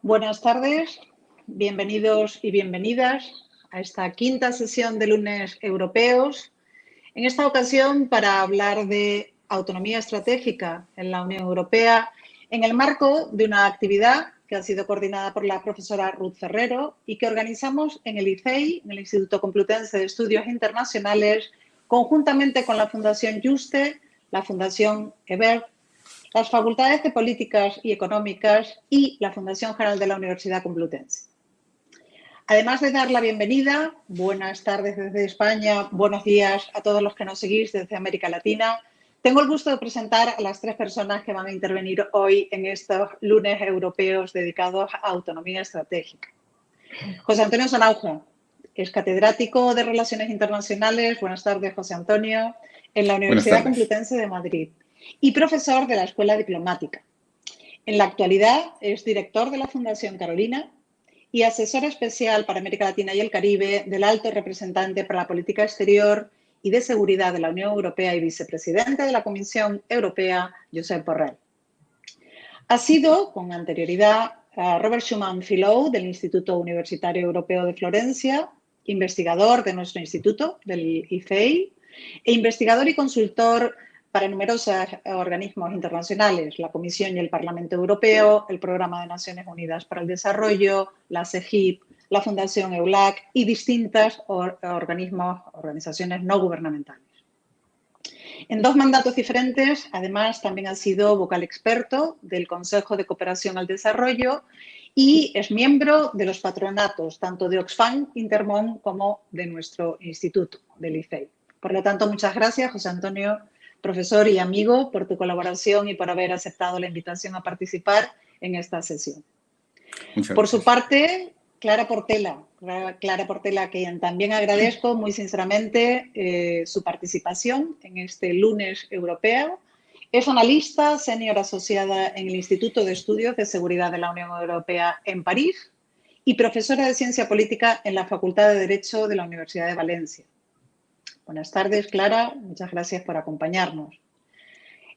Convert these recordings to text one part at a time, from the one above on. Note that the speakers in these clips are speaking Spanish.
Buenas tardes, bienvenidos y bienvenidas a esta quinta sesión de lunes europeos. En esta ocasión para hablar de autonomía estratégica en la Unión Europea en el marco de una actividad que ha sido coordinada por la profesora Ruth Ferrero y que organizamos en el ICEI, en el Instituto Complutense de Estudios Internacionales, conjuntamente con la Fundación Juste, la Fundación EBERT, las Facultades de Políticas y Económicas y la Fundación General de la Universidad Complutense. Además de dar la bienvenida, buenas tardes desde España, buenos días a todos los que nos seguís desde América Latina, tengo el gusto de presentar a las tres personas que van a intervenir hoy en estos lunes europeos dedicados a autonomía estratégica. José Antonio Sanauja es catedrático de Relaciones Internacionales, buenas tardes José Antonio, en la Universidad Complutense de Madrid y profesor de la Escuela Diplomática. En la actualidad es director de la Fundación Carolina y asesor especial para América Latina y el Caribe del alto representante para la política exterior y de seguridad de la Unión Europea y vicepresidente de la Comisión Europea, Josep Borrell. Ha sido, con anterioridad, Robert Schuman Fellow del Instituto Universitario Europeo de Florencia, investigador de nuestro instituto, del ICEI, e investigador y consultor para numerosos organismos internacionales, la Comisión y el Parlamento Europeo, el Programa de Naciones Unidas para el Desarrollo, la CEGIP, la Fundación EULAC y distintas organizaciones no gubernamentales. En dos mandatos diferentes, además, también ha sido vocal experto del Consejo de Cooperación al Desarrollo y es miembro de los patronatos tanto de Oxfam, Intermon como de nuestro instituto, del ICEI. Por lo tanto, muchas gracias, José Antonio, profesor y amigo, por tu colaboración y por haber aceptado la invitación a participar en esta sesión. Por su parte, Clara Portela, a quien también agradezco muy sinceramente su participación en este lunes europeo. Es analista senior asociada en el Instituto de Estudios de Seguridad de la Unión Europea en París y profesora de Ciencia Política en la Facultad de Derecho de la Universidad de Valencia. Buenas tardes, Clara. Muchas gracias por acompañarnos.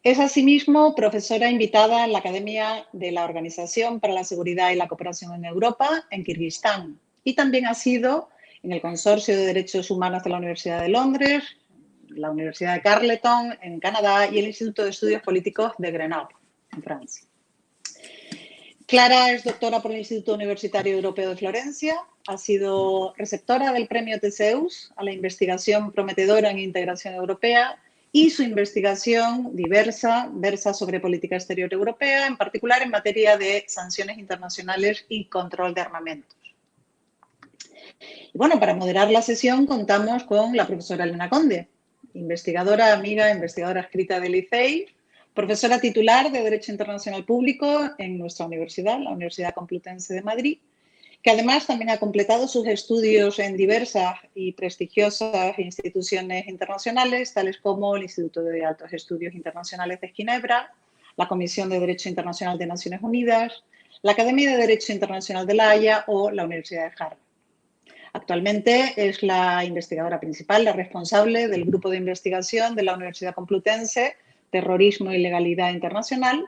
Es asimismo profesora invitada en la Academia de la Organización para la Seguridad y la Cooperación en Europa, en Kirguistán, y también ha sido en el Consorcio de Derechos Humanos de la Universidad de Londres, la Universidad de Carleton, en Canadá, y el Instituto de Estudios Políticos de Grenoble, en Francia. Clara es doctora por el Instituto Universitario Europeo de Florencia, ha sido receptora del premio Theseus a la investigación prometedora en integración europea y su investigación versa sobre política exterior europea, en particular en materia de sanciones internacionales y control de armamentos. Y bueno, para moderar la sesión contamos con la profesora Elena Conde, investigadora escrita del ICEI, profesora titular de Derecho Internacional Público en nuestra universidad, la Universidad Complutense de Madrid, que además también ha completado sus estudios en diversas y prestigiosas instituciones internacionales, tales como el Instituto de Altos Estudios Internacionales de Ginebra, la Comisión de Derecho Internacional de Naciones Unidas, la Academia de Derecho Internacional de La Haya o la Universidad de Harvard. Actualmente es la investigadora principal, la responsable del Grupo de Investigación de la Universidad Complutense, Terrorismo y Legalidad Internacional,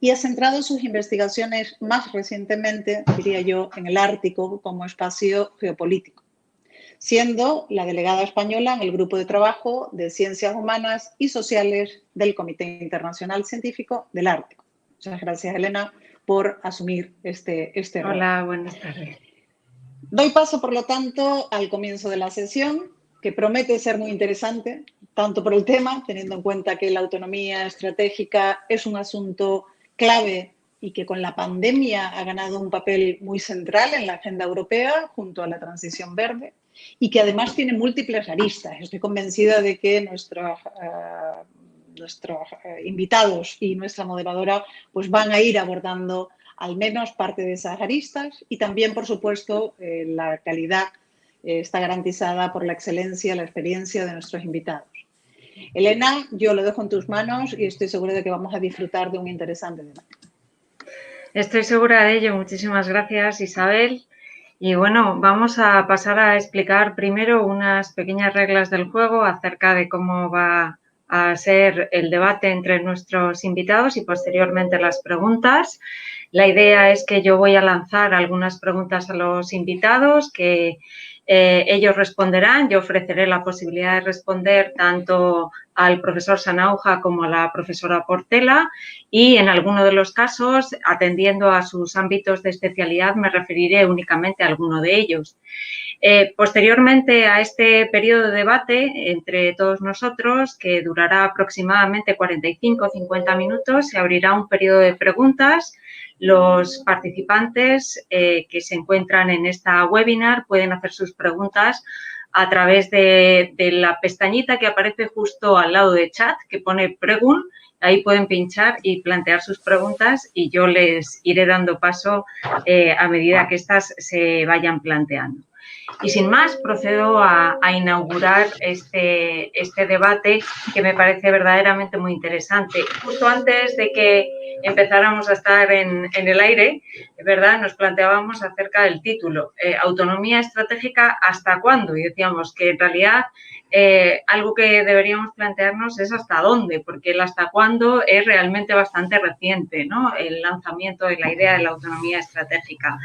y ha centrado sus investigaciones más recientemente, diría yo, en el Ártico como espacio geopolítico, siendo la delegada española en el Grupo de Trabajo de Ciencias Humanas y Sociales del Comité Internacional Científico del Ártico. Muchas gracias, Elena, por asumir este rol. Hola, buenas tardes. Doy paso, por lo tanto, al comienzo de la sesión, que promete ser muy interesante, tanto por el tema, teniendo en cuenta que la autonomía estratégica es un asunto clave y que con la pandemia ha ganado un papel muy central en la agenda europea junto a la transición verde y que además tiene múltiples aristas. Estoy convencida de que nuestros invitados y nuestra moderadora pues van a ir abordando al menos parte de esas aristas y también, por supuesto, la calidad está garantizada por la excelencia, la experiencia de nuestros invitados. Elena, yo lo dejo en tus manos y estoy segura de que vamos a disfrutar de un interesante debate. Estoy segura de ello. Muchísimas gracias, Isabel. Y bueno, vamos a pasar a explicar primero unas pequeñas reglas del juego acerca de cómo va a ser el debate entre nuestros invitados y posteriormente las preguntas. La idea es que yo voy a lanzar algunas preguntas a los invitados que ellos responderán. Yo ofreceré la posibilidad de responder tanto al profesor Sanauja como a la profesora Portela y en alguno de los casos, atendiendo a sus ámbitos de especialidad, me referiré únicamente a alguno de ellos. Posteriormente a este periodo de debate entre todos nosotros, que durará aproximadamente 45 o 50 minutos, se abrirá un periodo de preguntas. Los participantes que se encuentran en esta webinar pueden hacer sus preguntas a través de la pestañita que aparece justo al lado de chat, que pone Pregun. Ahí pueden pinchar y plantear sus preguntas y yo les iré dando paso a medida que estas se vayan planteando. Y sin más, procedo a inaugurar este debate que me parece verdaderamente muy interesante. Justo antes de que empezáramos a estar en el aire, ¿verdad?, nos planteábamos acerca del título, autonomía estratégica, ¿hasta cuándo? Y decíamos que en realidad algo que deberíamos plantearnos es hasta dónde, porque el hasta cuándo es realmente bastante reciente, ¿no?, el lanzamiento de la idea de la autonomía estratégica.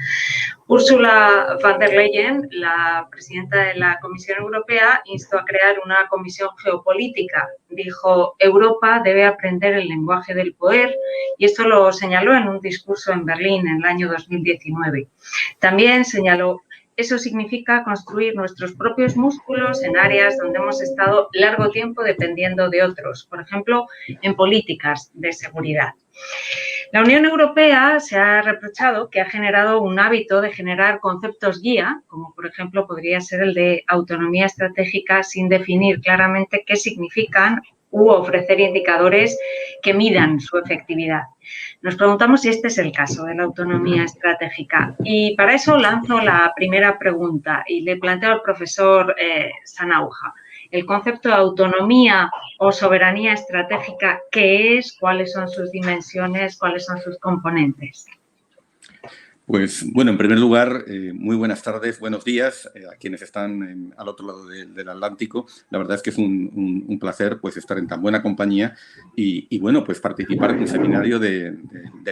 Ursula von der Leyen, la presidenta de la Comisión Europea, instó a crear una comisión geopolítica. Dijo, Europa debe aprender el lenguaje del poder, y esto lo señaló en un discurso en Berlín en el año 2019. También señaló, eso significa construir nuestros propios músculos en áreas donde hemos estado largo tiempo dependiendo de otros, por ejemplo, en políticas de seguridad. La Unión Europea se ha reprochado que ha generado un hábito de generar conceptos guía, como por ejemplo podría ser el de autonomía estratégica, sin definir claramente qué significan u ofrecer indicadores que midan su efectividad. Nos preguntamos si este es el caso de la autonomía estratégica y para eso lanzo la primera pregunta y le planteo al profesor Sanauja. El concepto de autonomía o soberanía estratégica, ¿qué es? ¿Cuáles son sus dimensiones? ¿Cuáles son sus componentes? Pues, bueno, en primer lugar, muy buenas tardes, buenos días a quienes están al otro lado del Atlántico. La verdad es que es un placer pues, estar en tan buena compañía y bueno, pues participar en un seminario del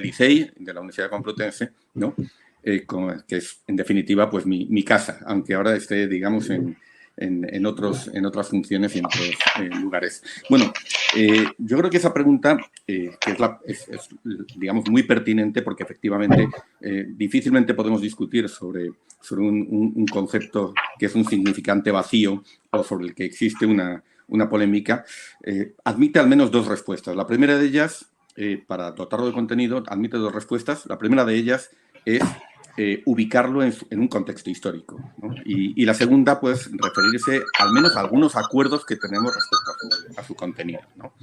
ICEI, de la Universidad Complutense, ¿no? Que es, en definitiva, pues mi casa, aunque ahora esté, digamos, en otras funciones y en otros lugares. Bueno, yo creo que esa pregunta que es, digamos, muy pertinente porque efectivamente difícilmente podemos discutir sobre un concepto que es un significante vacío o sobre el que existe una polémica. Admite al menos dos respuestas. La primera de ellas, para dotarlo de contenido, admite dos respuestas. La primera de ellas es ubicarlo en un contexto histórico, ¿no? Y la segunda, pues, referirse al menos a algunos acuerdos que tenemos respecto a su contenido, ¿no?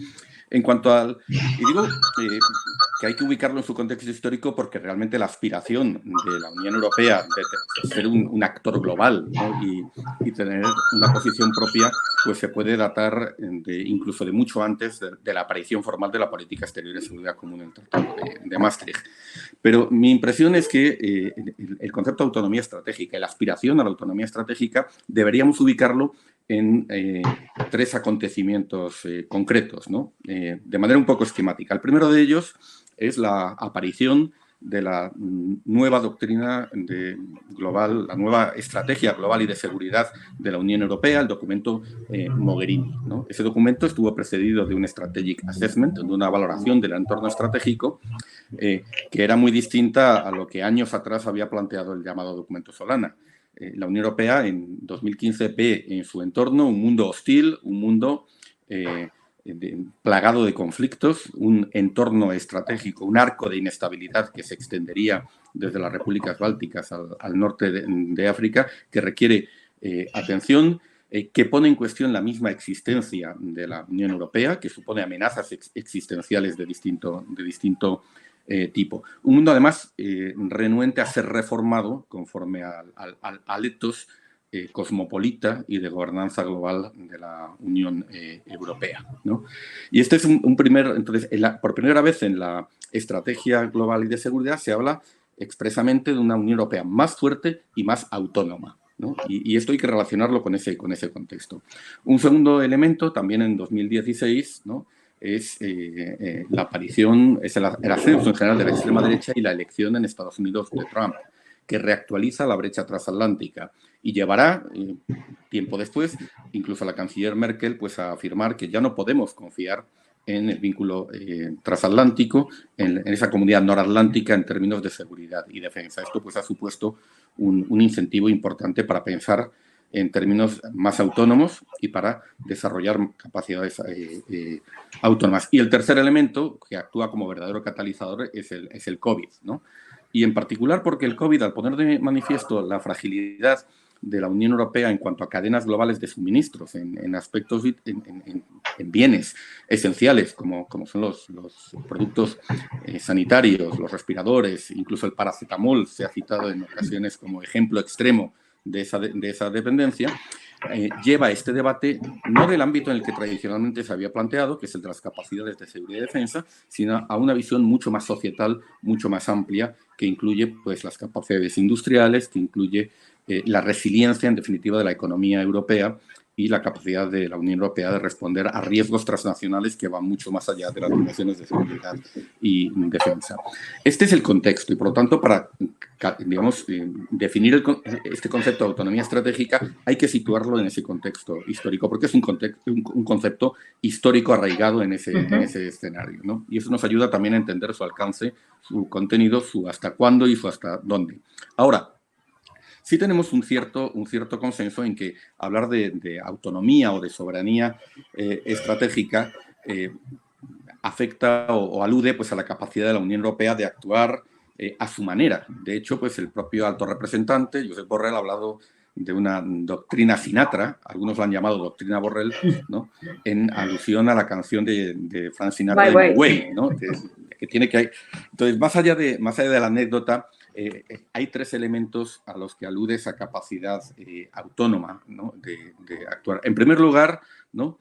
En cuanto al... Y digo que hay que ubicarlo en su contexto histórico porque realmente la aspiración de la Unión Europea de ser un actor global, ¿no? y tener una posición propia, pues se puede datar incluso de mucho antes de la aparición formal de la política exterior y de seguridad común en el Tratado de Maastricht. Pero mi impresión es que el concepto de autonomía estratégica y la aspiración a la autonomía estratégica deberíamos ubicarlo en tres acontecimientos concretos, ¿no? De manera un poco esquemática. El primero de ellos es la aparición de la nueva doctrina global, la nueva estrategia global y de seguridad de la Unión Europea, el documento Mogherini, ¿no? Ese documento estuvo precedido de un Strategic Assessment, de una valoración del entorno estratégico, que era muy distinta a lo que años atrás había planteado el llamado documento Solana. La Unión Europea en 2015 ve en su entorno un mundo hostil, un mundo plagado de conflictos, un entorno estratégico, un arco de inestabilidad que se extendería desde las repúblicas bálticas al norte de África, que requiere atención, que pone en cuestión la misma existencia de la Unión Europea, que supone amenazas existenciales de distinto tipo. Un mundo, además, renuente a ser reformado conforme al ethos cosmopolita y de gobernanza global de la Unión Europea, ¿no? Y este es un primer... Entonces, por primera vez en la estrategia global y de seguridad se habla expresamente de una Unión Europea más fuerte y más autónoma, ¿no? Y esto hay que relacionarlo con ese contexto. Un segundo elemento, también en 2016, ¿no?, es la aparición, es el ascenso en general de la extrema derecha y la elección en Estados Unidos de Trump, que reactualiza la brecha transatlántica y llevará, tiempo después, incluso a la canciller Merkel, pues, a afirmar que ya no podemos confiar en el vínculo transatlántico, en esa comunidad noratlántica en términos de seguridad y defensa. Esto, pues, ha supuesto un incentivo importante para pensar en términos más autónomos y para desarrollar capacidades autónomas. Y el tercer elemento, que actúa como verdadero catalizador, es el COVID, ¿no? Y en particular porque el COVID, al poner de manifiesto la fragilidad de la Unión Europea en cuanto a cadenas globales de suministros, en aspectos, en bienes esenciales, como son los productos sanitarios, los respiradores, incluso el paracetamol se ha citado en ocasiones como ejemplo extremo de esa dependencia, lleva este debate no del ámbito en el que tradicionalmente se había planteado, que es el de las capacidades de seguridad y defensa, sino a una visión mucho más societal, mucho más amplia, que incluye, pues, las capacidades industriales, que incluye la resiliencia, en definitiva, de la economía europea y la capacidad de la Unión Europea de responder a riesgos transnacionales que van mucho más allá de las dimensiones de seguridad y defensa. Este es el contexto y, por lo tanto, para, digamos, definir este concepto de autonomía estratégica hay que situarlo en ese contexto histórico, porque es un concepto histórico arraigado en ese escenario, ¿no? Y eso nos ayuda también a entender su alcance, su contenido, su hasta cuándo y su hasta dónde. Ahora, sí tenemos un cierto consenso en que hablar de autonomía o de soberanía estratégica afecta o alude, pues, a la capacidad de la Unión Europea de actuar a su manera. De hecho, pues, el propio alto representante, Josep Borrell, ha hablado de una doctrina Sinatra, algunos lo han llamado doctrina Borrell, ¿no?, en alusión a la canción de Frank Sinatra, de My Way, ¿no?, que tiene que... Entonces, más allá de la anécdota, hay tres elementos a los que alude esa capacidad autónoma, ¿no?, de actuar. En primer lugar, ¿no?,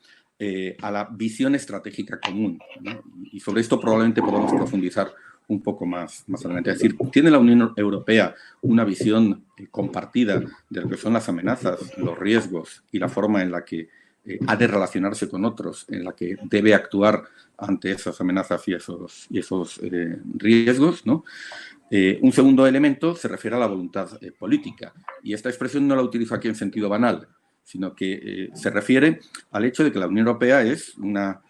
a la visión estratégica común, ¿no? Y sobre esto probablemente podamos profundizar un poco más adelante. Es decir, ¿tiene la Unión Europea una visión compartida de lo que son las amenazas, los riesgos y la forma en la que ha de relacionarse con otros, en la que debe actuar ante esas amenazas y esos riesgos, ¿no? Un segundo elemento se refiere a la voluntad política, y esta expresión no la utilizo aquí en sentido banal, sino que se refiere al hecho de que la Unión Europea es una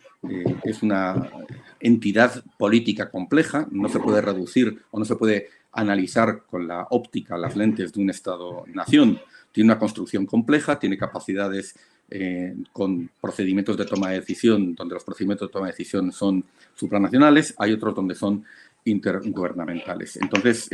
entidad política compleja, no se puede reducir o no se puede analizar con la óptica, las lentes de un Estado-nación. Tiene una construcción compleja, tiene capacidades con procedimientos de toma de decisión, donde los procedimientos de toma de decisión son supranacionales, hay otros donde son intergubernamentales. Entonces,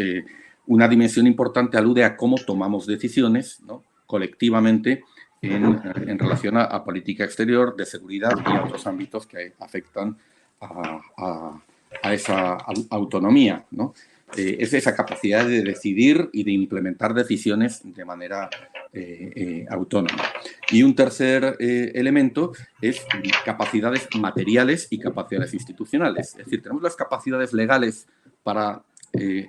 una dimensión importante alude a cómo tomamos decisiones, ¿no?, colectivamente en relación a política exterior, de seguridad y a otros ámbitos que afectan a esa autonomía, ¿no? Es esa capacidad de decidir y de implementar decisiones de manera autónoma. Y un tercer elemento es capacidades materiales y capacidades institucionales. Es decir, tenemos las capacidades legales para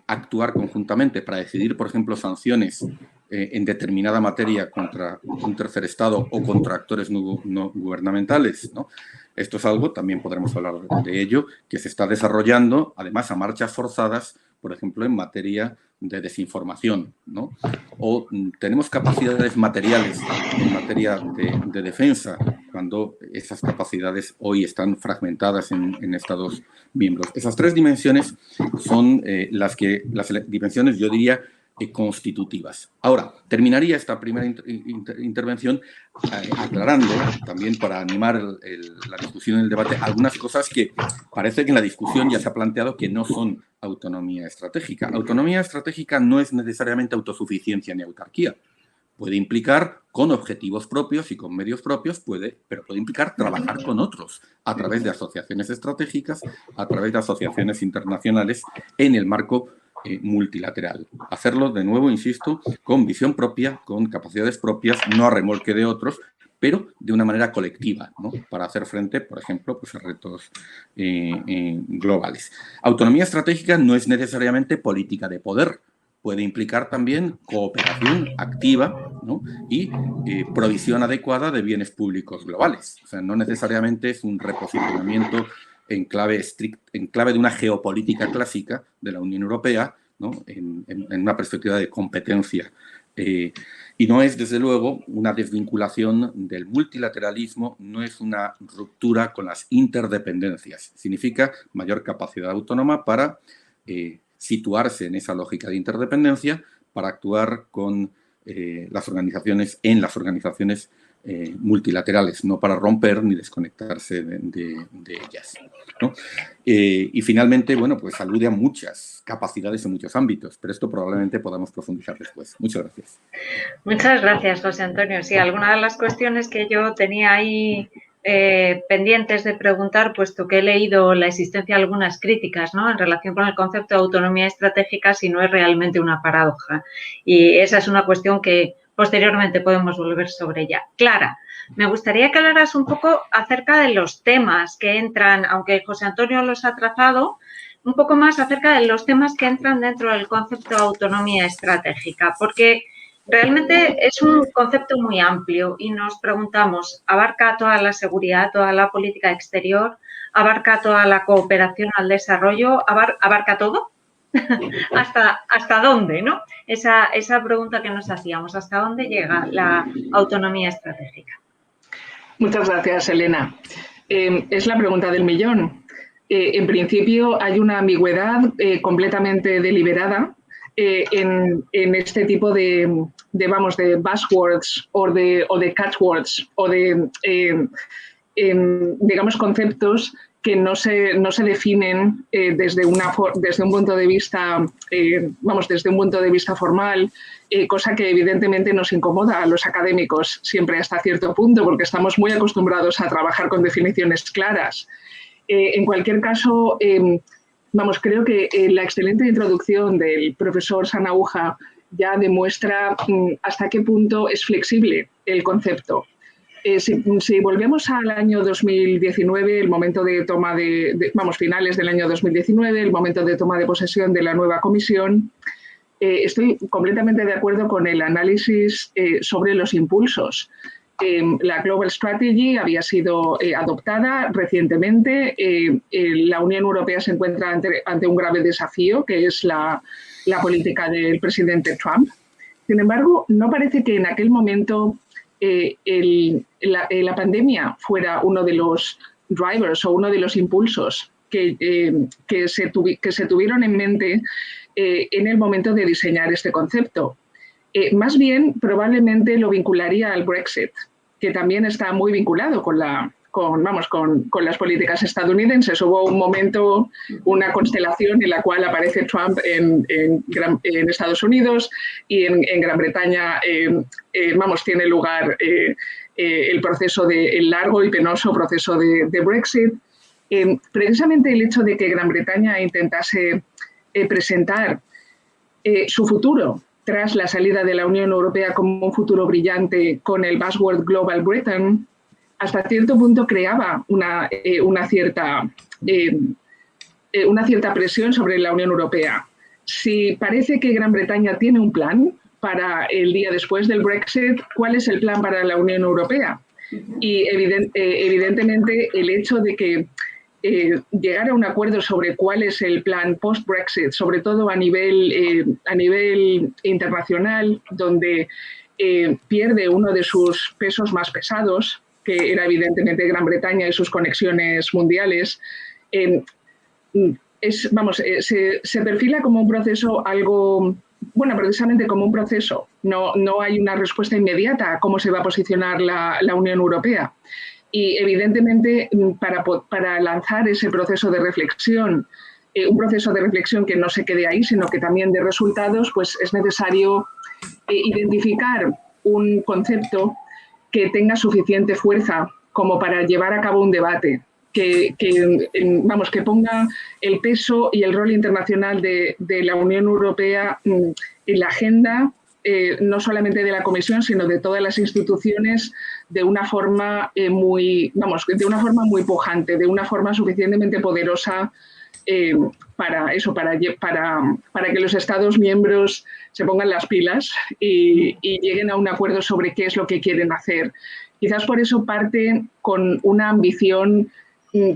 actuar conjuntamente, para decidir, por ejemplo, sanciones en determinada materia contra un tercer Estado o contra actores no gubernamentales, ¿no? Esto es algo, también podremos hablar de ello, que se está desarrollando, además, a marchas forzadas, por ejemplo, en materia de desinformación, ¿no? O tenemos capacidades materiales en materia de defensa, cuando esas capacidades hoy están fragmentadas en Estados miembros. Esas tres dimensiones son las dimensiones, yo diría, constitutivas. Ahora, terminaría esta primera intervención aclarando, también para animar la discusión y el debate, algunas cosas que parece que en la discusión ya se ha planteado que no son autonomía estratégica. Autonomía estratégica no es necesariamente autosuficiencia ni autarquía. Puede implicar con objetivos propios y con medios propios, pero puede implicar trabajar con otros a través de asociaciones estratégicas, a través de asociaciones internacionales en el marco multilateral. Hacerlo, de nuevo, insisto, con visión propia, con capacidades propias, no a remolque de otros, pero de una manera colectiva, ¿no?, para hacer frente, por ejemplo, pues, a retos globales. Autonomía estratégica no es necesariamente política de poder, puede implicar también cooperación activa, ¿no? Y provisión adecuada de bienes públicos globales. O sea, no necesariamente es un reposicionamiento en clave de una geopolítica clásica de la Unión Europea, ¿no? en una perspectiva de competencia. Y no es, desde luego, una desvinculación del multilateralismo, no es una ruptura con las interdependencias. Significa mayor capacidad autónoma para situarse en esa lógica de interdependencia, para actuar con las organizaciones multilaterales, no para romper ni desconectarse de ellas, ¿no? Y finalmente, bueno, pues alude a muchas capacidades en muchos ámbitos, pero esto probablemente podamos profundizar después. Muchas gracias. Muchas gracias, José Antonio. Sí, algunas de las cuestiones que yo tenía ahí pendientes de preguntar, puesto que he leído la existencia de algunas críticas, ¿no?, en relación con el concepto de autonomía estratégica, si no es realmente una paradoja. Y esa es una cuestión que posteriormente podemos volver sobre ella. Clara, me gustaría que hablaras un poco acerca de los temas que entran, aunque José Antonio los ha trazado, un poco más acerca de los temas que entran dentro del concepto de autonomía estratégica, porque realmente es un concepto muy amplio y nos preguntamos, ¿abarca toda la seguridad, toda la política exterior? ¿Abarca toda la cooperación al desarrollo? ¿Abarca todo? ¿Hasta dónde, no? Esa pregunta que nos hacíamos, ¿hasta dónde llega la autonomía estratégica? Muchas gracias, Elena. Es la pregunta del millón. En principio, hay una ambigüedad completamente deliberada en este tipo de buzzwords o de catchwords o de, digamos, conceptos que no se definen desde un punto de vista, desde un punto de vista formal, cosa que evidentemente nos incomoda a los académicos siempre hasta cierto punto, porque estamos muy acostumbrados a trabajar con definiciones claras. En cualquier caso, creo que la excelente introducción del profesor Sanahúja ya demuestra hasta qué punto es flexible el concepto. Si volvemos al año 2019, el momento de toma finales del año 2019, el momento de toma de posesión de la nueva comisión, estoy completamente de acuerdo con el análisis sobre los impulsos. La Global Strategy había sido adoptada recientemente. La Unión Europea se encuentra ante un grave desafío, que es la política del presidente Trump. Sin embargo, no parece que en aquel momento la pandemia fuera uno de los drivers o uno de los impulsos que se tuvieron en mente en el momento de diseñar este concepto. Más bien, probablemente lo vincularía al Brexit, que también está muy vinculado con las políticas estadounidenses. Hubo un momento, una constelación en la cual aparece Trump en Estados Unidos y en Gran Bretaña, tiene lugar el largo y penoso proceso de Brexit. Precisamente el hecho de que Gran Bretaña intentase presentar su futuro tras la salida de la Unión Europea como un futuro brillante con el buzzword Global Britain, hasta cierto punto creaba una cierta presión sobre la Unión Europea. Si parece que Gran Bretaña tiene un plan para el día después del Brexit, ¿cuál es el plan para la Unión Europea? Y evidentemente el hecho de que llegar a un acuerdo sobre cuál es el plan post-Brexit, sobre todo a nivel internacional, donde pierde uno de sus pesos más pesados, que era evidentemente Gran Bretaña y sus conexiones mundiales, se perfila como un proceso precisamente como un proceso. No hay una respuesta inmediata a cómo se va a posicionar la Unión Europea. Y evidentemente para lanzar ese proceso de reflexión, un proceso de reflexión que no se quede ahí, sino que también de resultados, pues es necesario identificar un concepto que tenga suficiente fuerza como para llevar a cabo un debate, que ponga el peso y el rol internacional de la Unión Europea en la agenda, no solamente de la Comisión, sino de todas las instituciones, de una forma muy pujante, de una forma suficientemente poderosa para eso, para que los Estados miembros se pongan las pilas y lleguen a un acuerdo sobre qué es lo que quieren hacer. Quizás por eso parten con una ambición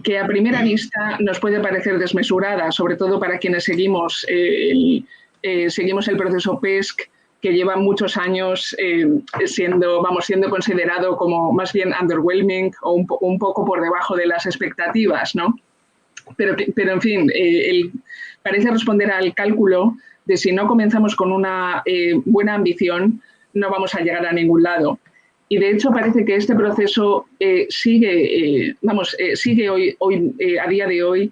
que a primera vista nos puede parecer desmesurada, sobre todo para quienes seguimos el proceso PESC, que lleva muchos años siendo considerado como más bien underwhelming o un poco por debajo de las expectativas, ¿no? Pero en fin, parece responder al cálculo de si no comenzamos con una buena ambición, no vamos a llegar a ningún lado. Y de hecho parece que este proceso sigue hoy, a día de hoy,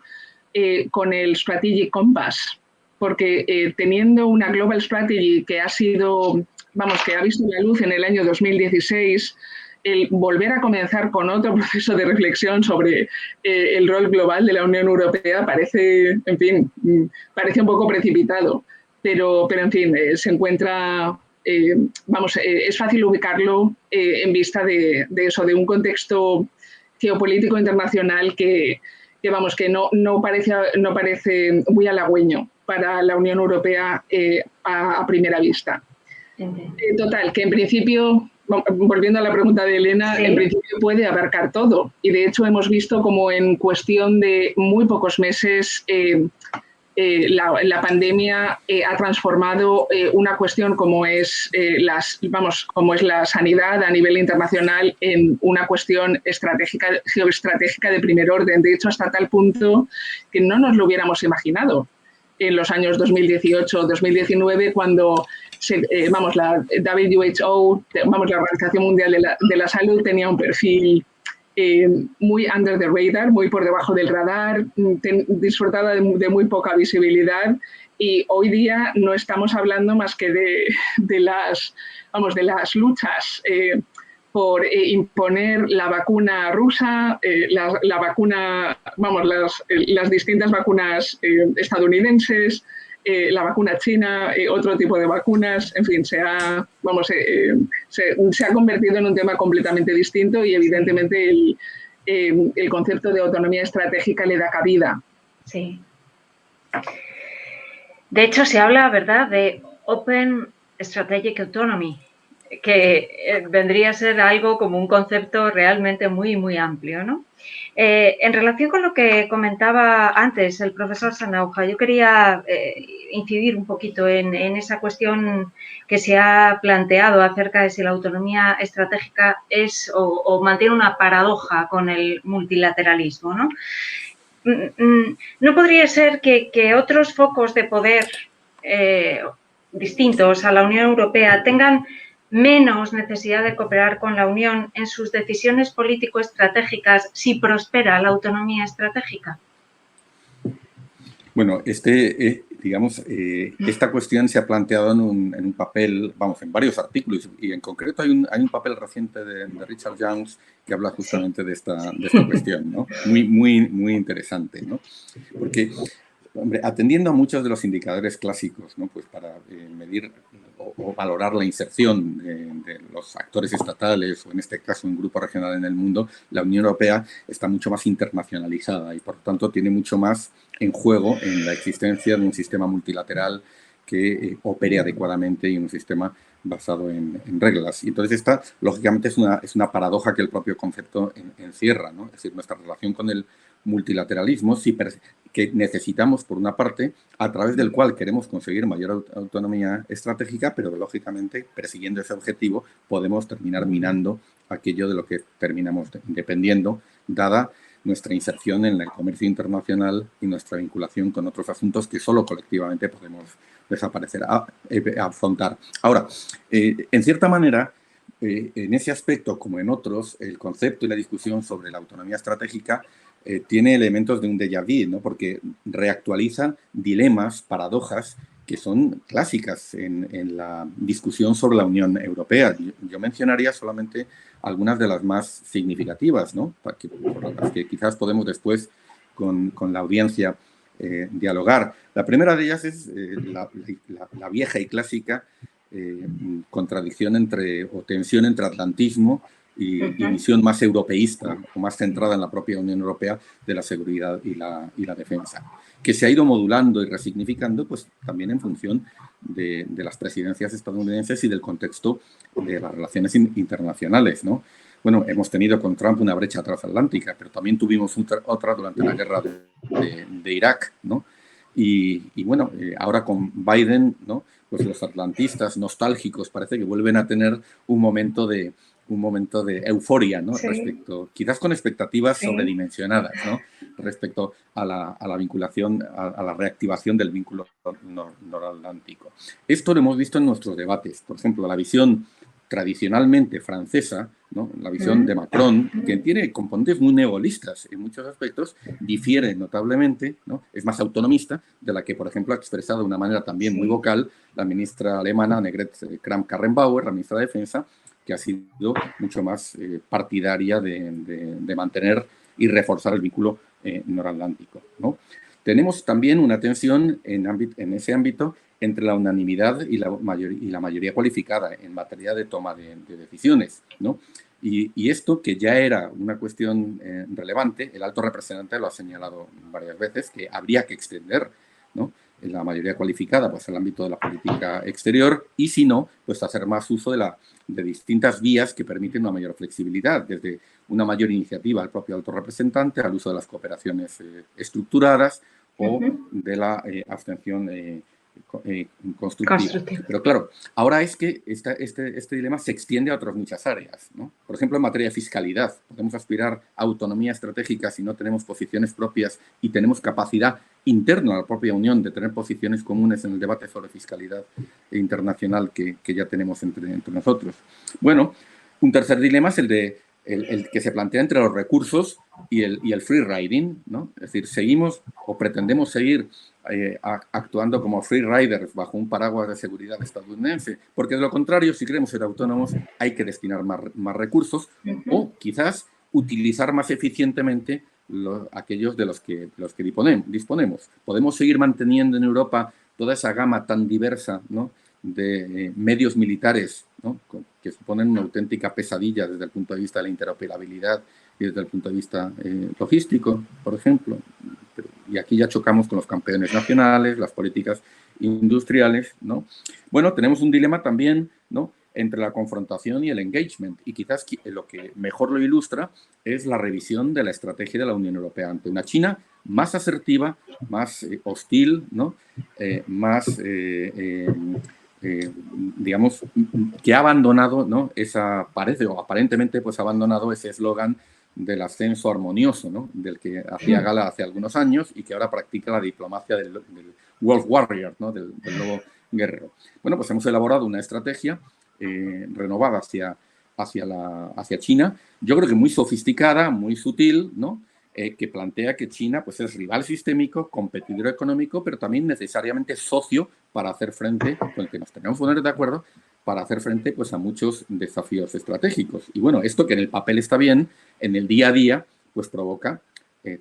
con el Strategic Compass, porque teniendo una Global Strategy que ha visto la luz en el año 2016, el volver a comenzar con otro proceso de reflexión sobre el rol global de la Unión Europea parece un poco precipitado, pero en fin, se encuentra, es fácil ubicarlo en vista de un contexto geopolítico internacional que no parece muy halagüeño para la Unión Europea a primera vista. Total, que en principio, volviendo a la pregunta de Elena, sí, en principio puede abarcar todo. Y de hecho hemos visto como en cuestión de muy pocos meses la pandemia ha transformado una cuestión como es la sanidad a nivel internacional en una cuestión geoestratégica de primer orden. De hecho, hasta tal punto que no nos lo hubiéramos imaginado en los años 2018-2019, cuando la WHO, la Organización Mundial de la Salud, tenía un perfil muy under the radar, muy por debajo del radar, disfrutaba de muy poca visibilidad, y hoy día no estamos hablando más que de las luchas por imponer la vacuna rusa, la vacuna, las distintas vacunas estadounidenses, la vacuna china, otro tipo de vacunas, en fin, se ha convertido en un tema completamente distinto y evidentemente el concepto de autonomía estratégica le da cabida. Sí. De hecho, se habla, ¿verdad?, de Open Strategic Autonomy, que vendría a ser algo como un concepto realmente muy, muy amplio, ¿no? En relación con lo que comentaba antes el profesor Sanauja, yo quería incidir un poquito en esa cuestión que se ha planteado acerca de si la autonomía estratégica es o mantiene una paradoja con el multilateralismo, ¿no? ¿No podría ser que otros focos de poder distintos a la Unión Europea tengan menos necesidad de cooperar con la Unión en sus decisiones político-estratégicas si prospera la autonomía estratégica? Bueno, esta cuestión se ha planteado en un papel, en varios artículos, y en concreto hay un papel reciente de Richard Youngs que habla justamente de esta cuestión, ¿no? Muy interesante, ¿no? Porque, hombre, atendiendo a muchos de los indicadores clásicos, ¿no?, pues para medir o valorar la inserción de los actores estatales, o en este caso un grupo regional en el mundo, la Unión Europea está mucho más internacionalizada y por lo tanto tiene mucho más en juego en la existencia de un sistema multilateral que opere adecuadamente y un sistema basado en reglas. Y entonces esta, lógicamente, es una paradoja que el propio concepto encierra, ¿no? Es decir, nuestra relación con el multilateralismo, que necesitamos, por una parte, a través del cual queremos conseguir mayor autonomía estratégica, pero lógicamente, persiguiendo ese objetivo, podemos terminar minando aquello de lo que terminamos dependiendo, dada nuestra inserción en el comercio internacional y nuestra vinculación con otros asuntos que solo colectivamente podemos afrontar. Ahora, en cierta manera, en ese aspecto, como en otros, el concepto y la discusión sobre la autonomía estratégica tiene elementos de un déjà vu, ¿no? Porque reactualiza dilemas, paradojas que son clásicas en la discusión sobre la Unión Europea. Yo mencionaría solamente algunas de las más significativas, ¿no?, por las que quizás podemos después con la audiencia dialogar. La primera de ellas es la vieja y clásica contradicción o tensión entre atlantismo y visión más europeísta o más centrada en la propia Unión Europea de la seguridad y la defensa, que se ha ido modulando y resignificando pues también en función de las presidencias estadounidenses y del contexto de las relaciones internacionales, ¿no? Bueno, hemos tenido con Trump una brecha transatlántica, pero también tuvimos otra durante la guerra de Irak, ¿no? Y bueno, ahora con Biden, ¿no? Pues los atlantistas nostálgicos parece que vuelven a tener un momento de euforia, ¿no? Sí. Respecto, quizás con expectativas sobredimensionadas, ¿no? Respecto a la vinculación, a la reactivación del vínculo noratlántico. Esto lo hemos visto en nuestros debates. Por ejemplo, la visión tradicionalmente francesa, ¿no? La visión de Macron, que tiene componentes muy neogolistas en muchos aspectos, difiere notablemente, ¿no? Es más autonomista de la que, por ejemplo, ha expresado de una manera también muy vocal la ministra alemana Annegret Kramp-Karrenbauer, la ministra de Defensa, que ha sido mucho más partidaria de mantener y reforzar el vínculo noratlántico, ¿no? Tenemos también una tensión en ese ámbito entre la unanimidad y la mayoría cualificada en materia de toma de decisiones, ¿no? Y esto, que ya era una cuestión relevante, el alto representante lo ha señalado varias veces, que habría que extender, ¿no?, la mayoría cualificada pues al ámbito de la política exterior, y si no, pues hacer más uso de distintas vías que permiten una mayor flexibilidad, desde una mayor iniciativa del propio alto representante al uso de las cooperaciones estructuradas o de la abstención constructiva. Pero claro, ahora es que este dilema se extiende a otras muchas áreas, ¿no? Por ejemplo, en materia de fiscalidad, podemos aspirar a autonomía estratégica si no tenemos posiciones propias y tenemos capacidad interna a la propia Unión de tener posiciones comunes en el debate sobre fiscalidad internacional que ya tenemos entre nosotros. Bueno, un tercer dilema es el que se plantea entre los recursos y el free riding, ¿no? Es decir, seguimos o pretendemos seguir actuando como free riders bajo un paraguas de seguridad estadounidense, porque de lo contrario, si queremos ser autónomos, hay que destinar más recursos o quizás utilizar más eficientemente aquellos de los que disponemos. Podemos seguir manteniendo en Europa toda esa gama tan diversa, ¿no?, de medios militares, ¿no?, que suponen una auténtica pesadilla desde el punto de vista de la interoperabilidad y desde el punto de vista logístico, por ejemplo. Y aquí ya chocamos con los campeones nacionales, las políticas industriales, ¿no? Bueno, tenemos un dilema también, ¿no?, entre la confrontación y el engagement, y quizás lo que mejor lo ilustra es la revisión de la estrategia de la Unión Europea ante una China más asertiva, más hostil, ¿no?, digamos, que ha abandonado, ¿no?, aparentemente pues ha abandonado ese eslogan del ascenso armonioso, ¿no?, del que hacía gala hace algunos años y que ahora practica la diplomacia del Wolf Warrior, ¿no?, del lobo guerrero. Bueno, pues hemos elaborado una estrategia renovada hacia China, yo creo que muy sofisticada, muy sutil, ¿no?, que plantea que China pues, es rival sistémico, competidor económico, pero también necesariamente socio para hacer frente, con el que nos tenemos que poner de acuerdo, para hacer frente pues, a muchos desafíos estratégicos. Y bueno, esto que en el papel está bien, en el día a día pues provoca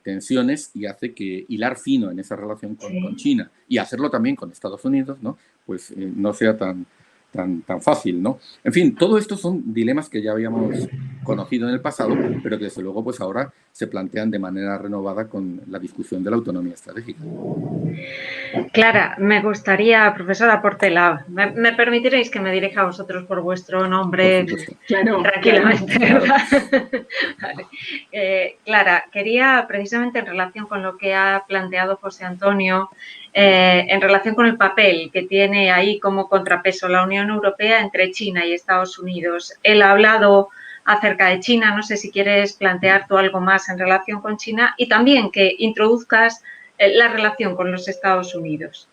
tensiones y hace que hilar fino en esa relación con China y hacerlo también con Estados Unidos, ¿no?, pues no sea tan fácil, ¿no? En fin, todo esto son dilemas que ya habíamos conocido en el pasado, pero que desde luego pues ahora se plantean de manera renovada con la discusión de la autonomía estratégica. Clara, me gustaría, profesora Portela, me permitiréis que me dirija a vosotros por vuestro nombre tranquilamente, ¿verdad? Vale. Clara, quería precisamente en relación con lo que ha planteado José Antonio, en relación con el papel que tiene ahí como contrapeso la Unión Europea entre China y Estados Unidos. Él ha hablado acerca de China, no sé si quieres plantear tú algo más en relación con China y también que introduzcas la relación con los Estados Unidos.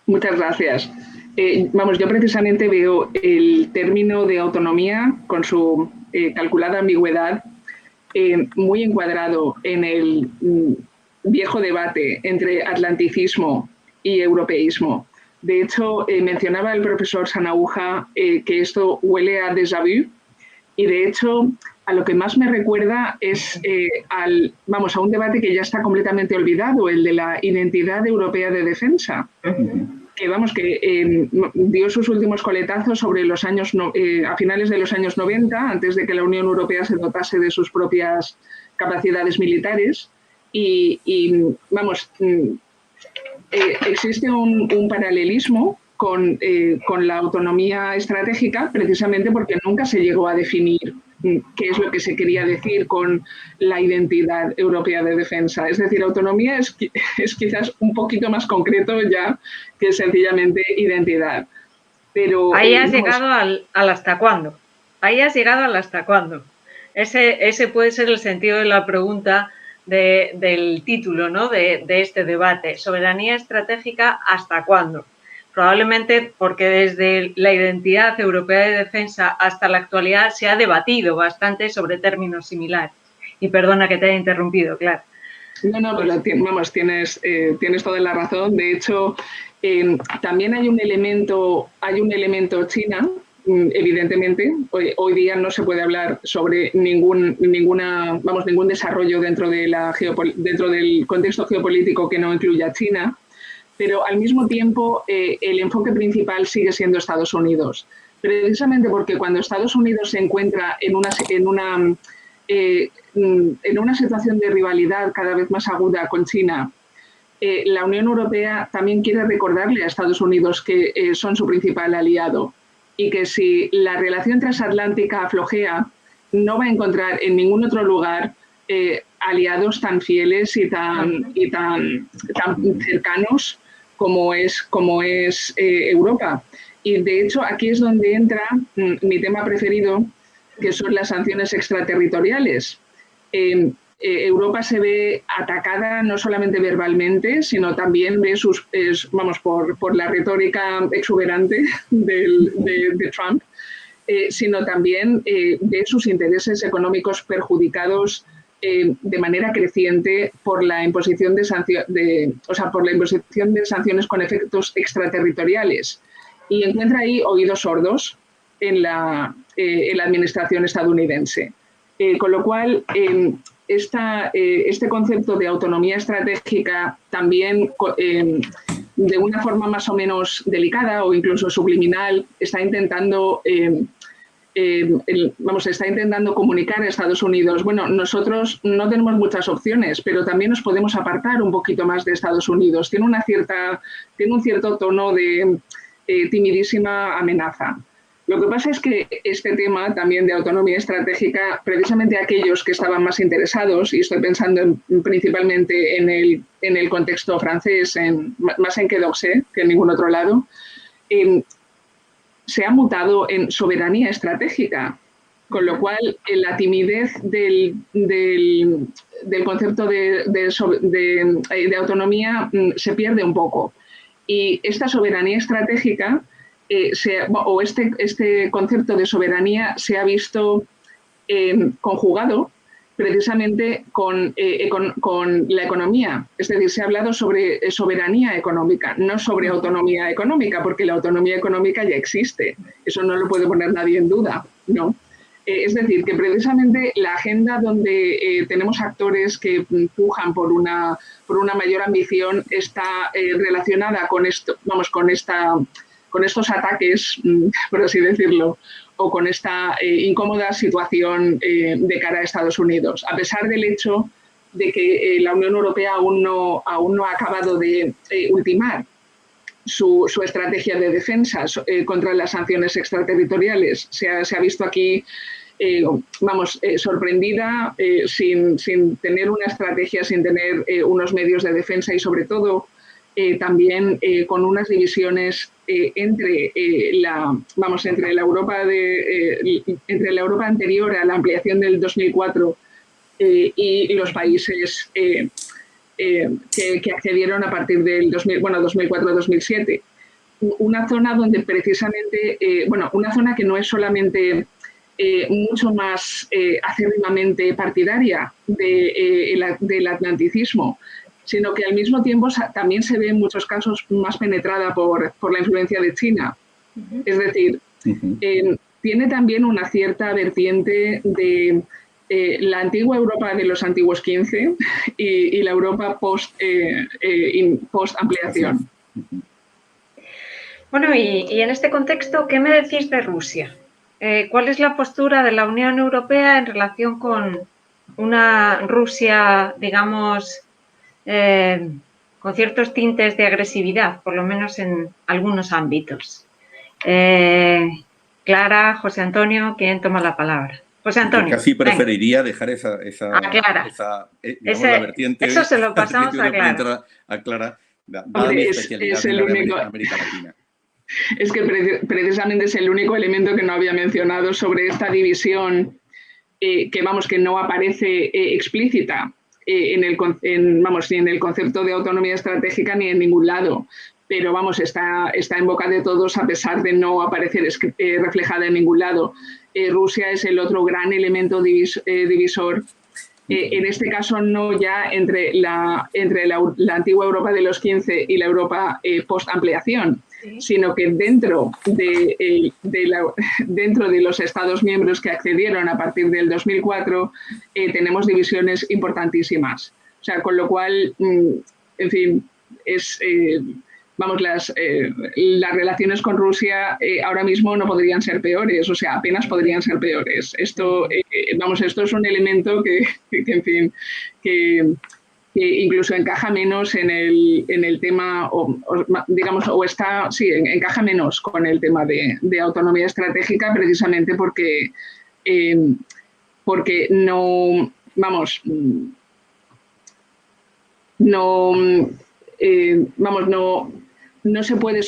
Muchas gracias. Yo precisamente veo el término de autonomía con su calculada ambigüedad muy encuadrado en el viejo debate entre atlanticismo y europeísmo. De hecho, mencionaba el profesor Sanahúja que esto huele a déjà vu y de hecho a lo que más me recuerda es a un debate que ya está completamente olvidado, el de la identidad europea de defensa. dio sus últimos coletazos sobre los años a finales de los años 90, antes de que la Unión Europea se dotase de sus propias capacidades militares. Existe un paralelismo con la autonomía estratégica, precisamente porque nunca se llegó a definir qué es lo que se quería decir con la identidad europea de defensa. Es decir, autonomía es quizás un poquito más concreto ya que sencillamente identidad. Pero, ahí has llegado al hasta cuándo. Ahí has llegado al hasta cuándo. Ese puede ser el sentido de la pregunta del título, ¿no? de este debate. Soberanía estratégica, ¿hasta cuándo? Probablemente porque desde la identidad europea de defensa hasta la actualidad se ha debatido bastante sobre términos similares. Y perdona que te haya interrumpido, claro. No, pero tienes toda la razón. De hecho, también hay un elemento China, evidentemente. Hoy día no se puede hablar sobre ningún desarrollo dentro del contexto geopolítico que no incluya a China. Pero al mismo tiempo el enfoque principal sigue siendo Estados Unidos, precisamente porque cuando Estados Unidos se encuentra en una situación de rivalidad cada vez más aguda con China, la Unión Europea también quiere recordarle a Estados Unidos que son su principal aliado y que si la relación transatlántica flojea, no va a encontrar en ningún otro lugar aliados tan fieles y tan cercanos como es Europa. Y de hecho aquí es donde entra mi tema preferido, que son las sanciones extraterritoriales. Europa se ve atacada no solamente verbalmente, sino también ve por la retórica exuberante de Trump, sino también ve sus intereses económicos perjudicados de manera creciente por la imposición de sanciones con efectos extraterritoriales, y encuentra ahí oídos sordos en la administración estadounidense. Con lo cual, este concepto de autonomía estratégica también, de una forma más o menos delicada o incluso subliminal, está intentando comunicar a Estados Unidos, bueno, nosotros no tenemos muchas opciones, pero también nos podemos apartar un poquito más de Estados Unidos. Tiene un cierto tono de timidísima amenaza. Lo que pasa es que este tema también de autonomía estratégica, precisamente aquellos que estaban más interesados, y estoy pensando principalmente en el contexto francés, más en Quai d'Orsay que en ningún otro lado, se ha mutado en soberanía estratégica, con lo cual la timidez del concepto de autonomía se pierde un poco. Y esta soberanía estratégica, este concepto de soberanía se ha visto conjugado precisamente con la economía. Es decir, se ha hablado sobre soberanía económica, no sobre autonomía económica, porque la autonomía económica ya existe. Eso no lo puede poner nadie en duda, ¿no? Es decir, que precisamente la agenda donde tenemos actores que pujan por una mayor ambición está relacionada con estos ataques, por así decirlo, o con esta incómoda situación de cara a Estados Unidos, a pesar del hecho de que la Unión Europea aún no ha acabado de ultimar su estrategia de defensa contra las sanciones extraterritoriales. Se ha visto aquí, sorprendida, sin tener una estrategia, sin tener unos medios de defensa y, sobre todo, también con unas divisiones entre la Europa anterior a la ampliación del 2004 y los países que accedieron a partir del 2004-2007. Una zona donde precisamente, una zona que no es solamente mucho más acérrimamente partidaria del atlanticismo, sino que al mismo tiempo también se ve en muchos casos más penetrada por la influencia de China. Es decir, tiene también una cierta vertiente de la antigua Europa de los antiguos 15 y la Europa post-ampliación. Bueno, y en este contexto, ¿qué me decís de Rusia? ¿Cuál es la postura de la Unión Europea en relación con una Rusia, digamos, con ciertos tintes de agresividad, por lo menos en algunos ámbitos? Clara, José Antonio, ¿quién toma la palabra? José Antonio. Yo casi preferiría dejar la vertiente. Eso se lo pasamos a Clara. A Clara, dada mi especialidad en América Latina. Es que precisamente es el único elemento que no había mencionado sobre esta división que no aparece explícita ni en el concepto de autonomía estratégica ni en ningún lado. Pero está en boca de todos a pesar de no aparecer reflejada en ningún lado. Rusia es el otro gran elemento divisor. En este caso no ya entre la antigua Europa de los 15 y la Europa post-ampliación, sino que dentro de los Estados miembros que accedieron a partir del 2004 tenemos divisiones importantísimas. O sea, con lo cual, en fin, las relaciones con Rusia ahora mismo no podrían ser peores, o sea, apenas podrían ser peores. Esto es un elemento que en fin, que incluso encaja menos en el tema, encaja menos con el tema de autonomía estratégica, precisamente porque no se puede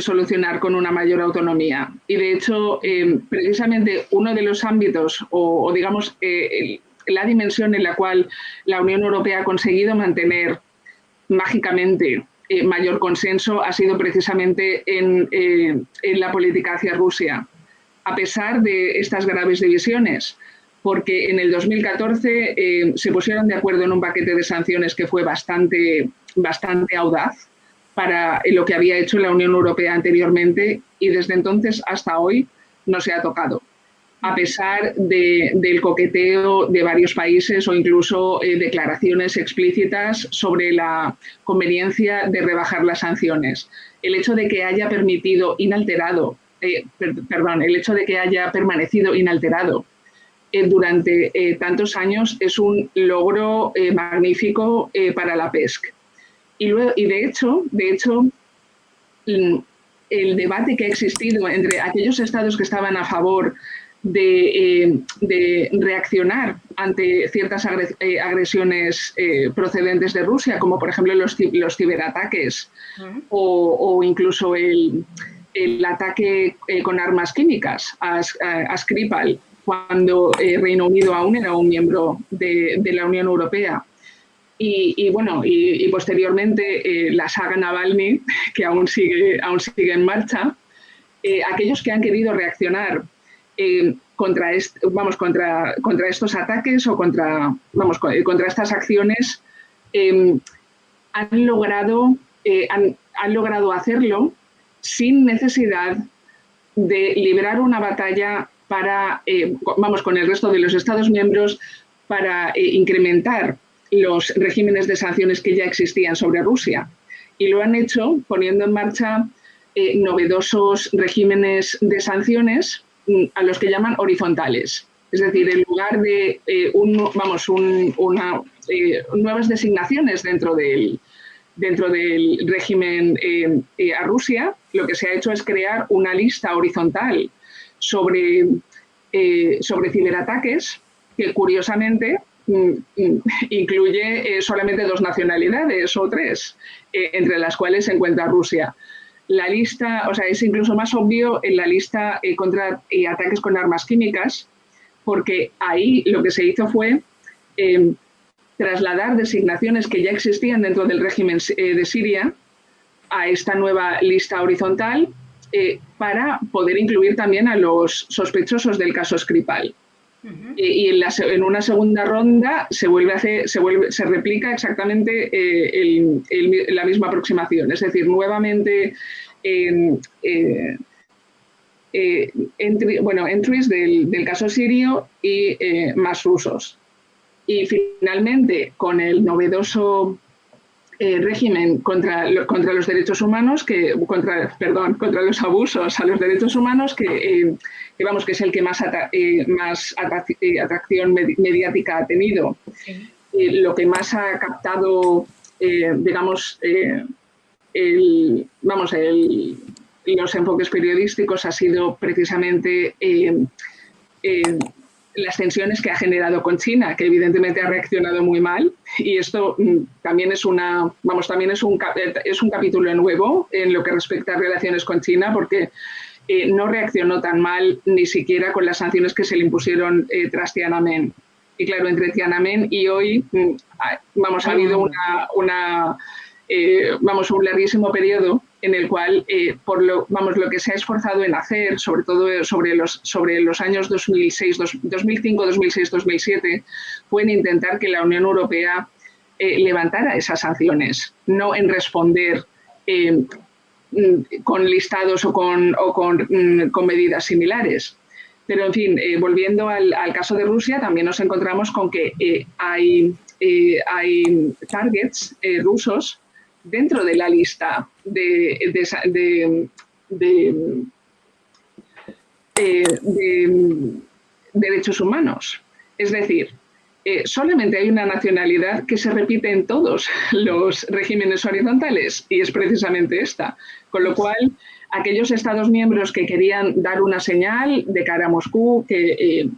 solucionar con una mayor autonomía. Y de hecho, precisamente uno de los ámbitos o digamos la dimensión en la cual la Unión Europea ha conseguido mantener mágicamente mayor consenso ha sido precisamente en la política hacia Rusia, a pesar de estas graves divisiones, porque en el 2014 se pusieron de acuerdo en un paquete de sanciones que fue bastante audaz para lo que había hecho la Unión Europea anteriormente, y desde entonces hasta hoy no se ha tocado, a pesar del coqueteo de varios países o incluso declaraciones explícitas sobre la conveniencia de rebajar las sanciones. El hecho de que haya permanecido inalterado durante tantos años es un logro magnífico para la PESC. Y de hecho, el debate que ha existido entre aquellos estados que estaban a favor de reaccionar ante ciertas agresiones procedentes de Rusia, como por ejemplo los ciberataques o incluso el ataque con armas químicas a Skripal, cuando Reino Unido aún era un miembro de la Unión Europea. Y posteriormente la saga Navalny, que aún sigue en marcha. Aquellos que han querido reaccionar contra estos ataques o contra estas acciones han logrado hacerlo sin necesidad de librar una batalla con el resto de los Estados miembros para incrementar los regímenes de sanciones que ya existían sobre Rusia. Y lo han hecho poniendo en marcha novedosos regímenes de sanciones a los que llaman horizontales. Es decir, en lugar de nuevas designaciones dentro del régimen a Rusia, lo que se ha hecho es crear una lista horizontal sobre ciberataques que, curiosamente, incluye solamente 2 nacionalidades o 3, entre las cuales se encuentra Rusia. La lista, es incluso más obvio en la lista contra ataques con armas químicas, porque ahí lo que se hizo fue trasladar designaciones que ya existían dentro del régimen de Siria a esta nueva lista horizontal para poder incluir también a los sospechosos del caso Skripal. Y en una segunda ronda se replica exactamente la misma aproximación, es decir, nuevamente entries del caso sirio y más rusos. Y finalmente, con el novedoso régimen contra los derechos humanos, contra los abusos a los derechos humanos, que es el que más atracción mediática ha tenido. Sí. Lo que más ha captado, los enfoques periodísticos ha sido precisamente las tensiones que ha generado con China, que evidentemente ha reaccionado muy mal, y esto también es un capítulo nuevo en lo que respecta a relaciones con China, porque no reaccionó tan mal ni siquiera con las sanciones que se le impusieron tras Tiananmen. Y claro, entre Tiananmen y hoy, ha habido un larguísimo periodo en el cual, lo que se ha esforzado en hacer, sobre todo sobre los años 2005, 2006, 2007, fue en intentar que la Unión Europea levantara esas sanciones, no en responder con listados o con medidas similares. Pero, en fin, volviendo al caso de Rusia, también nos encontramos con que hay targets rusos dentro de la lista de derechos humanos. Es decir, solamente hay una nacionalidad que se repite en todos los regímenes horizontales, y es precisamente esta. Con lo cual, aquellos Estados miembros que querían dar una señal de cara a Moscú, que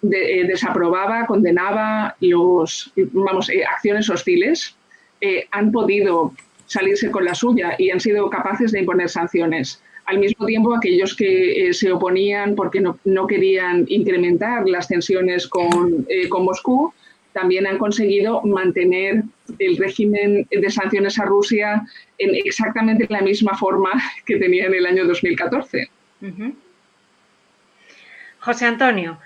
desaprobaba, condenaba acciones hostiles, han podido salirse con la suya y han sido capaces de imponer sanciones. Al mismo tiempo, aquellos que se oponían porque no querían incrementar las tensiones con Moscú, también han conseguido mantener el régimen de sanciones a Rusia en exactamente la misma forma que tenía en el año 2014. José Antonio,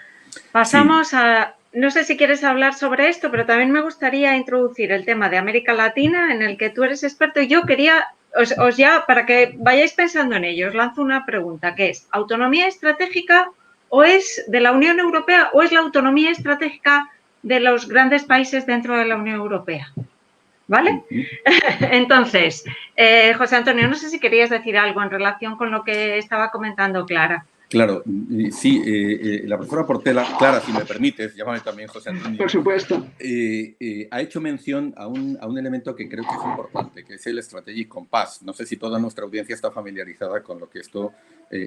pasamos a... No sé si quieres hablar sobre esto, pero también me gustaría introducir el tema de América Latina, en el que tú eres experto, y yo quería, para que vayáis pensando en ello, os lanzo una pregunta, que es, ¿autonomía estratégica o es de la Unión Europea o es la autonomía estratégica de los grandes países dentro de la Unión Europea? ¿Vale? Entonces, José Antonio, no sé si querías decir algo en relación con lo que estaba comentando Clara. Claro, sí, la profesora Portela, Clara, si me permites, llámame también José Antonio. Por supuesto. Ha hecho mención a un elemento que creo que es importante, que es el Strategic Compass. No sé si toda nuestra audiencia está familiarizada con lo que esto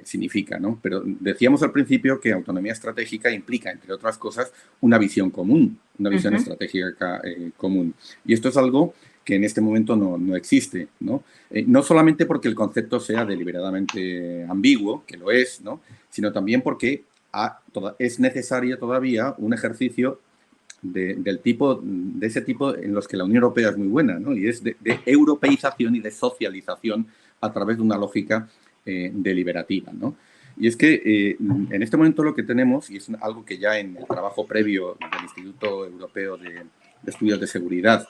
significa, ¿no? Pero decíamos al principio que autonomía estratégica implica, entre otras cosas, una visión común, una visión estratégica común. Y esto es algo que en este momento no existe, ¿no? No solamente porque el concepto sea deliberadamente ambiguo, que lo es, ¿no? Sino también porque es necesario todavía un ejercicio de ese tipo en los que la Unión Europea es muy buena, ¿no? Y es de europeización y de socialización a través de una lógica deliberativa, ¿no? Y es que en este momento lo que tenemos, y es algo que ya en el trabajo previo del Instituto Europeo de Estudios de Seguridad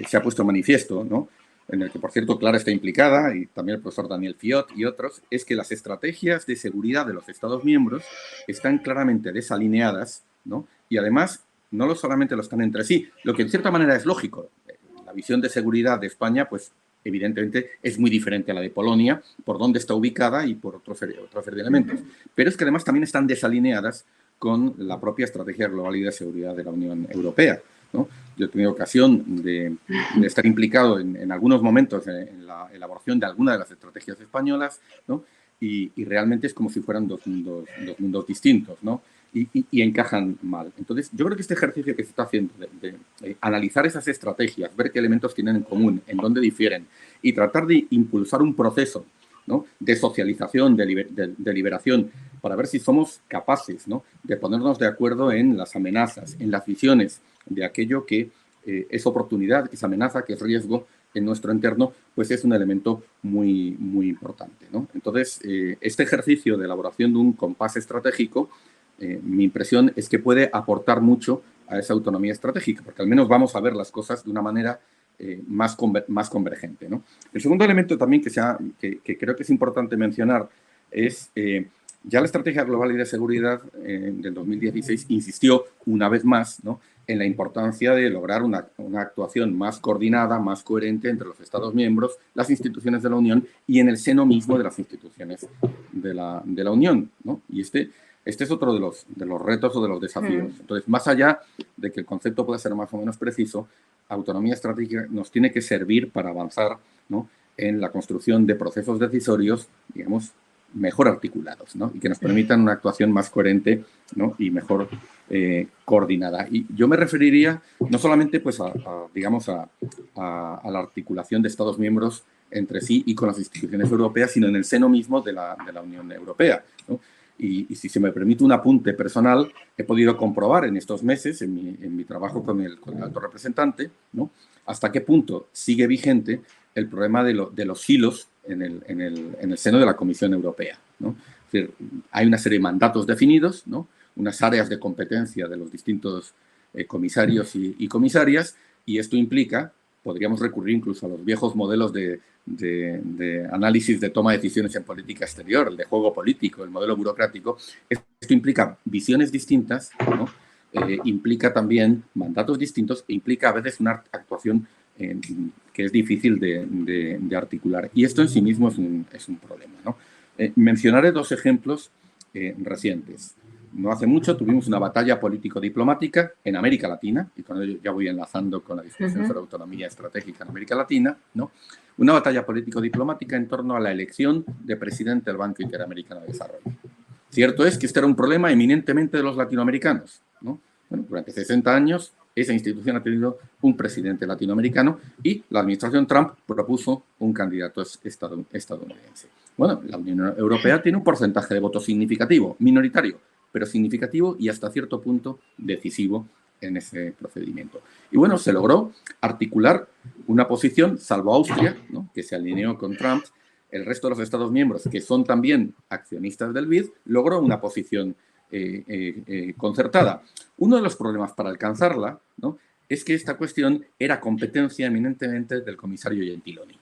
se ha puesto manifiesto, ¿no? En el que, por cierto, Clara está implicada, y también el profesor Daniel Fiot y otros, es que las estrategias de seguridad de los Estados miembros están claramente desalineadas, ¿no? Y además, no solamente lo están entre sí, lo que en cierta manera es lógico. La visión de seguridad de España, pues, evidentemente, es muy diferente a la de Polonia, por dónde está ubicada y por otra serie de elementos. Pero es que además también están desalineadas con la propia estrategia global y de seguridad de la Unión Europea, ¿no? Yo he tenido ocasión de estar implicado en algunos momentos en la elaboración de alguna de las estrategias españolas, ¿no? Y realmente es como si fueran dos mundos distintos, ¿no? Y encajan mal. Entonces, yo creo que este ejercicio que se está haciendo de analizar esas estrategias, ver qué elementos tienen en común, en dónde difieren, y tratar de impulsar un proceso, ¿no?, de socialización, de liberación, para ver si somos capaces, ¿no?, de ponernos de acuerdo en las amenazas, en las visiones de aquello que es oportunidad, que es amenaza, que es riesgo en nuestro entorno, pues es un elemento muy, muy importante, ¿no? Entonces, este ejercicio de elaboración de un compás estratégico, mi impresión es que puede aportar mucho a esa autonomía estratégica, porque al menos vamos a ver las cosas de una manera más convergente, ¿no? El segundo elemento también que creo que es importante mencionar es ya la Estrategia Global y de Seguridad del 2016 insistió una vez más, ¿no?, en la importancia de lograr una actuación más coordinada, más coherente entre los Estados miembros, las instituciones de la Unión y en el seno mismo de las instituciones de la Unión, ¿no? Y este es otro de los retos o de los desafíos. Entonces, más allá de que el concepto pueda ser más o menos preciso, autonomía estratégica nos tiene que servir para avanzar, ¿no?, en la construcción de procesos decisorios, digamos, mejor articulados, ¿no?, y que nos permitan una actuación más coherente, ¿no?, y mejor coordinada. Y yo me referiría no solamente pues, digamos, a la articulación de Estados miembros entre sí y con las instituciones europeas, sino en el seno mismo de la Unión Europea, ¿no? Y si se me permite un apunte personal, he podido comprobar en estos meses, en mi trabajo con el alto representante, ¿no?, hasta qué punto sigue vigente el problema de los hilos en el seno de la Comisión Europea, ¿no? Es decir, hay una serie de mandatos definidos, ¿no?, unas áreas de competencia de los distintos comisarios y comisarias, y esto implica, podríamos recurrir incluso a los viejos modelos de análisis de toma de decisiones en política exterior, el de juego político, el modelo burocrático. Esto implica visiones distintas, ¿no?, implica también mandatos distintos e implica a veces una actuación que es difícil de articular. Y esto en sí mismo es un problema, ¿no? Mencionaré dos ejemplos recientes. No hace mucho tuvimos una batalla político-diplomática en América Latina, y con ello ya voy enlazando con la discusión sobre autonomía estratégica en América Latina, ¿no? Una batalla político-diplomática en torno a la elección de presidente del Banco Interamericano de Desarrollo. Cierto es que este era un problema eminentemente de los latinoamericanos, ¿no? Bueno, durante 60 años esa institución ha tenido un presidente latinoamericano y la administración Trump propuso un candidato estadounidense. Bueno, la Unión Europea tiene un porcentaje de votos significativo, minoritario, pero significativo y hasta cierto punto decisivo en ese procedimiento. Y bueno, se logró articular una posición, salvo Austria, ¿no?, que se alineó con Trump. El resto de los Estados miembros, que son también accionistas del BID, logró una posición concertada. Uno de los problemas para alcanzarla, ¿no?, es que esta cuestión era competencia eminentemente del comisario Gentiloni.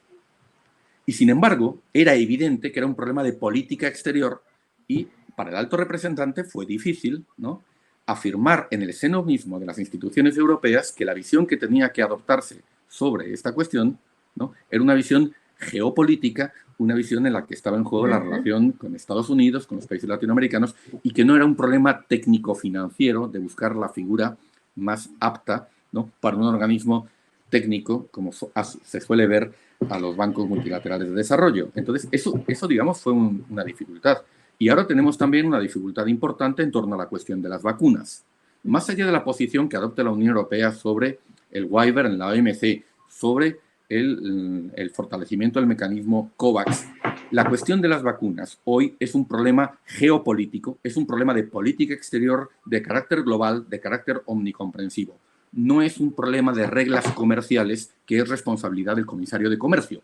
Y sin embargo, era evidente que era un problema de política exterior y para el alto representante fue difícil, ¿no?, afirmar en el seno mismo de las instituciones europeas que la visión que tenía que adoptarse sobre esta cuestión, ¿no?, era una visión geopolítica, una visión en la que estaba en juego la relación con Estados Unidos, con los países latinoamericanos, y que no era un problema técnico-financiero de buscar la figura más apta, ¿no?, para un organismo técnico, como se suele ver a los bancos multilaterales de desarrollo. Entonces, eso digamos, fue una dificultad. Y ahora tenemos también una dificultad importante en torno a la cuestión de las vacunas. Más allá de la posición que adopte la Unión Europea sobre el waiver en la OMC, sobre el fortalecimiento del mecanismo COVAX, la cuestión de las vacunas hoy es un problema geopolítico, es un problema de política exterior de carácter global, de carácter omnicomprensivo. No es un problema de reglas comerciales que es responsabilidad del comisario de Comercio.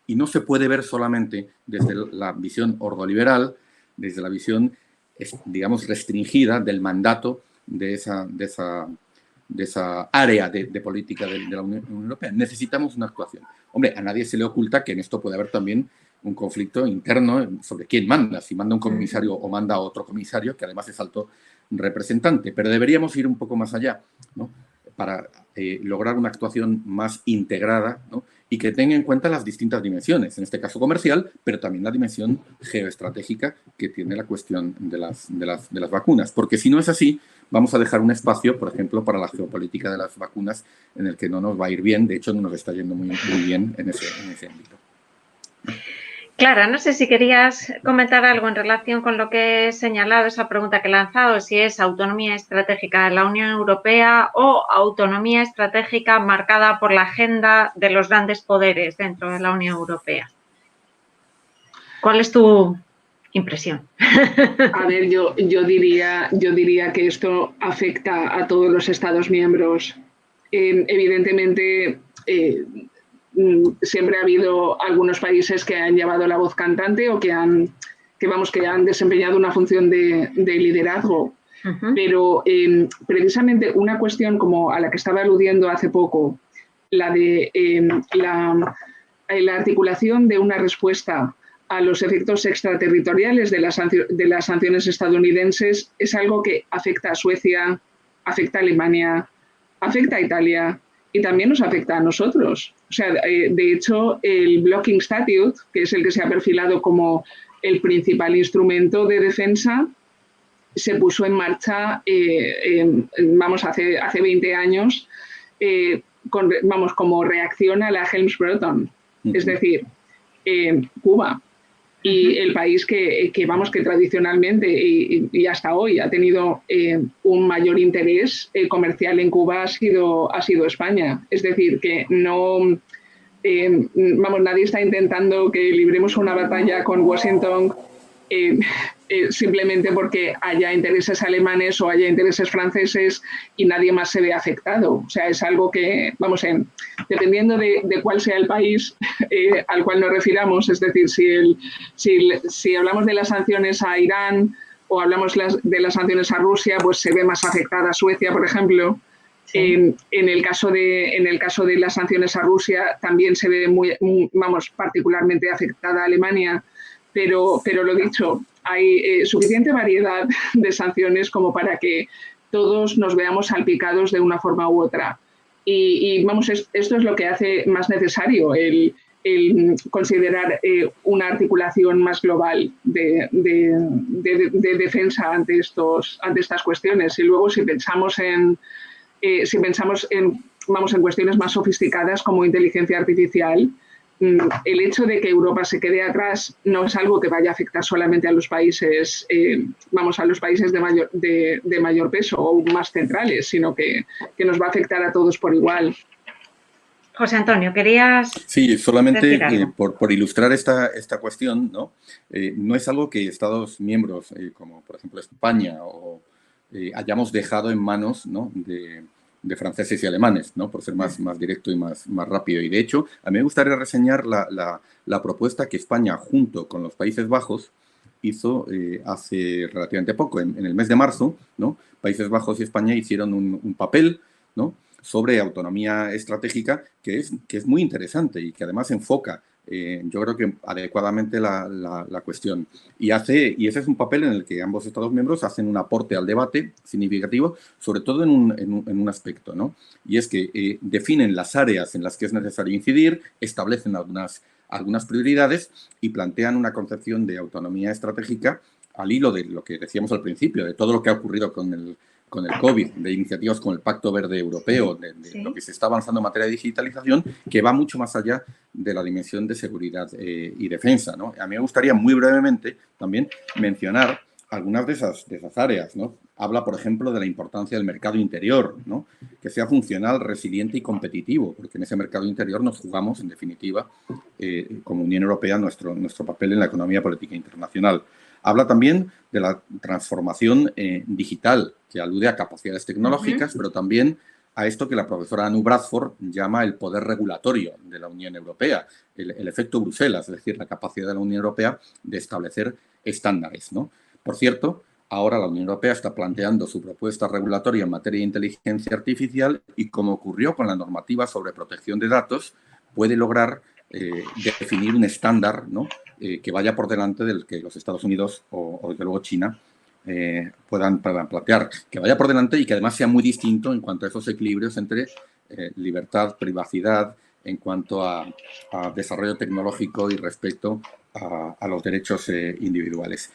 Y no se puede ver solamente desde la visión ordoliberal, desde la visión, digamos, restringida del mandato de esa área de política de la Unión Europea. Necesitamos una actuación. Hombre, a nadie se le oculta que en esto puede haber también un conflicto interno sobre quién manda, si manda un comisario o manda otro comisario, que además es alto representante. Pero deberíamos ir un poco más allá, ¿no?, para lograr una actuación más integrada, ¿no?, y que tenga en cuenta las distintas dimensiones, en este caso comercial, pero también la dimensión geoestratégica que tiene la cuestión de las vacunas. Porque si no es así, vamos a dejar un espacio, por ejemplo, para la geopolítica de las vacunas en el que no nos va a ir bien. De hecho, no nos está yendo muy bien en ese ámbito. Clara, no sé si querías comentar algo en relación con lo que he señalado, esa pregunta que he lanzado, si es autonomía estratégica de la Unión Europea o autonomía estratégica marcada por la agenda de los grandes poderes dentro de la Unión Europea. ¿Cuál es tu impresión? A ver, yo diría que esto afecta a todos los Estados miembros. Evidentemente, siempre ha habido algunos países que han llevado la voz cantante o que han desempeñado una función de liderazgo. Pero precisamente una cuestión como a la que estaba aludiendo hace poco, la de la articulación de una respuesta a los efectos extraterritoriales de las sanciones estadounidenses, es algo que afecta a Suecia, afecta a Alemania, afecta a Italia y también nos afecta a nosotros. O sea, de hecho, el Blocking Statute, que es el que se ha perfilado como el principal instrumento de defensa, se puso en marcha, hace 20 años, como reacción a la Helms-Burton, es decir, Cuba. Y el país que tradicionalmente y hasta hoy ha tenido un mayor interés comercial en Cuba ha sido España. Es decir, que no, nadie está intentando que libremos una batalla con Washington simplemente porque haya intereses alemanes o haya intereses franceses y nadie más se ve afectado. O sea, es algo que, dependiendo de cuál sea el país al cual nos refiramos, es decir, si hablamos de las sanciones a Irán o hablamos de las sanciones a Rusia, pues se ve más afectada Suecia, por ejemplo. Sí. En el caso de las sanciones a Rusia también se ve particularmente afectada Alemania. Pero lo dicho, hay suficiente variedad de sanciones como para que todos nos veamos salpicados de una forma u otra. Esto es lo que hace más necesario el considerar una articulación más global de defensa ante estas cuestiones. Y luego, si pensamos en cuestiones más sofisticadas como inteligencia artificial, el hecho de que Europa se quede atrás no es algo que vaya a afectar solamente a los países, a los países de mayor peso o más centrales, sino que nos va a afectar a todos por igual. José Antonio, ¿querías Sí, solamente por ilustrar esta cuestión, ¿no? No es algo que Estados miembros, como por ejemplo España, hayamos dejado en manos, ¿no?, de franceses y alemanes, ¿no?, por ser más directo y más rápido. Y de hecho, a mí me gustaría reseñar la propuesta que España, junto con los Países Bajos, hizo hace relativamente poco, en el mes de marzo, ¿no? Países Bajos y España hicieron un papel, ¿no?, sobre autonomía estratégica que es muy interesante y que además enfoca, yo creo que adecuadamente la cuestión. Y ese es un papel en el que ambos Estados miembros hacen un aporte al debate significativo, sobre todo en un aspecto, ¿no? Y es que definen las áreas en las que es necesario incidir, establecen algunas prioridades y plantean una concepción de autonomía estratégica al hilo de lo que decíamos al principio, de todo lo que ha ocurrido con el COVID, de iniciativas con el Pacto Verde Europeo, de lo que se está avanzando en materia de digitalización, que va mucho más allá de la dimensión de seguridad y defensa, ¿no? A mí me gustaría muy brevemente también mencionar algunas de esas áreas, ¿no? Habla, por ejemplo, de la importancia del mercado interior, ¿no?, que sea funcional, resiliente y competitivo, porque en ese mercado interior nos jugamos, en definitiva, como Unión Europea, nuestro papel en la economía política internacional. Habla también de la transformación digital, que alude a capacidades tecnológicas, pero también a esto que la profesora Anu Bradford llama el poder regulatorio de la Unión Europea, el efecto Bruselas, es decir, la capacidad de la Unión Europea de establecer estándares, ¿no? Por cierto, ahora la Unión Europea está planteando su propuesta regulatoria en materia de inteligencia artificial y, como ocurrió con la normativa sobre protección de datos, puede lograr definir un estándar, ¿no?, que vaya por delante del que los Estados Unidos o desde luego China puedan plantear, que vaya por delante y que además sea muy distinto en cuanto a esos equilibrios entre libertad, privacidad, en cuanto a desarrollo tecnológico y respecto a los derechos individuales.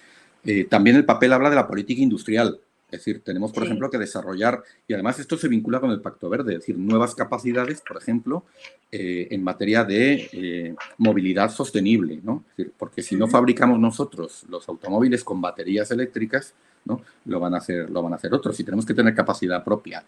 También el papel habla de la política industrial. Es decir, tenemos, por ejemplo, que desarrollar, y además esto se vincula con el Pacto Verde, es decir, nuevas capacidades, por ejemplo, en materia de movilidad sostenible, ¿no? Es decir, porque si no fabricamos nosotros los automóviles con baterías eléctricas, ¿no?, lo van a hacer otros, y tenemos que tener capacidad propia.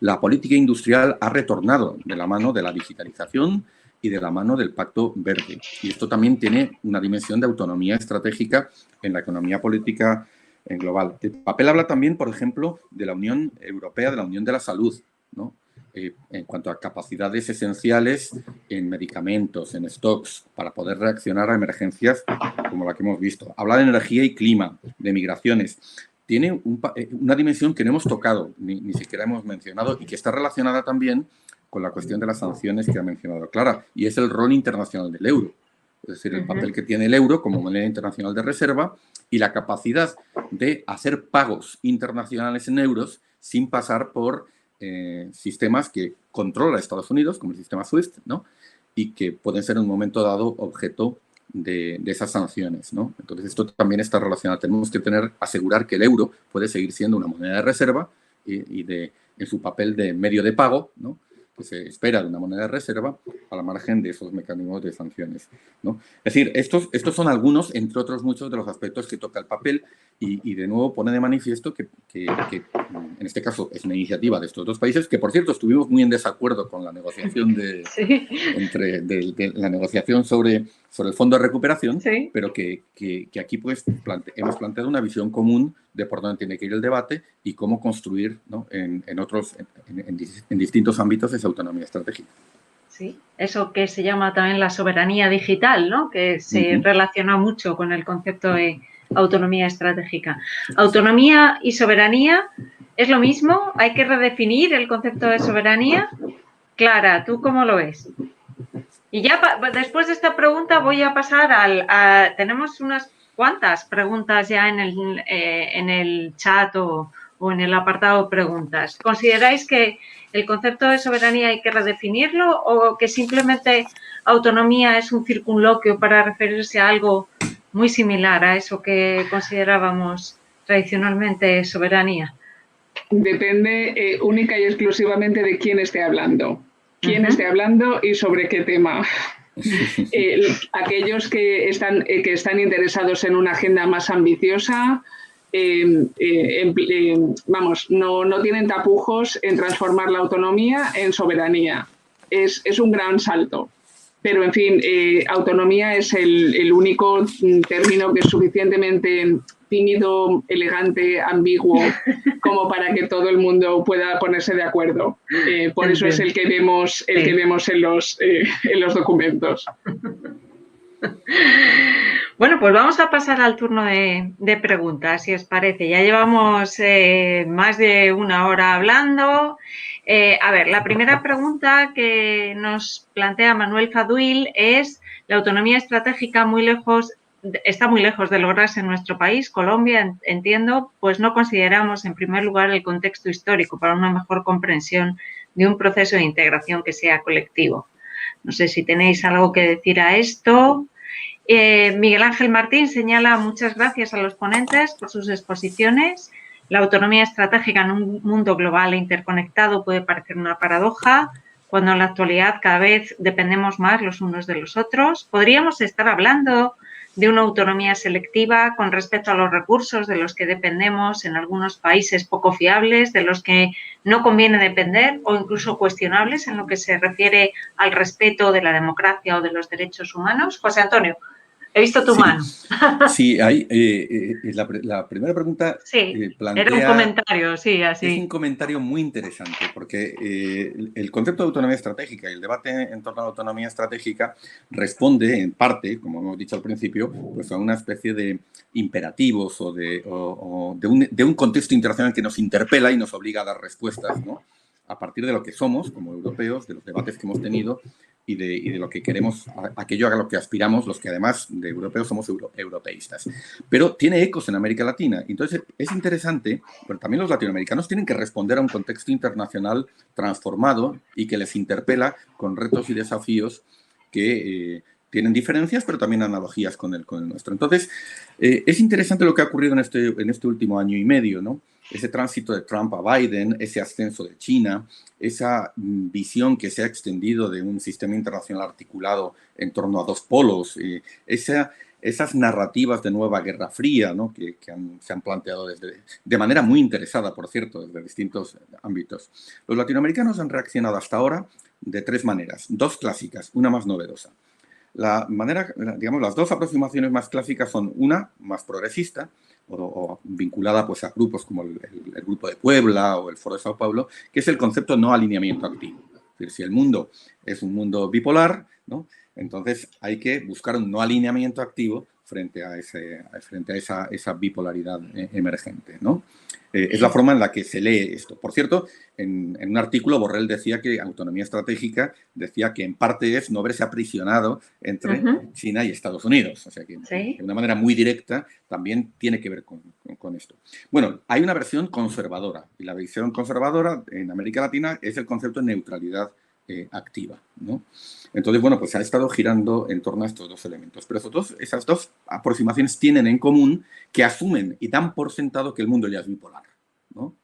La política industrial ha retornado de la mano de la digitalización y de la mano del Pacto Verde. Y esto también tiene una dimensión de autonomía estratégica en la economía política en global. El papel habla también, por ejemplo, de la Unión Europea, de la Unión de la Salud, ¿no?, en cuanto a capacidades esenciales en medicamentos, en stocks, para poder reaccionar a emergencias como la que hemos visto. Habla de energía y clima, de migraciones. Tiene una dimensión que no hemos tocado, ni siquiera hemos mencionado, y que está relacionada también con la cuestión de las sanciones que ha mencionado Clara, y es el rol internacional del euro. Es decir, el papel que tiene el euro como moneda internacional de reserva y la capacidad de hacer pagos internacionales en euros sin pasar por sistemas que controla Estados Unidos, como el sistema SWIFT, ¿no? Y que pueden ser en un momento dado objeto de esas sanciones, ¿no? Entonces, esto también está relacionado. Tenemos que asegurar que el euro puede seguir siendo una moneda de reserva en su papel de medio de pago, ¿no? Que se espera de una moneda de reserva a la margen de esos mecanismos de sanciones, ¿no? Es decir, estos son algunos, entre otros muchos, de los aspectos que toca el papel y de nuevo pone de manifiesto que en este caso es una iniciativa de estos dos países, que por cierto estuvimos muy en desacuerdo con la negociación la negociación sobre el fondo de recuperación, sí, pero que aquí pues hemos planteado una visión común de por dónde tiene que ir el debate y cómo construir, ¿no? en distintos ámbitos esa autonomía estratégica. Sí, eso que se llama también la soberanía digital, ¿no? Que se relaciona mucho con el concepto de autonomía estratégica. ¿Autonomía y soberanía es lo mismo? ¿Hay que redefinir el concepto de soberanía? Clara, ¿tú cómo lo ves? Y ya después de esta pregunta voy a pasar tenemos unas cuantas preguntas ya en el chat o en el apartado preguntas. ¿Consideráis que el concepto de soberanía hay que redefinirlo o que simplemente autonomía es un circunloquio para referirse a algo muy similar a eso que considerábamos tradicionalmente soberanía? Depende única y exclusivamente de quién esté hablando. Quién esté hablando y sobre qué tema. Aquellos que están interesados en una agenda más ambiciosa, no tienen tapujos en transformar la autonomía en soberanía. Es un gran salto. Pero, en fin, autonomía es el único término que es suficientemente tímido, elegante, ambiguo, como para que todo el mundo pueda ponerse de acuerdo. Por eso es el que vemos en los documentos. Bueno, pues vamos a pasar al turno de preguntas, si os parece. Ya llevamos más de una hora hablando. A ver, la primera pregunta que nos plantea Manuel Faduil es: la autonomía estratégica está muy lejos de lograrse en nuestro país, Colombia, entiendo, pues no consideramos en primer lugar el contexto histórico para una mejor comprensión de un proceso de integración que sea colectivo. No sé si tenéis algo que decir a esto. Miguel Ángel Martín señala: muchas gracias a los ponentes por sus exposiciones. La autonomía estratégica en un mundo global e interconectado puede parecer una paradoja, cuando en la actualidad cada vez dependemos más los unos de los otros. ¿Podríamos estar hablando de una autonomía selectiva con respecto a los recursos de los que dependemos en algunos países poco fiables, de los que no conviene depender o incluso cuestionables en lo que se refiere al respeto de la democracia o de los derechos humanos? José Antonio, he visto tu mano. Sí, la primera pregunta plantea... Era un comentario, sí, así. Es un comentario muy interesante porque el concepto de autonomía estratégica y el debate en torno a la autonomía estratégica responde, en parte, como hemos dicho al principio, pues a una especie de imperativos o de un contexto internacional que nos interpela y nos obliga a dar respuestas, ¿no? A partir de lo que somos como europeos, de los debates que hemos tenido y de lo que queremos, aquello a lo que aspiramos, los que además de europeos somos europeístas. Pero tiene ecos en América Latina. Entonces, es interesante, pero también los latinoamericanos tienen que responder a un contexto internacional transformado y que les interpela con retos y desafíos que tienen diferencias, pero también analogías con el nuestro. Entonces, es interesante lo que ha ocurrido en este último año y medio, ¿no? Ese tránsito de Trump a Biden, ese ascenso de China, esa visión que se ha extendido de un sistema internacional articulado en torno a dos polos, esas narrativas de nueva Guerra Fría, ¿no? que se han planteado de manera muy interesada, por cierto, desde distintos ámbitos. Los latinoamericanos han reaccionado hasta ahora de tres maneras, dos clásicas, una más novedosa. Las dos aproximaciones más clásicas son una más progresista, o vinculada pues, a grupos como el Grupo de Puebla o el Foro de Sao Paulo, que es el concepto de no alineamiento activo. Es decir, si el mundo es un mundo bipolar, ¿no? Entonces hay que buscar un no alineamiento activo frente a esa bipolaridad emergente, ¿no? Es la forma en la que se lee esto. Por cierto, en un artículo Borrell decía que autonomía estratégica, decía que en parte es no haberse aprisionado entre China y Estados Unidos. O sea que de una manera muy directa también tiene que ver con esto. Bueno, hay una versión conservadora, y la versión conservadora en América Latina es el concepto de neutralidad activa, ¿no? Entonces, bueno, pues se ha estado girando en torno a estos dos elementos. Pero esas dos aproximaciones tienen en común que asumen y dan por sentado que el mundo ya es bipolar, ¿no?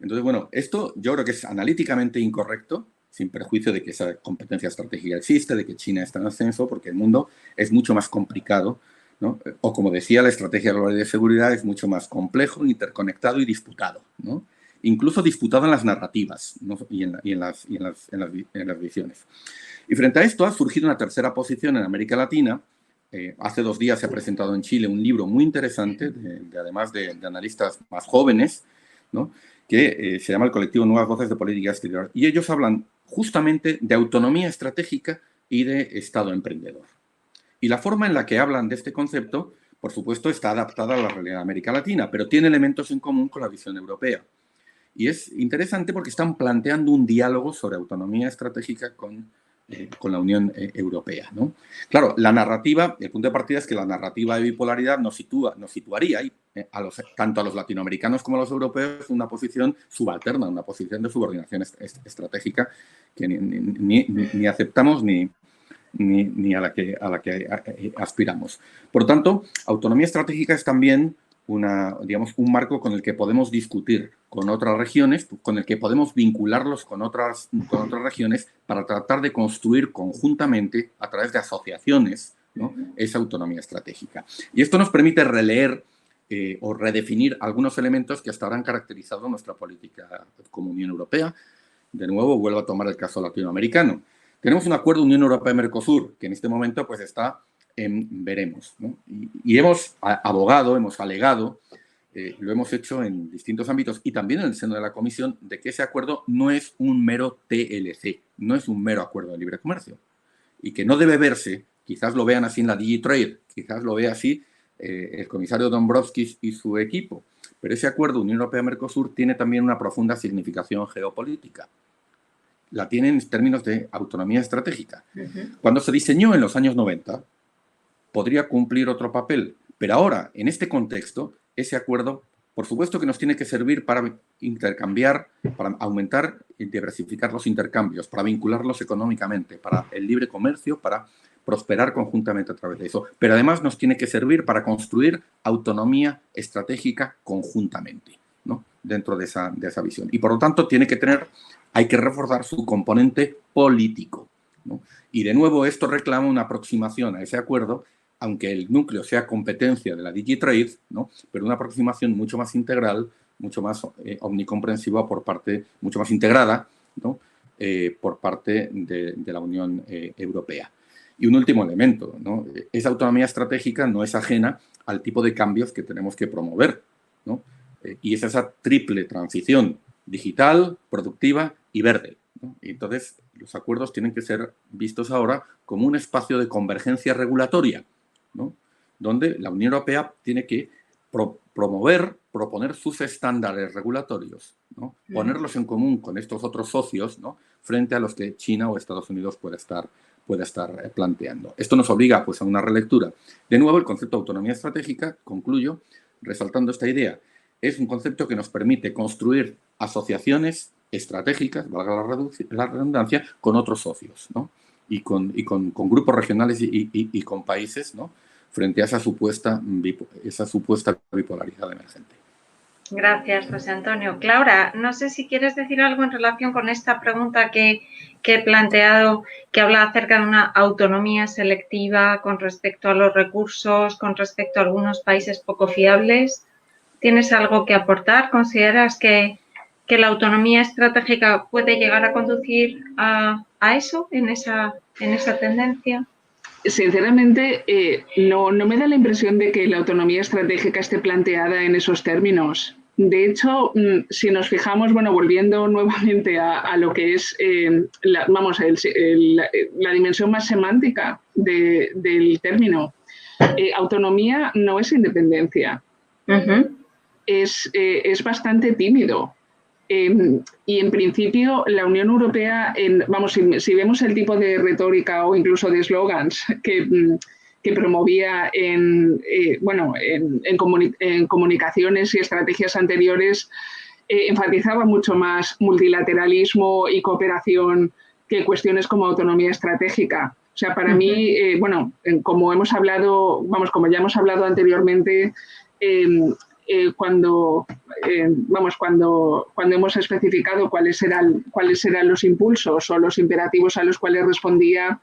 Entonces, bueno, esto yo creo que es analíticamente incorrecto, sin perjuicio de que esa competencia estratégica existe, de que China está en ascenso, porque el mundo es mucho más complicado, ¿no? O como decía, la estrategia global de seguridad es mucho más complejo, interconectado y disputado, ¿no? Incluso disputado en las narrativas, ¿no? y en las visiones. Y frente a esto ha surgido una tercera posición en América Latina. Hace 2 días se ha presentado en Chile un libro muy interesante, además de analistas más jóvenes, ¿no? Que se llama El colectivo Nuevas Voces de Política Exterior. Y ellos hablan justamente de autonomía estratégica y de Estado emprendedor. Y la forma en la que hablan de este concepto, por supuesto, está adaptada a la realidad de América Latina, pero tiene elementos en común con la visión europea. Y es interesante porque están planteando un diálogo sobre autonomía estratégica con la Unión Europea, ¿no? Claro, la narrativa, el punto de partida es que la narrativa de bipolaridad nos situaría tanto a los latinoamericanos como a los europeos en una posición subalterna, una posición de subordinación estratégica que ni aceptamos ni a la que aspiramos. Por tanto, autonomía estratégica es también un marco con el que podemos discutir con otras regiones, con el que podemos vincularlos con otras regiones para tratar de construir conjuntamente, a través de asociaciones, ¿no?, esa autonomía estratégica. Y esto nos permite releer o redefinir algunos elementos que hasta ahora han caracterizado nuestra política como Unión Europea. De nuevo, vuelvo a tomar el caso latinoamericano. Tenemos un acuerdo Unión Europea-Mercosur, que en este momento pues está veremos, ¿no? Y hemos abogado, hemos alegado, lo hemos hecho en distintos ámbitos y también en el seno de la Comisión, de que ese acuerdo no es un mero TLC, no es un mero acuerdo de libre comercio, y que no debe verse, quizás lo vean así en la DigiTrade, quizás lo vea así el comisario Dombrovskis y su equipo, pero ese acuerdo Unión Europea-Mercosur tiene también una profunda significación geopolítica. La tiene en términos de autonomía estratégica. Cuando se diseñó en los años 90, podría cumplir otro papel, pero ahora, en este contexto, ese acuerdo, por supuesto que nos tiene que servir para intercambiar, para aumentar y diversificar los intercambios, para vincularlos económicamente, para el libre comercio, para prosperar conjuntamente a través de eso, pero además nos tiene que servir para construir autonomía estratégica conjuntamente, ¿no?, dentro de esa visión. Y por lo tanto, hay que reforzar su componente político, ¿no? Y de nuevo, esto reclama una aproximación a ese acuerdo, aunque el núcleo sea competencia de la DigiTrade, ¿no?, pero una aproximación mucho más integral, mucho más omnicomprensiva mucho más integrada, ¿no?, por parte de la Unión Europea. Y un último elemento, ¿no?, esa autonomía estratégica no es ajena al tipo de cambios que tenemos que promover, ¿no? Y es esa triple transición digital, productiva y verde, ¿no? Y entonces, los acuerdos tienen que ser vistos ahora como un espacio de convergencia regulatoria, ¿no?, donde la Unión Europea tiene que proponer sus estándares regulatorios, ¿no?, ponerlos en común con estos otros socios, ¿no?, frente a los que China o Estados Unidos puede estar planteando. Esto nos obliga, pues, a una relectura. De nuevo, el concepto de autonomía estratégica, concluyo resaltando esta idea, es un concepto que nos permite construir asociaciones estratégicas, valga la redundancia, con otros socios, ¿no?, y con grupos regionales y con países, ¿no?, frente a esa supuesta bipolaridad emergente. Gracias, José Antonio. Claura, no sé si quieres decir algo en relación con esta pregunta que he planteado, que habla acerca de una autonomía selectiva con respecto a los recursos, con respecto a algunos países poco fiables. ¿Tienes algo que aportar? ¿Consideras que la autonomía estratégica puede llegar a conducir a eso, en esa tendencia? Sinceramente, no me da la impresión de que la autonomía estratégica esté planteada en esos términos. De hecho, si nos fijamos, bueno, volviendo nuevamente a lo que es la dimensión más semántica del término, Autonomía no es independencia. Es bastante tímido. Y en principio la Unión Europea, si vemos el tipo de retórica o incluso de eslogans que promovía en comunicaciones y estrategias anteriores, enfatizaba mucho más multilateralismo y cooperación que cuestiones como autonomía estratégica. O sea, para mí, como ya hemos hablado anteriormente, cuando hemos especificado cuáles eran los impulsos o los imperativos a los cuales respondía,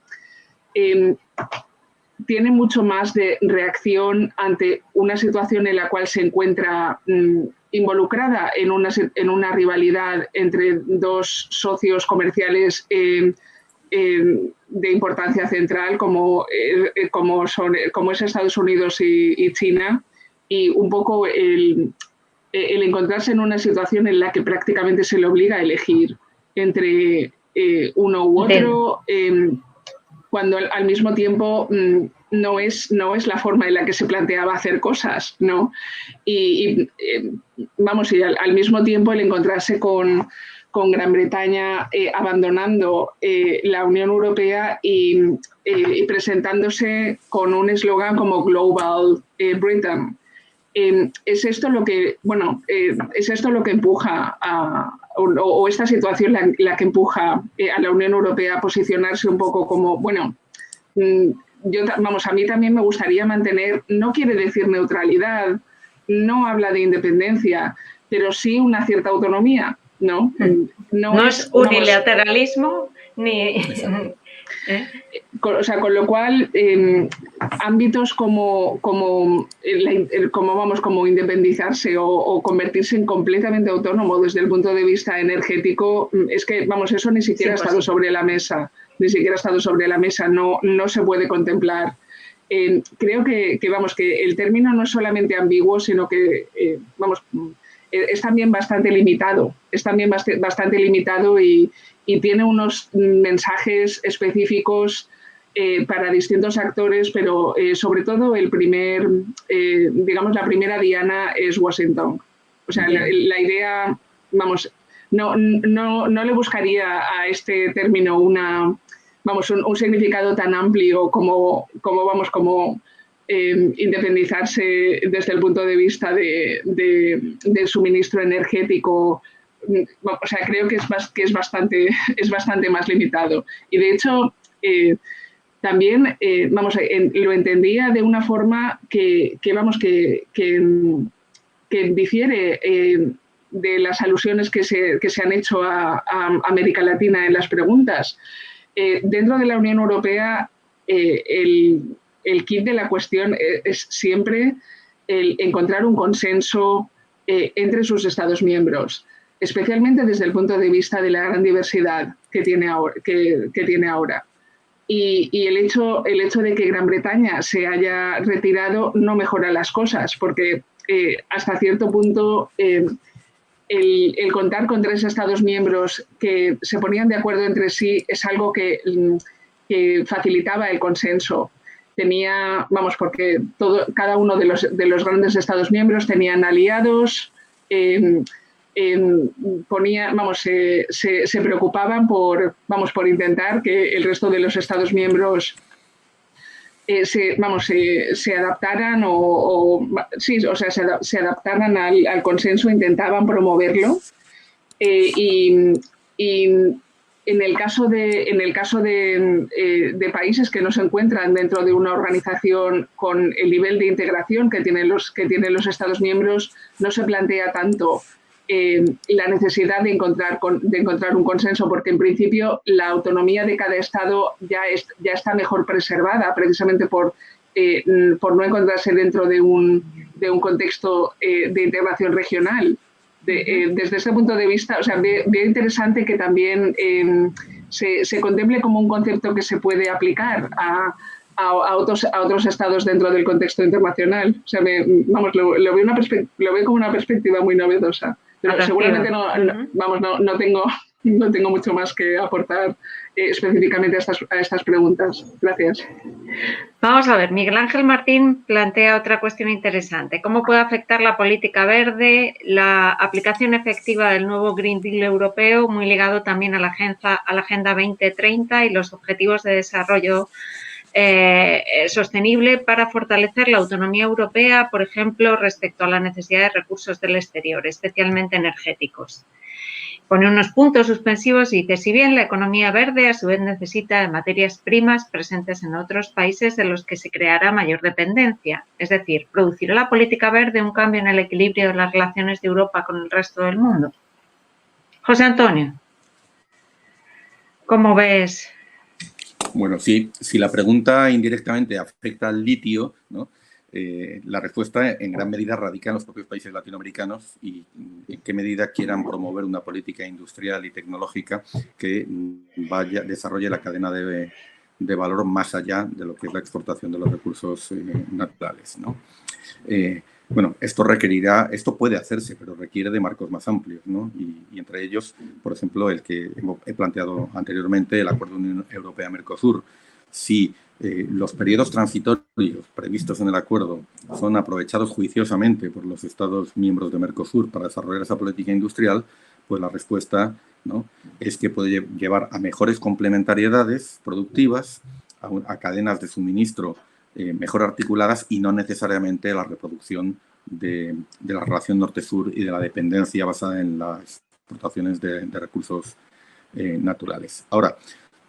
tiene mucho más de reacción ante una situación en la cual se encuentra involucrada en una rivalidad entre dos socios comerciales de importancia central como es Estados Unidos y China, y un poco el encontrarse en una situación en la que prácticamente se le obliga a elegir entre uno u otro, cuando al mismo tiempo no es la forma en la que se planteaba hacer cosas, ¿no? Y al mismo tiempo el encontrarse con Gran Bretaña abandonando la Unión Europea y presentándose con un eslogan como Global Britain. Es esto lo que empuja o esta situación la que empuja a la Unión Europea a posicionarse un poco como, a mí también me gustaría mantener, no quiere decir neutralidad, no habla de independencia, pero sí una cierta autonomía, ¿no? No es unilateralismo ni... Con lo cual, ámbitos como independizarse o convertirse en completamente autónomo desde el punto de vista energético, es que, eso ni siquiera ha estado sobre la mesa. Ni siquiera ha estado sobre la mesa, no se puede contemplar. Creo que el término no es solamente ambiguo, sino que, es también bastante limitado. Es también bastante limitado y tiene unos mensajes específicos para distintos actores, pero sobre todo la primera diana es Washington. O sea, la idea, no le buscaría a este término un significado tan amplio como independizarse desde el punto de vista del suministro energético. O sea, creo que es bastante más limitado. Y de hecho, también lo entendía de una forma que difiere de las alusiones que se han hecho a América Latina en las preguntas. Dentro de la Unión Europea, el quid de la cuestión es siempre el encontrar un consenso entre sus Estados miembros, especialmente desde el punto de vista de la gran diversidad que tiene ahora. Y el hecho de que Gran Bretaña se haya retirado no mejora las cosas, porque hasta cierto punto el contar con 3 Estados miembros que se ponían de acuerdo entre sí es algo que facilitaba el consenso. Porque cada uno de los grandes Estados miembros tenían aliados, se preocupaban por intentar que el resto de los Estados miembros se adaptaran se adaptaran al consenso, intentaban promoverlo. En el caso de países que no se encuentran dentro de una organización con el nivel de integración que tienen los Estados miembros, no se plantea tanto la necesidad de encontrar un consenso, porque en principio la autonomía de cada Estado ya está mejor preservada, precisamente por no encontrarse dentro de un contexto de integración regional. Desde este punto de vista, veo interesante que también se contemple como un concepto que se puede aplicar a otros estados dentro del contexto internacional. Lo veo como una perspectiva muy novedosa, pero seguramente no tengo No tengo mucho más que aportar específicamente a estas preguntas. Gracias. Vamos a ver, Miguel Ángel Martín plantea otra cuestión interesante. ¿Cómo puede afectar la política verde la aplicación efectiva del nuevo Green Deal europeo, muy ligado también a la Agenda 2030 y los Objetivos de Desarrollo Sostenible, para fortalecer la autonomía europea, por ejemplo, respecto a la necesidad de recursos del exterior, especialmente energéticos? Pone unos puntos suspensivos y dice, si bien la economía verde a su vez necesita de materias primas presentes en otros países de los que se creará mayor dependencia, es decir, ¿producirá la política verde un cambio en el equilibrio de las relaciones de Europa con el resto del mundo? José Antonio, ¿cómo ves? Bueno, si la pregunta indirectamente afecta al litio, ¿no? La respuesta en gran medida radica en los propios países latinoamericanos y en qué medida quieran promover una política industrial y tecnológica que desarrolle la cadena de valor más allá de lo que es la exportación de los recursos naturales, ¿no? Bueno, esto puede hacerse, pero requiere de marcos más amplios, ¿no? Y entre ellos, por ejemplo, el que he planteado anteriormente, el Acuerdo Unión Europea-Mercosur. Si los periodos transitorios previstos en el acuerdo son aprovechados juiciosamente por los Estados miembros de Mercosur para desarrollar esa política industrial, pues la respuesta, ¿no?, es que puede llevar a mejores complementariedades productivas, a cadenas de suministro mejor articuladas y no necesariamente a la reproducción de la relación norte-sur y de la dependencia basada en las exportaciones de recursos naturales. Ahora,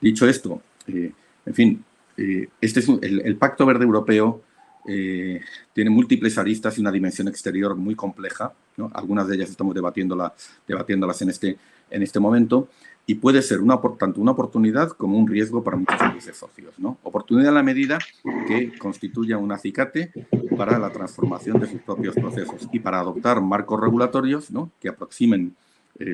dicho esto, en fin, el Pacto Verde Europeo tiene múltiples aristas y una dimensión exterior muy compleja, ¿no? Algunas de ellas estamos debatiéndolas en este momento, y puede ser tanto una oportunidad como un riesgo para muchos países socios, ¿no? Oportunidad en la medida que constituya un acicate para la transformación de sus propios procesos y para adoptar marcos regulatorios, ¿no?, que aproximen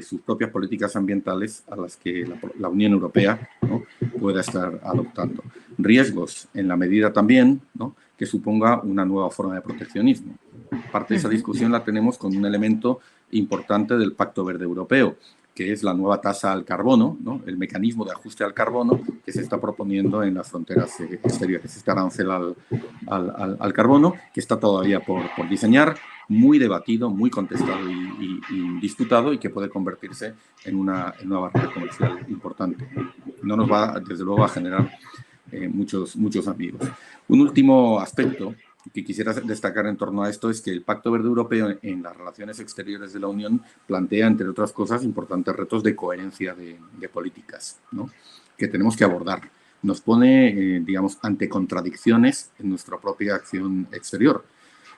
sus propias políticas ambientales a las que la Unión Europea, ¿no?, pueda estar adoptando. Riesgos en la medida también, ¿no?, que suponga una nueva forma de proteccionismo. Parte de esa discusión la tenemos con un elemento importante del Pacto Verde Europeo, que es la nueva tasa al carbono, ¿no?, el mecanismo de ajuste al carbono que se está proponiendo en las fronteras exteriores. Este arancel al carbono, que está todavía por diseñar, muy debatido, muy contestado y disputado, y que puede convertirse en una barrera comercial importante. No nos va, desde luego, a generar muchos amigos. Un último aspecto que quisiera destacar en torno a esto es que el Pacto Verde Europeo en las relaciones exteriores de la Unión plantea, entre otras cosas, importantes retos de coherencia de políticas, ¿no?, que tenemos que abordar. Nos pone, digamos, ante contradicciones en nuestra propia acción exterior.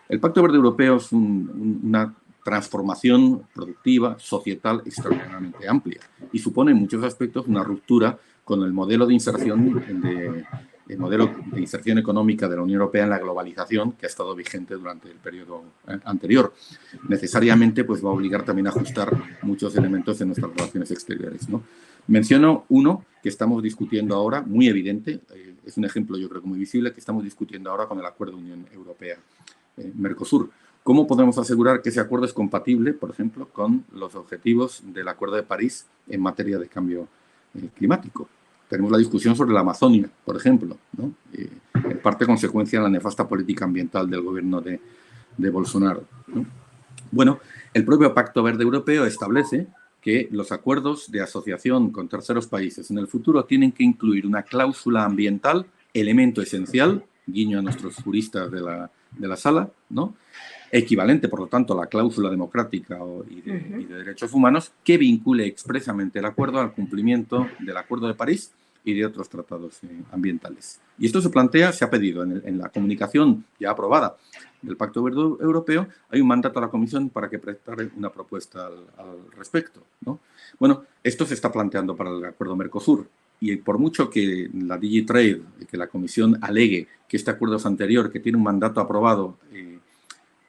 El Pacto Verde Europeo es una transformación productiva, societal, extraordinariamente amplia y supone en muchos aspectos una ruptura con el modelo de inserción económica de la Unión Europea en la globalización que ha estado vigente durante el periodo anterior. Necesariamente, pues, va a obligar también a ajustar muchos elementos de nuestras relaciones exteriores, ¿no? Menciono uno que estamos discutiendo ahora, muy evidente, es un ejemplo, yo creo que muy visible, que estamos discutiendo ahora con el Acuerdo Unión Europea-Mercosur. ¿Cómo podemos asegurar que ese acuerdo es compatible, por ejemplo, con los objetivos del Acuerdo de París en materia de cambio climático? Tenemos la discusión sobre la Amazonia, por ejemplo, ¿no?, en parte consecuencia de la nefasta política ambiental del gobierno de Bolsonaro, ¿no? Bueno, el propio Pacto Verde Europeo establece que los acuerdos de asociación con terceros países en el futuro tienen que incluir una cláusula ambiental, elemento esencial, guiño a nuestros juristas de la sala, ¿no?, equivalente, por lo tanto, a la cláusula democrática y de derechos humanos, que vincule expresamente el acuerdo al cumplimiento del Acuerdo de París y de otros tratados ambientales. Y esto se ha pedido en la comunicación ya aprobada del Pacto Verde Europeo. Hay un mandato a la Comisión para que prepare una propuesta al respecto, ¿no? Bueno, esto se está planteando para el Acuerdo Mercosur, y por mucho que la DigiTrade, que la Comisión alegue que este acuerdo es anterior, que tiene un mandato aprobado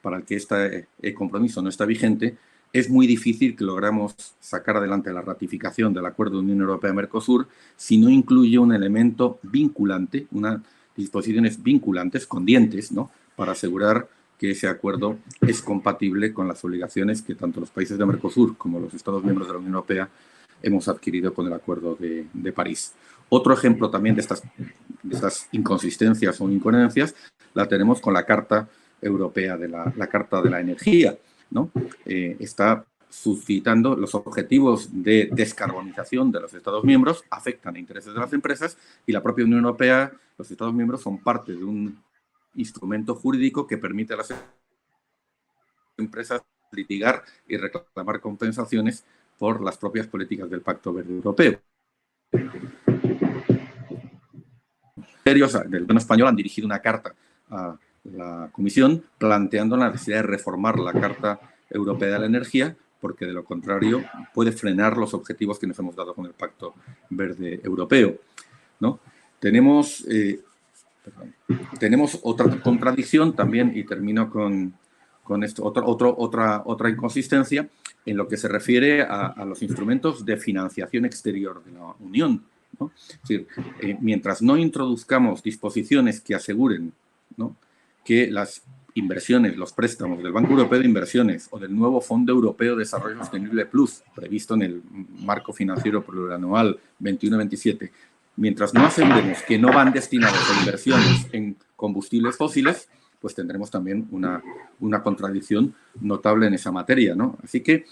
para el que este compromiso no está vigente, es muy difícil que logremos sacar adelante la ratificación del Acuerdo de Unión Europea-Mercosur si no incluye un elemento vinculante, unas disposiciones vinculantes con dientes, ¿no?, para asegurar que ese acuerdo es compatible con las obligaciones que tanto los países de Mercosur como los Estados miembros de la Unión Europea hemos adquirido con el Acuerdo de París. Otro ejemplo también de estas inconsistencias o incoherencias la tenemos con la Carta Europea la Carta de la Energía, ¿no? Está suscitando los objetivos de descarbonización de los Estados miembros, afectan a intereses de las empresas y la propia Unión Europea, los Estados miembros son parte de un instrumento jurídico que permite a las empresas litigar y reclamar compensaciones por las propias políticas del Pacto Verde Europeo. Del gobierno español han dirigido una carta a la Comisión planteando la necesidad de reformar la Carta Europea de la Energía porque de lo contrario puede frenar los objetivos que nos hemos dado con el Pacto Verde Europeo, ¿no? Tenemos otra contradicción también, y termino con esto, otra inconsistencia en lo que se refiere a los instrumentos de financiación exterior de la Unión, ¿no? Es decir, mientras no introduzcamos disposiciones que aseguren, ¿no?, que las inversiones, los préstamos del Banco Europeo de Inversiones o del nuevo Fondo Europeo de Desarrollo Sostenible Plus, previsto en el marco financiero plurianual 21-27, mientras no aseguremos que no van destinados a inversiones en combustibles fósiles, pues tendremos también una contradicción notable en esa materia, ¿no? Así que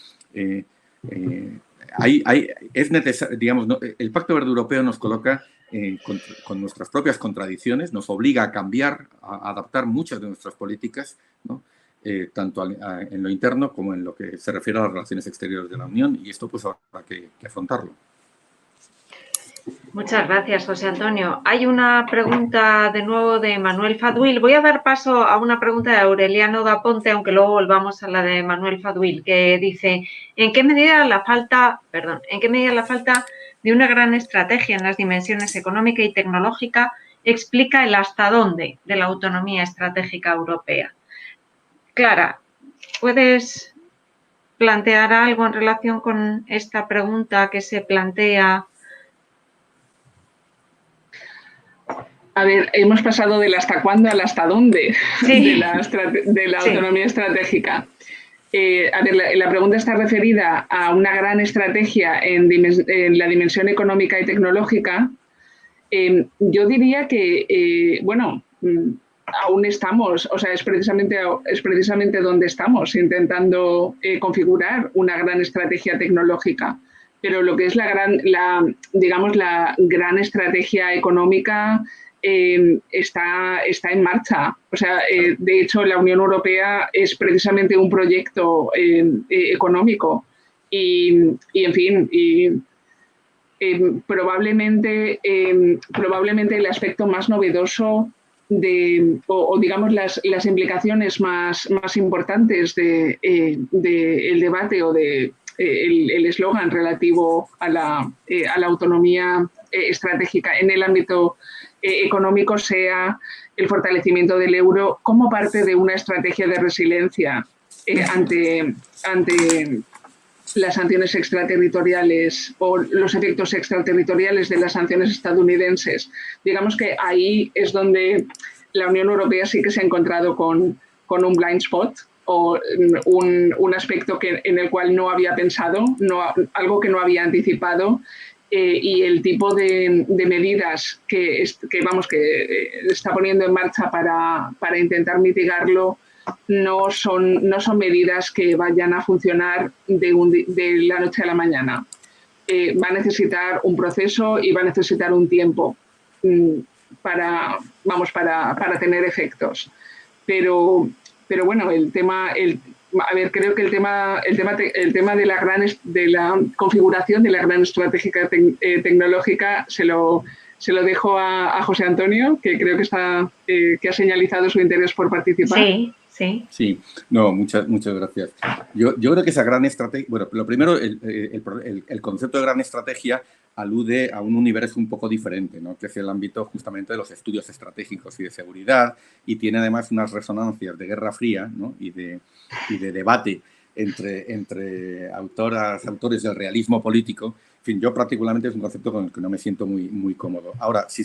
es necesario, digamos, ¿no? El Pacto Verde Europeo nos coloca con nuestras propias contradicciones, nos obliga a cambiar, a adaptar muchas de nuestras políticas, ¿no?, tanto en lo interno como en lo que se refiere a las relaciones exteriores de la Unión, y esto pues habrá que afrontarlo. Muchas gracias, José Antonio. Hay una pregunta de nuevo de Manuel Fadwil. Voy a dar paso a una pregunta de Aureliano Daponte, aunque luego volvamos a la de Manuel Fadwil, que dice: ¿en qué medida la falta de una gran estrategia en las dimensiones económica y tecnológica explica el hasta dónde de la autonomía estratégica europea? Clara, ¿puedes plantear algo en relación con esta pregunta que se plantea? A ver, hemos pasado del hasta cuándo al hasta dónde, sí, de la autonomía estratégica. A ver, la pregunta está referida a una gran estrategia en la dimensión económica y tecnológica. Yo diría que, bueno, aún estamos, o sea, es precisamente donde estamos, intentando configurar una gran estrategia tecnológica. Pero lo que es digamos, la gran estrategia económica está en marcha. O sea, de hecho, la Unión Europea es precisamente un proyecto económico y en fin, probablement el aspecto más novedoso o digamos las implicaciones más importantes del debate o de el eslogan relativo a la autonomía estratégica en el ámbito económico sea el fortalecimiento del euro como parte de una estrategia de resiliencia ante las sanciones extraterritoriales o los efectos extraterritoriales de las sanciones estadounidenses. Digamos que ahí es donde la Unión Europea sí que se ha encontrado con un blind spot o un aspecto en el cual no había pensado, algo que no había anticipado, y el tipo de medidas que está poniendo en marcha para intentar mitigarlo no son medidas que vayan a funcionar de la noche a la mañana. Va a necesitar un proceso y va a necesitar un tiempo para tener efectos. Pero bueno, creo que el tema de la configuración de la gran estrategia tecnológica se lo dejo a José Antonio, que creo que ha señalizado su interés por participar. Sí. No, muchas gracias. Yo creo que esa gran estrategia, bueno, lo primero, el concepto de gran estrategia alude a un universo un poco diferente, ¿no?, que es el ámbito justamente de los estudios estratégicos y de seguridad, y tiene además unas resonancias de Guerra Fría, ¿no?, y de debate entre autores del realismo político. En fin, yo particularmente es un concepto con el que no me siento muy cómodo. Ahora, si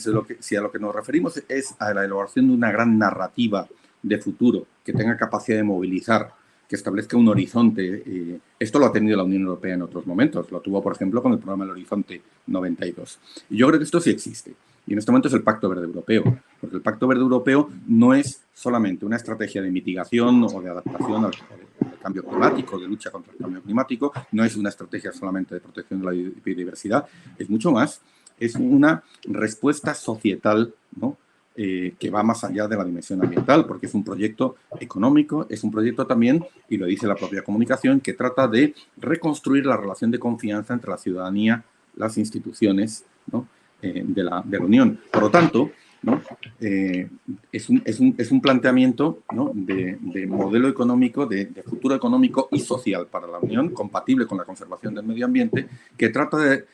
a lo que nos referimos es a la elaboración de una gran narrativa de futuro que tenga capacidad de movilizar, que establezca un horizonte. Esto lo ha tenido la Unión Europea en otros momentos. Lo tuvo, por ejemplo, con el programa del Horizonte 92. Y yo creo que esto sí existe. Y en este momento es el Pacto Verde Europeo. Porque el Pacto Verde Europeo no es solamente una estrategia de mitigación o de adaptación al cambio climático, de lucha contra el cambio climático. No es una estrategia solamente de protección de la biodiversidad. Es mucho más. Es una respuesta societal, ¿no? Que va más allá de la dimensión ambiental, porque es un proyecto económico, es un proyecto también, y lo dice la propia comunicación, que trata de reconstruir la relación de confianza entre la ciudadanía, las instituciones, ¿no? de la Unión. Por lo tanto, ¿no? Es un planteamiento, ¿no? de modelo económico, de futuro económico y social para la Unión, compatible con la conservación del medio ambiente, que trata de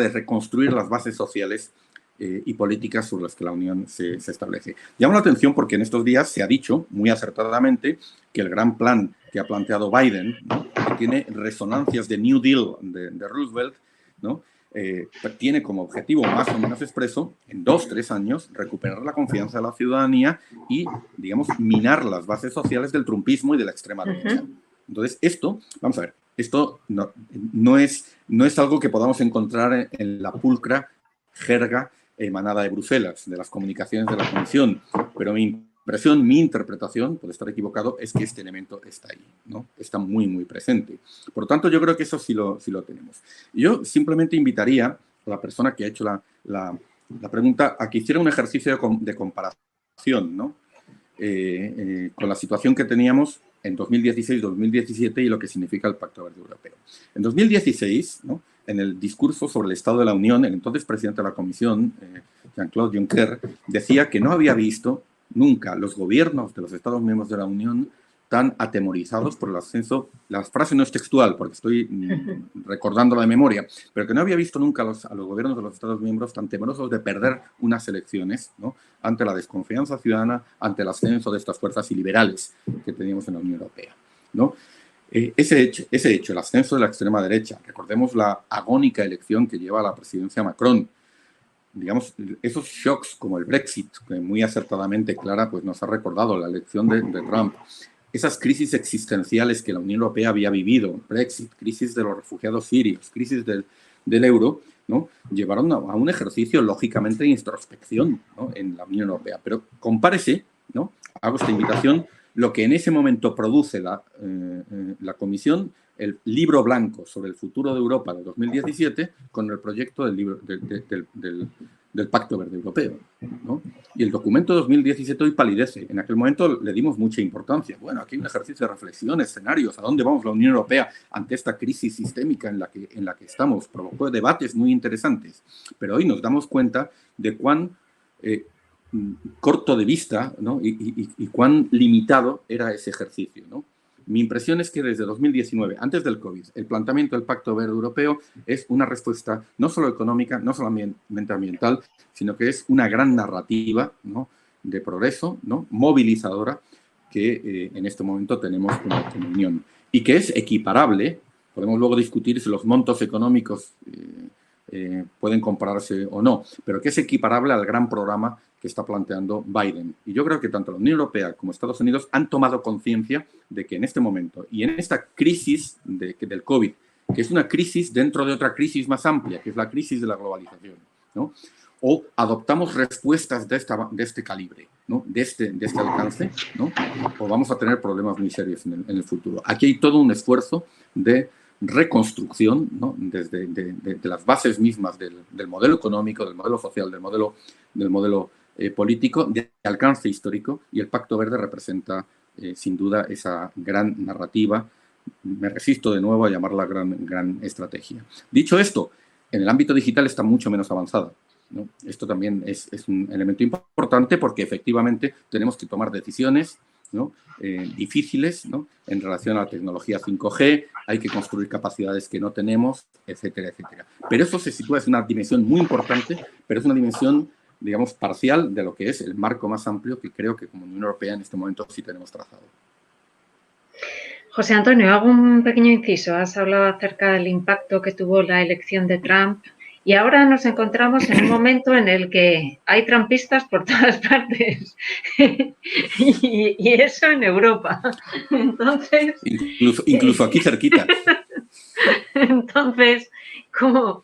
reconstruir las bases sociales y políticas sobre las que la Unión se establece. Llama la atención porque en estos días se ha dicho, muy acertadamente, que el gran plan que ha planteado Biden, ¿no? que tiene resonancias de New Deal de Roosevelt, ¿no? Tiene como objetivo más o menos expreso, en 2-3 años, recuperar la confianza de la ciudadanía y, digamos, minar las bases sociales del trumpismo y de la extrema derecha. Entonces, esto, vamos a ver, esto no es algo que podamos encontrar en la pulcra jerga emanada de Bruselas, de las comunicaciones de la Comisión, pero mi impresión, mi interpretación, puede estar equivocado, es que este elemento está ahí, ¿no? Está muy, muy presente. Por lo tanto, yo creo que eso sí lo tenemos. Yo simplemente invitaría a la persona que ha hecho la pregunta a que hiciera un ejercicio de comparación, ¿no? Con la situación que teníamos en 2016-2017 y lo que significa el Pacto Verde Europeo. En 2016, ¿no? En el discurso sobre el Estado de la Unión, el entonces presidente de la Comisión, Jean-Claude Juncker, decía que no había visto nunca los gobiernos de los Estados miembros de la Unión tan atemorizados por el ascenso, la frase no es textual porque estoy recordándola de memoria, pero que no había visto nunca a los gobiernos de los Estados miembros tan temerosos de perder unas elecciones, ¿no? Ante la desconfianza ciudadana, ante el ascenso de estas fuerzas iliberales que teníamos en la Unión Europea, ¿no? Ese hecho, el ascenso de la extrema derecha, recordemos la agónica elección que lleva a la presidencia Macron, digamos, esos shocks como el Brexit, que muy acertadamente Clara pues, nos ha recordado la elección de Trump, esas crisis existenciales que la Unión Europea había vivido, Brexit, crisis de los refugiados sirios, crisis del euro, ¿no? Llevaron a un ejercicio lógicamente de introspección, ¿no? En la Unión Europea. Pero compárese, ¿no? Hago esta invitación, lo que en ese momento produce la Comisión, el libro blanco sobre el futuro de Europa de 2017, con el proyecto del Pacto Verde Europeo, ¿no? Y el documento de 2017 hoy palidece. En aquel momento le dimos mucha importancia. Bueno, aquí hay un ejercicio de reflexión, escenarios, ¿a dónde vamos la Unión Europea ante esta crisis sistémica en la que estamos? Provocó debates muy interesantes. Pero hoy nos damos cuenta de cuán corto de vista, ¿no? y cuán limitado era ese ejercicio, ¿no? Mi impresión es que desde 2019, antes del COVID, el planteamiento del Pacto Verde Europeo es una respuesta no solo económica, no solamente ambiental, sino que es una gran narrativa, ¿no? de progreso, ¿no? movilizadora, que en este momento tenemos como Unión. Y que es equiparable, podemos luego discutir si los montos económicos pueden compararse o no, pero que es equiparable al gran programa que está planteando Biden. Y yo creo que tanto la Unión Europea como Estados Unidos han tomado conciencia de que en este momento y en esta crisis del COVID, que es una crisis dentro de otra crisis más amplia, que es la crisis de la globalización, ¿no? O adoptamos respuestas de este calibre, ¿no? de este alcance, ¿no? O vamos a tener problemas muy serios en el futuro. Aquí hay todo un esfuerzo de reconstrucción, ¿no? Desde de las bases mismas del modelo económico, del modelo social, del modelo político, de alcance histórico, y el Pacto Verde representa sin duda esa gran narrativa. Me resisto de nuevo a llamarla gran estrategia. Dicho esto, en el ámbito digital está mucho menos avanzada, ¿no? Esto también es un elemento importante porque efectivamente tenemos que tomar decisiones, ¿no? Difíciles, ¿no? En relación a la tecnología 5G, hay que construir capacidades que no tenemos, etcétera, etcétera. Pero eso se sitúa, es una dimensión muy importante, pero es una dimensión, digamos, parcial de lo que es el marco más amplio que creo que como Unión Europea en este momento sí tenemos trazado. José Antonio, hago un pequeño inciso. Has hablado acerca del impacto que tuvo la elección de Trump Y ahora nos encontramos en un momento en el que hay trampistas por todas partes y eso en Europa. Entonces, incluso aquí cerquita. Entonces, ¿cómo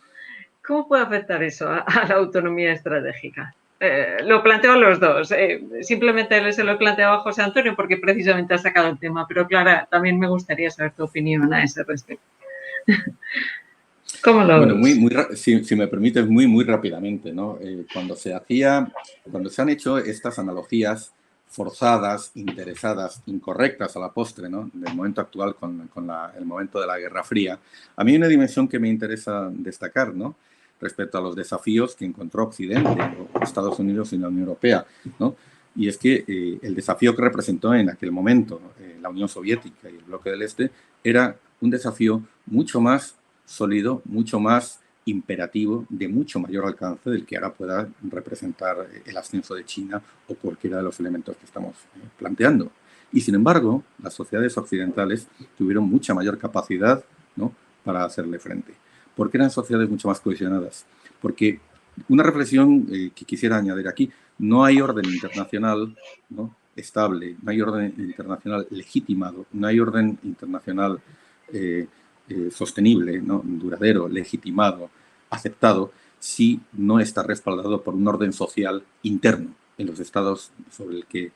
puede afectar eso a la autonomía estratégica? Lo planteo a los dos. Simplemente se lo he planteado a José Antonio porque precisamente ha sacado el tema, pero Clara, también me gustaría saber tu opinión a ese respecto. ¿Cómo lo ves? Si me permites, muy rápidamente, ¿no? Cuando se han hecho estas analogías forzadas, interesadas, incorrectas a la postre, ¿no? Del momento actual con el momento de la Guerra Fría, a mí hay una dimensión que me interesa destacar, ¿no? Respecto a los desafíos que encontró Occidente, o Estados Unidos y la Unión Europea, ¿no? Y es que el desafío que representó en aquel momento la Unión Soviética y el bloque del Este era un desafío mucho más sólido, mucho más imperativo, de mucho mayor alcance del que ahora pueda representar el ascenso de China o cualquiera de los elementos que estamos planteando. Y sin embargo, las sociedades occidentales tuvieron mucha mayor capacidad, ¿no?, para hacerle frente. ¿Por qué eran sociedades mucho más cohesionadas? Porque una reflexión que quisiera añadir aquí: no hay orden internacional, ¿no?, estable, no hay orden internacional legitimado, no hay orden internacional sostenible, ¿no?, duradero, legitimado, aceptado, si no está respaldado por un orden social interno en los estados sobre el que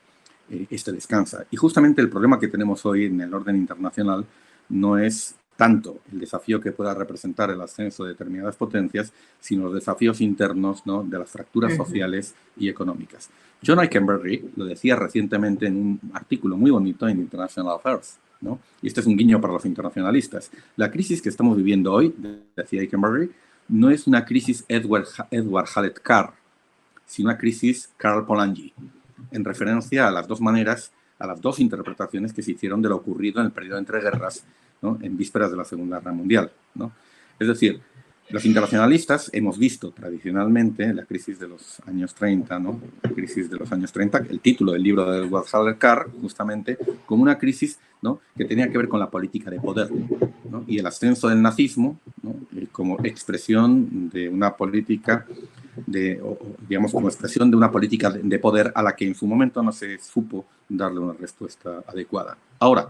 este descansa. Y justamente el problema que tenemos hoy en el orden internacional no es tanto el desafío que pueda representar el ascenso de determinadas potencias, sino los desafíos internos, ¿no?, de las fracturas sociales y económicas. John Ikenberry lo decía recientemente en un artículo muy bonito en International Affairs, ¿no? Y este es un guiño para los internacionalistas. La crisis que estamos viviendo hoy, decía Ikenberry, no es una crisis Edward Hallett Carr, sino una crisis Karl Polanyi, en referencia a las dos maneras, a las dos interpretaciones que se hicieron de lo ocurrido en el periodo entre guerras, ¿no?, en vísperas de la Segunda Guerra Mundial, ¿no? Es decir, los internacionalistas hemos visto tradicionalmente la crisis de los años 30, ¿no?, la crisis de los años 30, el título del libro de Edward Hallett Carr, justamente, como una crisis, ¿no?, que tenía que ver con la política de poder, ¿no?, y el ascenso del nazismo, ¿no?, como expresión de una política digamos, como expresión de una política de poder a la que en su momento no se supo darle una respuesta adecuada. Ahora,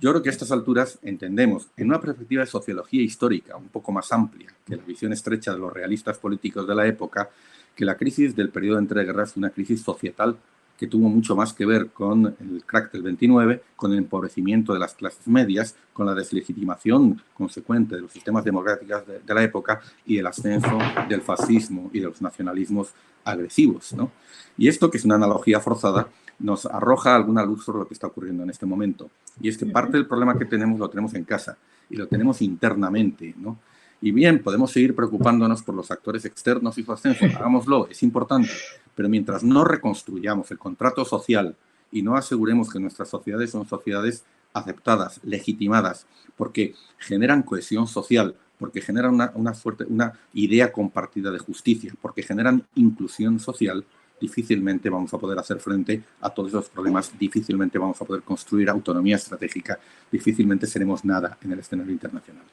yo creo que a estas alturas entendemos, en una perspectiva de sociología histórica un poco más amplia que la visión estrecha de los realistas políticos de la época, que la crisis del periodo entre guerras es una crisis societal que tuvo mucho más que ver con el crack del 29, con el empobrecimiento de las clases medias, con la deslegitimación consecuente de los sistemas democráticos de la época y el ascenso del fascismo y de los nacionalismos agresivos, ¿no? Y esto, que es una analogía forzada, nos arroja alguna luz sobre lo que está ocurriendo en este momento. Y es que parte del problema que tenemos lo tenemos en casa y lo tenemos internamente, ¿no? Y bien, podemos seguir preocupándonos por los actores externos y su ascenso, hagámoslo, es importante, pero mientras no reconstruyamos el contrato social y no aseguremos que nuestras sociedades son sociedades aceptadas, legitimadas, porque generan cohesión social, porque generan una idea compartida de justicia, porque generan inclusión social, difícilmente vamos a poder hacer frente a todos esos problemas, difícilmente vamos a poder construir autonomía estratégica, difícilmente seremos nada en el escenario internacional.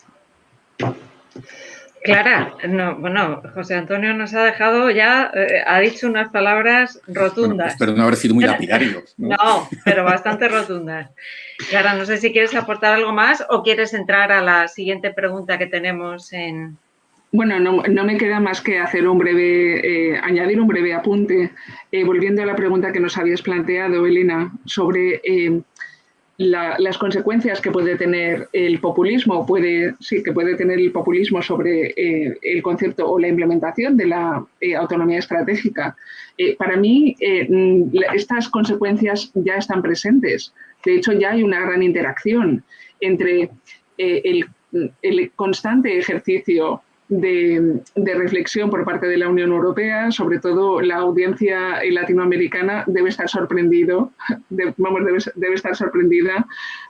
Clara, no, bueno, José Antonio nos ha dejado ya, ha dicho unas palabras rotundas. Bueno, espero no haber sido muy lapidario, ¿no? No, pero bastante rotundas. Clara, no sé si quieres aportar algo más o quieres entrar a la siguiente pregunta que tenemos en... Bueno, no me queda más que hacer añadir un breve apunte, volviendo a la pregunta que nos habías planteado, Elena, sobre las consecuencias que puede tener el populismo, que puede tener el populismo sobre el concepto o la implementación de la autonomía estratégica. Para mí, estas consecuencias ya están presentes. De hecho, ya hay una gran interacción entre el constante ejercicio de reflexión por parte de la Unión Europea, sobre todo la audiencia latinoamericana debe estar sorprendida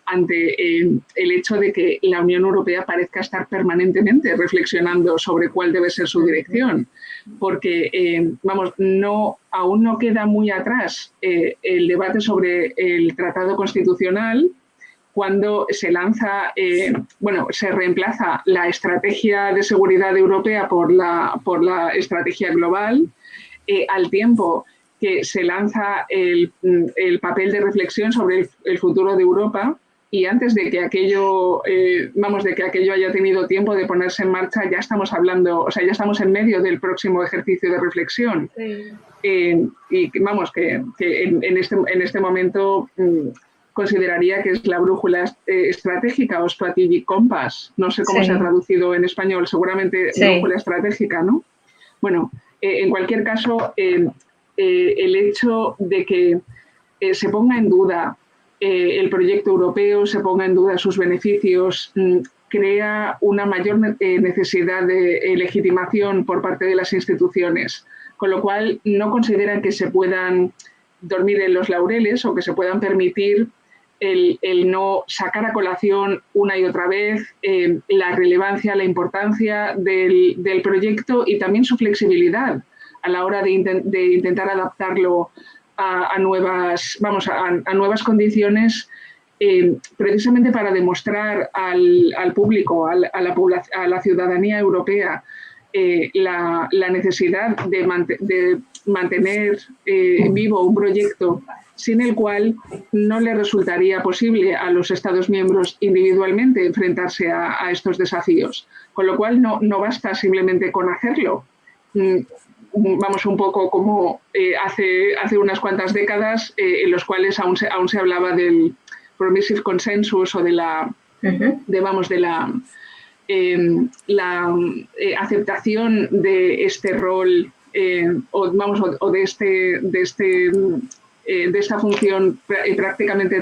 ante el hecho de que la Unión Europea parezca estar permanentemente reflexionando sobre cuál debe ser su dirección, porque aún no queda muy atrás el debate sobre el Tratado Constitucional cuando se lanza, se reemplaza la estrategia de seguridad europea por la estrategia global, al tiempo que se lanza el papel de reflexión sobre el futuro de Europa, y antes de que aquello, haya tenido tiempo de ponerse en marcha, ya estamos hablando, ya estamos en medio del próximo ejercicio de reflexión. Sí. Y que en este momento consideraría que es la brújula estratégica o strategic compass, no sé cómo se ha traducido en español, seguramente brújula estratégica, ¿no? Bueno, en cualquier caso, el hecho de que se ponga en duda el proyecto europeo, se ponga en duda sus beneficios, crea una mayor necesidad de legitimación por parte de las instituciones, con lo cual no consideran que se puedan dormir en los laureles o que se puedan permitir el no sacar a colación una y otra vez la relevancia, la importancia del proyecto y también su flexibilidad a la hora de intentar adaptarlo a nuevas condiciones, precisamente para demostrar al público, a la ciudadanía europea, la necesidad de mantener vivo un proyecto sin el cual no le resultaría posible a los Estados miembros individualmente enfrentarse a estos desafíos. Con lo cual no basta simplemente con hacerlo. Vamos, un poco como hace unas cuantas décadas en los cuales aún se hablaba del Permissive Consensus o de la aceptación de este rol de esta función prácticamente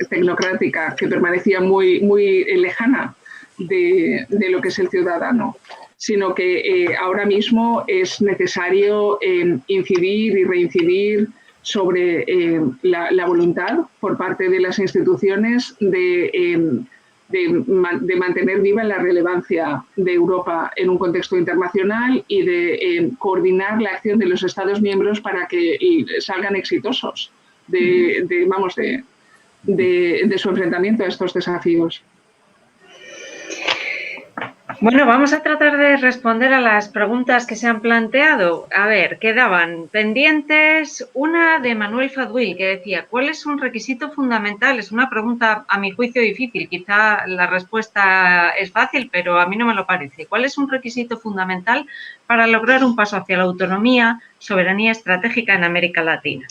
tecnocrática que permanecía muy, muy lejana de lo que es el ciudadano, sino que ahora mismo es necesario incidir y reincidir sobre la voluntad por parte de las instituciones de mantener viva la relevancia de Europa en un contexto internacional y de coordinar la acción de los Estados miembros para que salgan exitosos de su enfrentamiento a estos desafíos. Bueno, vamos a tratar de responder a las preguntas que se han planteado. A ver, quedaban pendientes una de Manuel Fadwil que decía, ¿cuál es un requisito fundamental? Es una pregunta a mi juicio difícil, quizá la respuesta es fácil, pero a mí no me lo parece. ¿Cuál es un requisito fundamental para lograr un paso hacia la autonomía, soberanía estratégica en América Latina?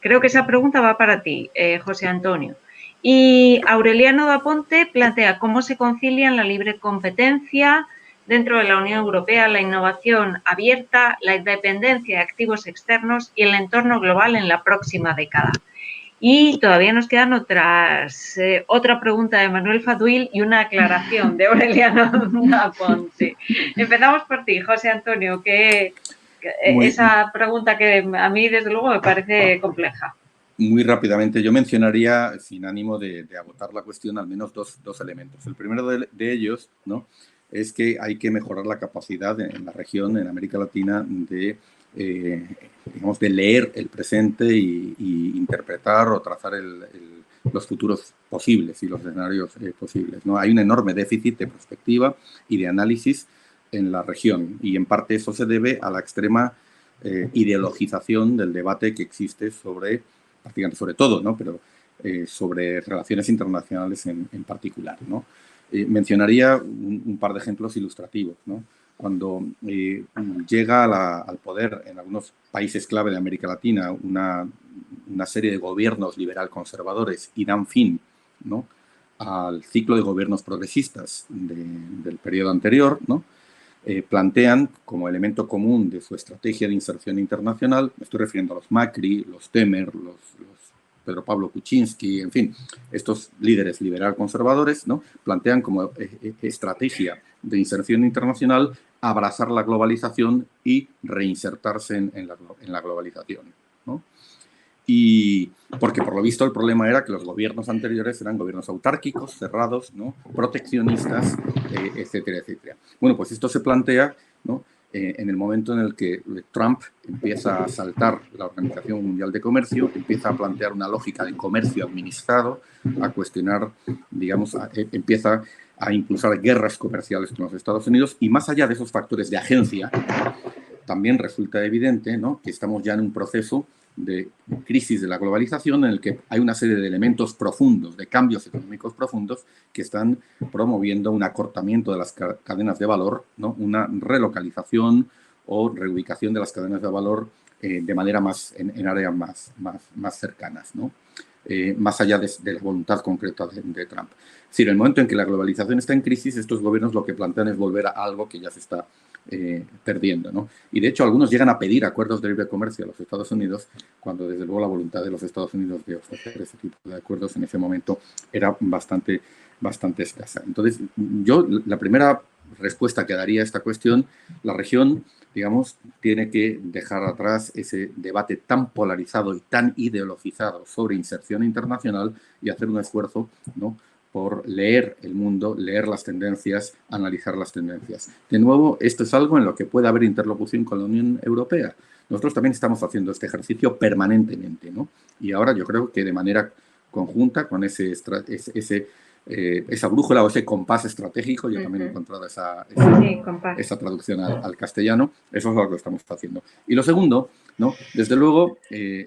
Creo que esa pregunta va para ti, José Antonio. Y Aureliano Daponte plantea cómo se concilian la libre competencia dentro de la Unión Europea, la innovación abierta, la independencia de activos externos y el entorno global en la próxima década. Y todavía nos quedan otra pregunta de Manuel Fadwil y una aclaración de Aureliano Daponte. Empezamos por ti, José Antonio, que esa pregunta que a mí desde luego me parece compleja. Muy rápidamente, yo mencionaría, sin ánimo de agotar la cuestión, al menos dos elementos. El primero de ellos, ¿no?, es que hay que mejorar la capacidad en la región, en América Latina, de leer el presente y interpretar o trazar los futuros posibles y los escenarios posibles, ¿no? Hay un enorme déficit de perspectiva y de análisis en la región y en parte eso se debe a la extrema ideologización del debate que existe prácticamente sobre todo, ¿no?, pero sobre relaciones internacionales en particular, ¿no? Mencionaría un par de ejemplos ilustrativos, ¿no? Cuando llega al poder en algunos países clave de América Latina una serie de gobiernos liberal-conservadores y dan fin, ¿no?, al ciclo de gobiernos progresistas del periodo anterior, ¿no?, plantean como elemento común de su estrategia de inserción internacional, me estoy refiriendo a los Macri, los Temer, los Pedro Pablo Kuczynski, en fin, estos líderes liberal-conservadores, ¿no?, plantean como estrategia de inserción internacional abrazar la globalización y reinsertarse en la globalización, ¿no? Y porque por lo visto el problema era que los gobiernos anteriores eran gobiernos autárquicos, cerrados, ¿no?, proteccionistas, etcétera, etcétera. Bueno, pues esto se plantea, ¿no?, en el momento en el que Trump empieza a saltar la Organización Mundial de Comercio, empieza a plantear una lógica de comercio administrado, a cuestionar, digamos, empieza a impulsar guerras comerciales con los Estados Unidos, y más allá de esos factores de agencia, también resulta evidente, ¿no?, que estamos ya en un proceso de crisis de la globalización en el que hay una serie de elementos profundos, de cambios económicos profundos que están promoviendo un acortamiento de las cadenas de valor, ¿no?, una relocalización o reubicación de las cadenas de valor de manera más, en áreas más cercanas, ¿no? Más allá de la voluntad concreta de Trump. Es decir, en el momento en que la globalización está en crisis, estos gobiernos lo que plantean es volver a algo que ya se está perdiendo, ¿no? Y de hecho algunos llegan a pedir acuerdos de libre comercio a los Estados Unidos cuando desde luego la voluntad de los Estados Unidos de ofrecer ese tipo de acuerdos en ese momento era bastante escasa. Entonces yo la primera respuesta que daría a esta cuestión, la región, digamos, tiene que dejar atrás ese debate tan polarizado y tan ideologizado sobre inserción internacional y hacer un esfuerzo, ¿no?, por leer el mundo, leer las tendencias, analizar las tendencias. De nuevo, esto es algo en lo que puede haber interlocución con la Unión Europea. Nosotros también estamos haciendo este ejercicio permanentemente, ¿no? Y ahora yo creo que de manera conjunta con esa brújula o ese compás estratégico, yo también he encontrado esa traducción al castellano, eso es lo que estamos haciendo. Y lo segundo, ¿no?, desde luego,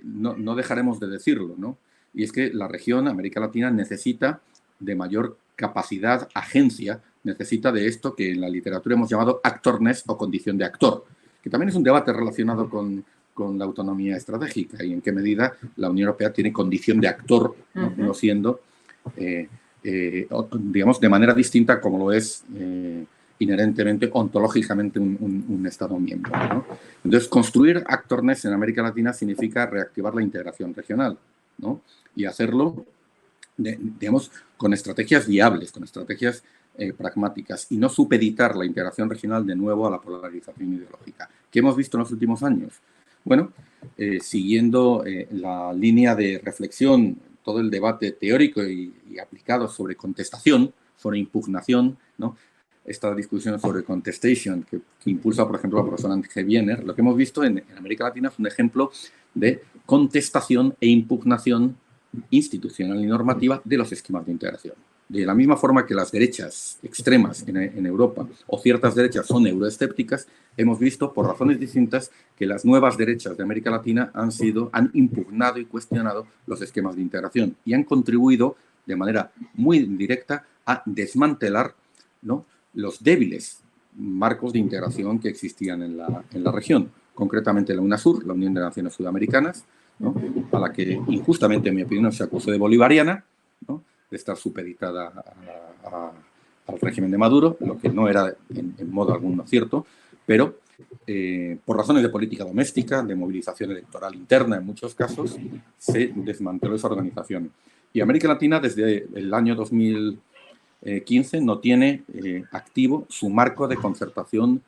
no dejaremos de decirlo, ¿no?, y es que la región, América Latina, necesita de mayor capacidad, agencia, necesita de esto que en la literatura hemos llamado actorness o condición de actor, que también es un debate relacionado con la autonomía estratégica y en qué medida la Unión Europea tiene condición de actor, no siendo, digamos, de manera distinta como lo es inherentemente, ontológicamente, un Estado miembro, ¿no? Entonces, construir actorness en América Latina significa reactivar la integración regional, ¿no?, y hacerlo, digamos, con estrategias viables, con estrategias pragmáticas, y no supeditar la integración regional de nuevo a la polarización ideológica. ¿Qué hemos visto en los últimos años? Bueno, siguiendo la línea de reflexión, todo el debate teórico y aplicado sobre contestación, sobre impugnación, ¿no?, esta discusión sobre contestation que impulsa, por ejemplo, la profesora Antje Wiener, lo que hemos visto en América Latina es un ejemplo de contestación e impugnación institucional y normativa de los esquemas de integración. De la misma forma que las derechas extremas en Europa o ciertas derechas son euroescépticas, hemos visto por razones distintas que las nuevas derechas de América Latina han impugnado y cuestionado los esquemas de integración y han contribuido de manera muy directa a desmantelar, ¿no?, los débiles marcos de integración que existían en la región, concretamente la UNASUR, la Unión de Naciones Sudamericanas, ¿no?, a la que injustamente, en mi opinión, se acusó de bolivariana, ¿no?, de estar supeditada al régimen de Maduro, lo que no era en modo alguno cierto, pero por razones de política doméstica, de movilización electoral interna en muchos casos, se desmanteló esa organización. Y América Latina desde el año 2015 no tiene activo su marco de concertación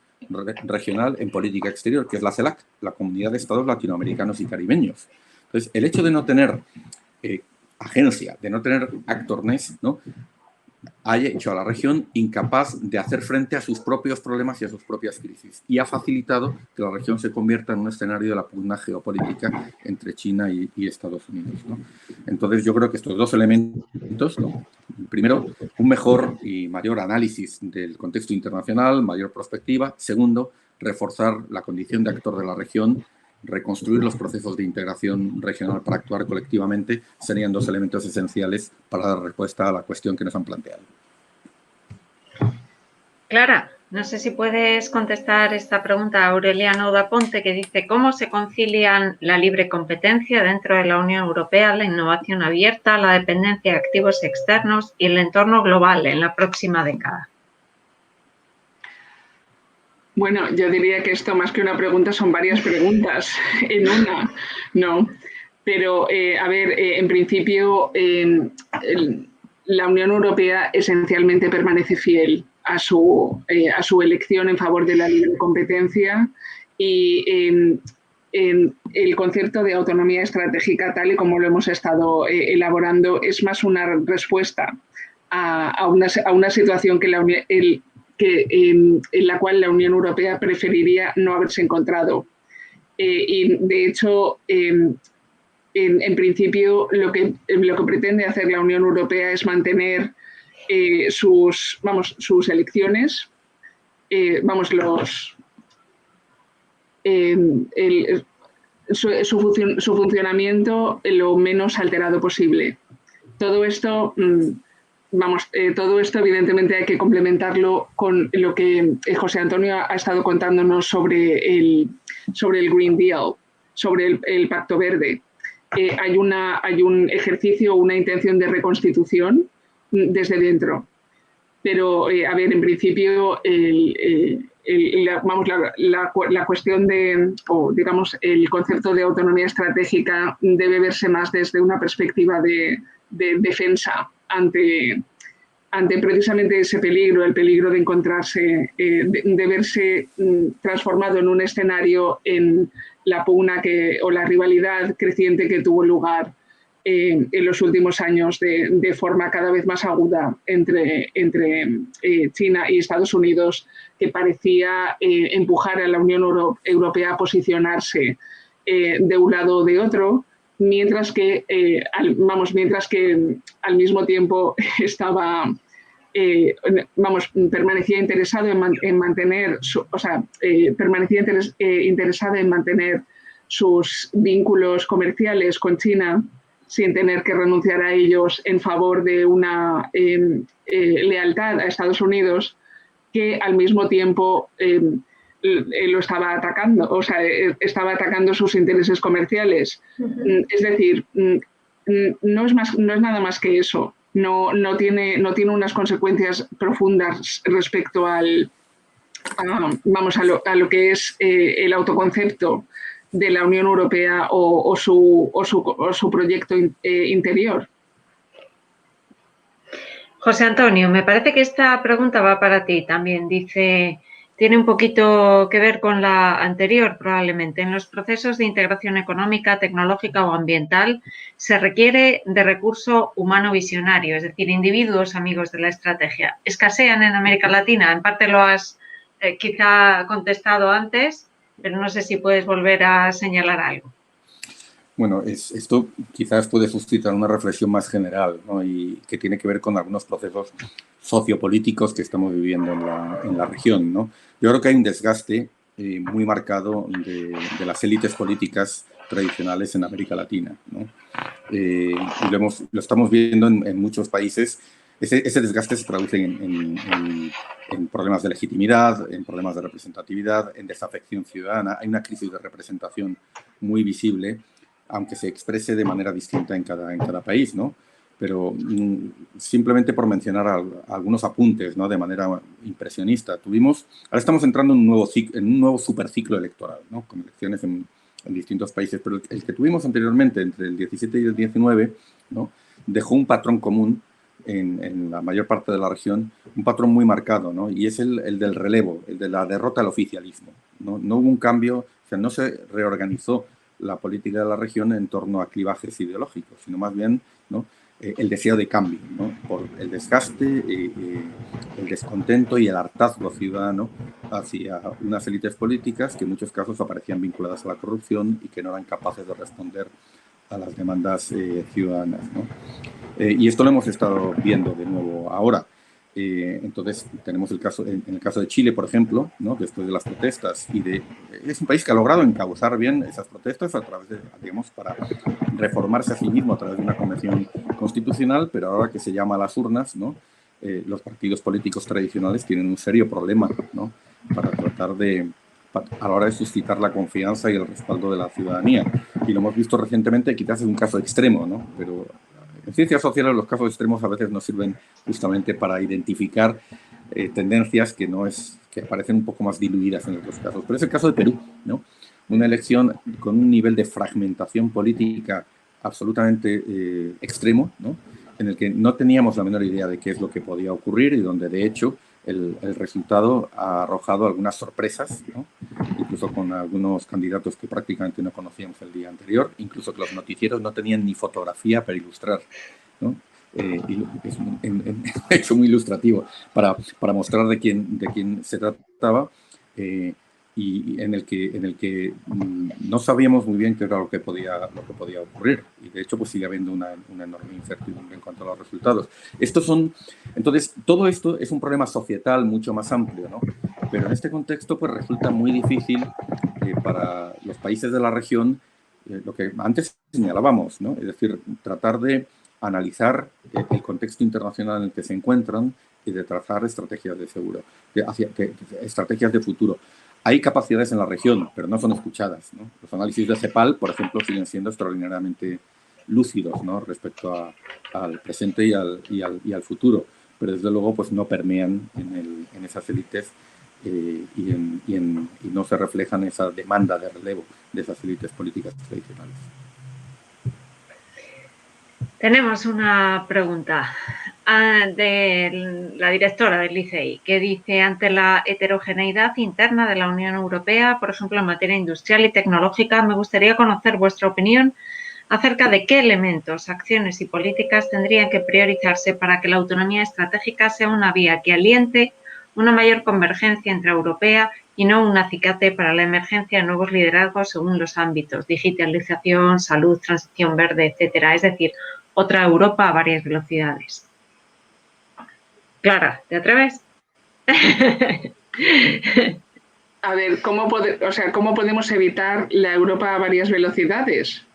regional en política exterior, que es la CELAC, la Comunidad de Estados Latinoamericanos y Caribeños. Entonces, el hecho de no tener agencia, de no tener actorness, ¿no?, ha hecho a la región incapaz de hacer frente a sus propios problemas y a sus propias crisis, y ha facilitado que la región se convierta en un escenario de la pugna geopolítica entre China y Estados Unidos, ¿no? Entonces, yo creo que estos dos elementos, ¿no?, primero, un mejor y mayor análisis del contexto internacional, mayor perspectiva. Segundo, reforzar la condición de actor de la región, reconstruir los procesos de integración regional para actuar colectivamente, serían dos elementos esenciales para dar respuesta a la cuestión que nos han planteado. Clara, no sé si puedes contestar esta pregunta a Aureliano Daponte, que dice: ¿cómo se concilian la libre competencia dentro de la Unión Europea, la innovación abierta, la dependencia de activos externos y el entorno global en la próxima década? Bueno, yo diría que esto más que una pregunta son varias preguntas en una, ¿no? Pero, a ver, en principio, la Unión Europea esencialmente permanece fiel a su elección en favor de la libre competencia y el concepto de autonomía estratégica, tal y como lo hemos estado elaborando, es más una respuesta a una situación que en la cual la Unión Europea preferiría no haberse encontrado. Y de hecho, en principio, lo que pretende hacer la Unión Europea es mantener sus elecciones, su funcionamiento lo menos alterado posible. Todo esto, todo esto evidentemente hay que complementarlo con lo que José Antonio ha estado contándonos sobre el Green Deal, sobre el Pacto Verde. Hay un ejercicio, una intención de reconstitución desde dentro. Pero, a ver, en principio, la cuestión digamos, el concepto de autonomía estratégica debe verse más desde una perspectiva de defensa ante precisamente ese peligro, el peligro de encontrarse, de verse transformado en un escenario en la pugna o la rivalidad creciente que tuvo lugar en los últimos años de forma cada vez más aguda entre China y Estados Unidos, que parecía empujar a la Unión Europea a posicionarse de un lado o de otro, mientras que al mismo tiempo permanecía interesado en mantener sus vínculos comerciales con China sin tener que renunciar a ellos en favor de una lealtad a Estados Unidos, que al mismo tiempo lo estaba atacando, estaba atacando sus intereses comerciales. Es decir, no es nada más que eso. No tiene unas consecuencias profundas respecto a lo que es el autoconcepto de la Unión Europea o su proyecto interior. José Antonio, me parece que esta pregunta va para ti también. Dice, tiene un poquito que ver con la anterior probablemente. En los procesos de integración económica, tecnológica o ambiental se requiere de recurso humano visionario, es decir, individuos amigos de la estrategia. ¿Escasean en América Latina? En parte lo has quizá contestado antes, pero no sé si puedes volver a señalar algo. Bueno, esto quizás puede suscitar una reflexión más general, ¿no? Y que tiene que ver con algunos procesos sociopolíticos que estamos viviendo en la región, ¿no? Yo creo que hay un desgaste muy marcado de las élites políticas tradicionales en América Latina, ¿no? Y lo estamos viendo en muchos países. Ese desgaste se traduce en problemas de legitimidad, en problemas de representatividad, en desafección ciudadana. Hay una crisis de representación muy visible, aunque se exprese de manera distinta en cada país, ¿no? Pero simplemente por mencionar algunos apuntes, ¿no? De manera impresionista. Ahora estamos entrando en un nuevo superciclo electoral, ¿no? Con elecciones en distintos países, pero el que tuvimos anteriormente, entre el 17 y el 19, ¿no? Dejó un patrón común en la mayor parte de la región, un patrón muy marcado, ¿no? Y es el del relevo, el de la derrota al oficialismo, ¿no? No hubo un cambio, o sea, no se reorganizó la política de la región en torno a clivajes ideológicos, sino más bien, ¿no? El deseo de cambio, ¿no? Por el desgaste, el descontento y el hartazgo ciudadano hacia unas élites políticas que en muchos casos aparecían vinculadas a la corrupción y que no eran capaces de responder a las demandas ciudadanas, ¿no? Y esto lo hemos estado viendo de nuevo ahora. Entonces, tenemos en el caso de Chile, por ejemplo, ¿no? Después de las protestas, es un país que ha logrado encauzar bien esas protestas a través de, digamos, para reformarse a sí mismo a través de una convención constitucional, pero ahora que se llama a las urnas, ¿no? Los partidos políticos tradicionales tienen un serio problema, ¿no? Para tratar a la hora de suscitar la confianza y el respaldo de la ciudadanía. Y lo hemos visto recientemente, quizás es un caso extremo, ¿no? Pero en ciencias sociales los casos extremos a veces nos sirven justamente para identificar tendencias que aparecen un poco más diluidas en otros casos. Pero es el caso de Perú, ¿no? Una elección con un nivel de fragmentación política absolutamente extremo, ¿no? En el que no teníamos la menor idea de qué es lo que podía ocurrir y donde, de hecho, el resultado ha arrojado algunas sorpresas, ¿no? Incluso con algunos candidatos que prácticamente no conocíamos el día anterior, incluso que los noticieros no tenían ni fotografía para ilustrar, ¿no? y es un hecho muy ilustrativo para mostrar de quién se trataba, y en el que no sabíamos muy bien qué era lo que podía ocurrir, y de hecho pues sigue habiendo una enorme incertidumbre en cuanto a los resultados. Entonces, todo esto es un problema societal mucho más amplio, ¿no? Pero en este contexto pues resulta muy difícil para los países de la región, lo que antes señalábamos, ¿no? Es decir, tratar de analizar el contexto internacional en el que se encuentran y de trazar estrategias de seguro, estrategias de futuro. Hay capacidades en la región, pero no son escuchadas, ¿no? Los análisis de CEPAL, por ejemplo, siguen siendo extraordinariamente lúcidos, ¿no? Respecto al presente y al futuro, pero desde luego pues, no permean en esas élites y no se reflejan esa demanda de relevo de esas élites políticas tradicionales. Tenemos una pregunta de la directora del ICEI, que dice: ante la heterogeneidad interna de la Unión Europea, por ejemplo, en materia industrial y tecnológica, me gustaría conocer vuestra opinión acerca de qué elementos, acciones y políticas tendrían que priorizarse para que la autonomía estratégica sea una vía que aliente una mayor convergencia intraeuropea y no un acicate para la emergencia de nuevos liderazgos según los ámbitos: digitalización, salud, transición verde, etcétera. Es decir, otra Europa a varias velocidades. Clara, ¿te atreves? A ver, ¿cómo podemos evitar la Europa a varias velocidades?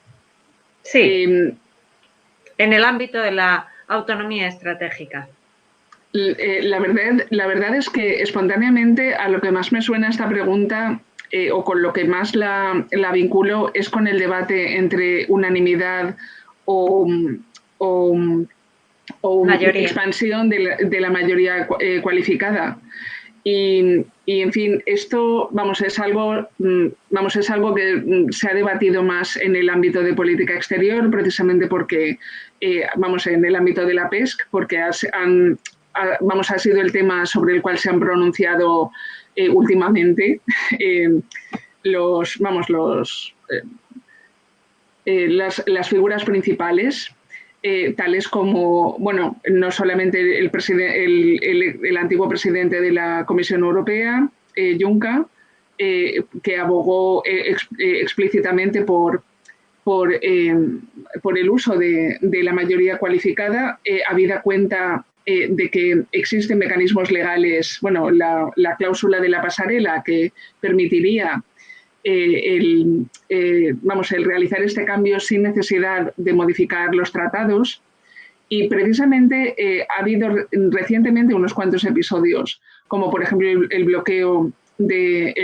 Sí, en el ámbito de la autonomía estratégica. La verdad es que espontáneamente a lo que más me suena esta pregunta, o con lo que más la vinculo, es con el debate entre unanimidad o expansión de la mayoría cualificada. Y en fin, esto es algo que se ha debatido más en el ámbito de política exterior, precisamente porque, en el ámbito de la PESC, porque ha sido el tema sobre el cual se han pronunciado últimamente las figuras principales. Tales como, no solamente el antiguo presidente de la Comisión Europea, Juncker, que abogó explícitamente por el uso de la mayoría cualificada, habida cuenta de que existen mecanismos legales, la cláusula de la pasarela que permitiría el realizar este cambio sin necesidad de modificar los tratados. Y precisamente ha habido recientemente unos cuantos episodios, como por ejemplo el bloqueo de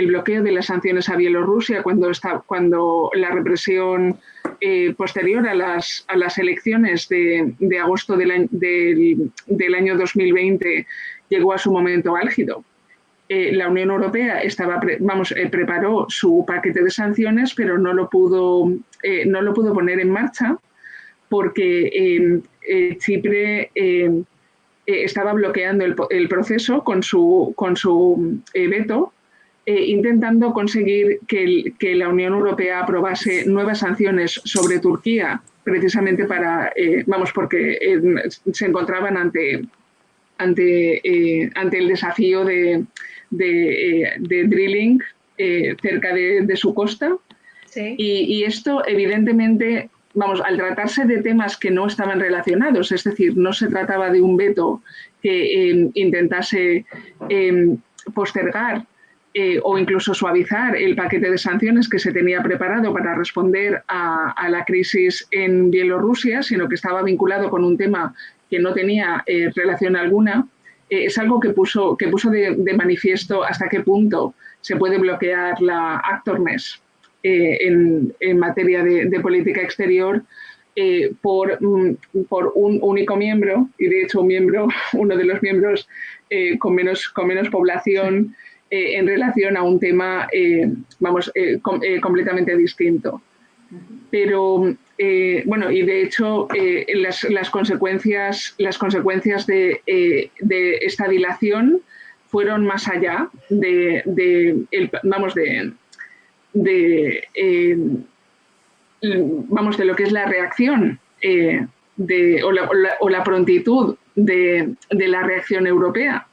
las sanciones a Bielorrusia cuando la represión posterior a las elecciones de agosto del año 2020 llegó a su momento álgido. La Unión Europea preparó su paquete de sanciones, pero no lo pudo poner en marcha porque Chipre estaba bloqueando el proceso con su veto, intentando conseguir que la Unión Europea aprobase nuevas sanciones sobre Turquía, precisamente porque se encontraban ante el desafío de drilling cerca de su costa. Sí. Y esto, evidentemente, al tratarse de temas que no estaban relacionados, es decir, no se trataba de un veto que intentase postergar o incluso suavizar el paquete de sanciones que se tenía preparado para responder a la crisis en Bielorrusia, sino que estaba vinculado con un tema que no tenía relación alguna. Es algo que puso de manifiesto hasta qué punto se puede bloquear la actorness en materia de política exterior por un único miembro, y de hecho uno de los miembros con menos población en relación a un tema completamente distinto. Pero y de hecho las consecuencias de esta dilación fueron más allá de lo que es la reacción o la prontitud de la reacción europea,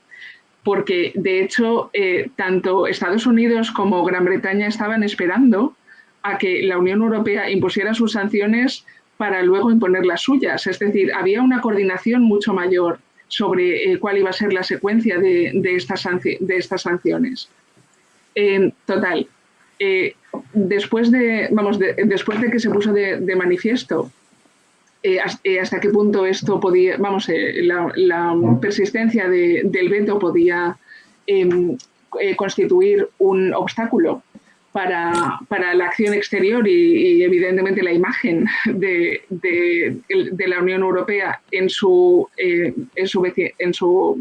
porque de hecho tanto Estados Unidos como Gran Bretaña estaban esperando a que la Unión Europea impusiera sus sanciones para luego imponer las suyas. Es decir, había una coordinación mucho mayor sobre cuál iba a ser la secuencia de estas sanciones. Total, después de que se puso de manifiesto hasta qué punto esto podía, la persistencia del veto podía constituir un obstáculo para la acción exterior y evidentemente la imagen de la Unión Europea en su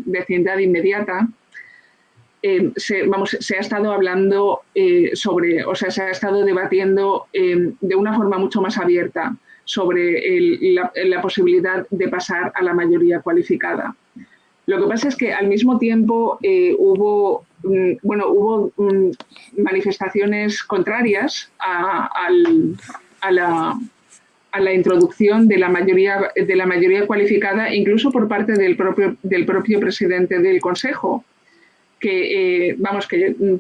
vecindad inmediata. Se ha estado hablando se ha estado debatiendo de una forma mucho más abierta sobre la posibilidad de pasar a la mayoría cualificada. Lo que pasa es que al mismo tiempo hubo manifestaciones contrarias a la introducción de la mayoría cualificada, incluso por parte del propio presidente del Consejo, que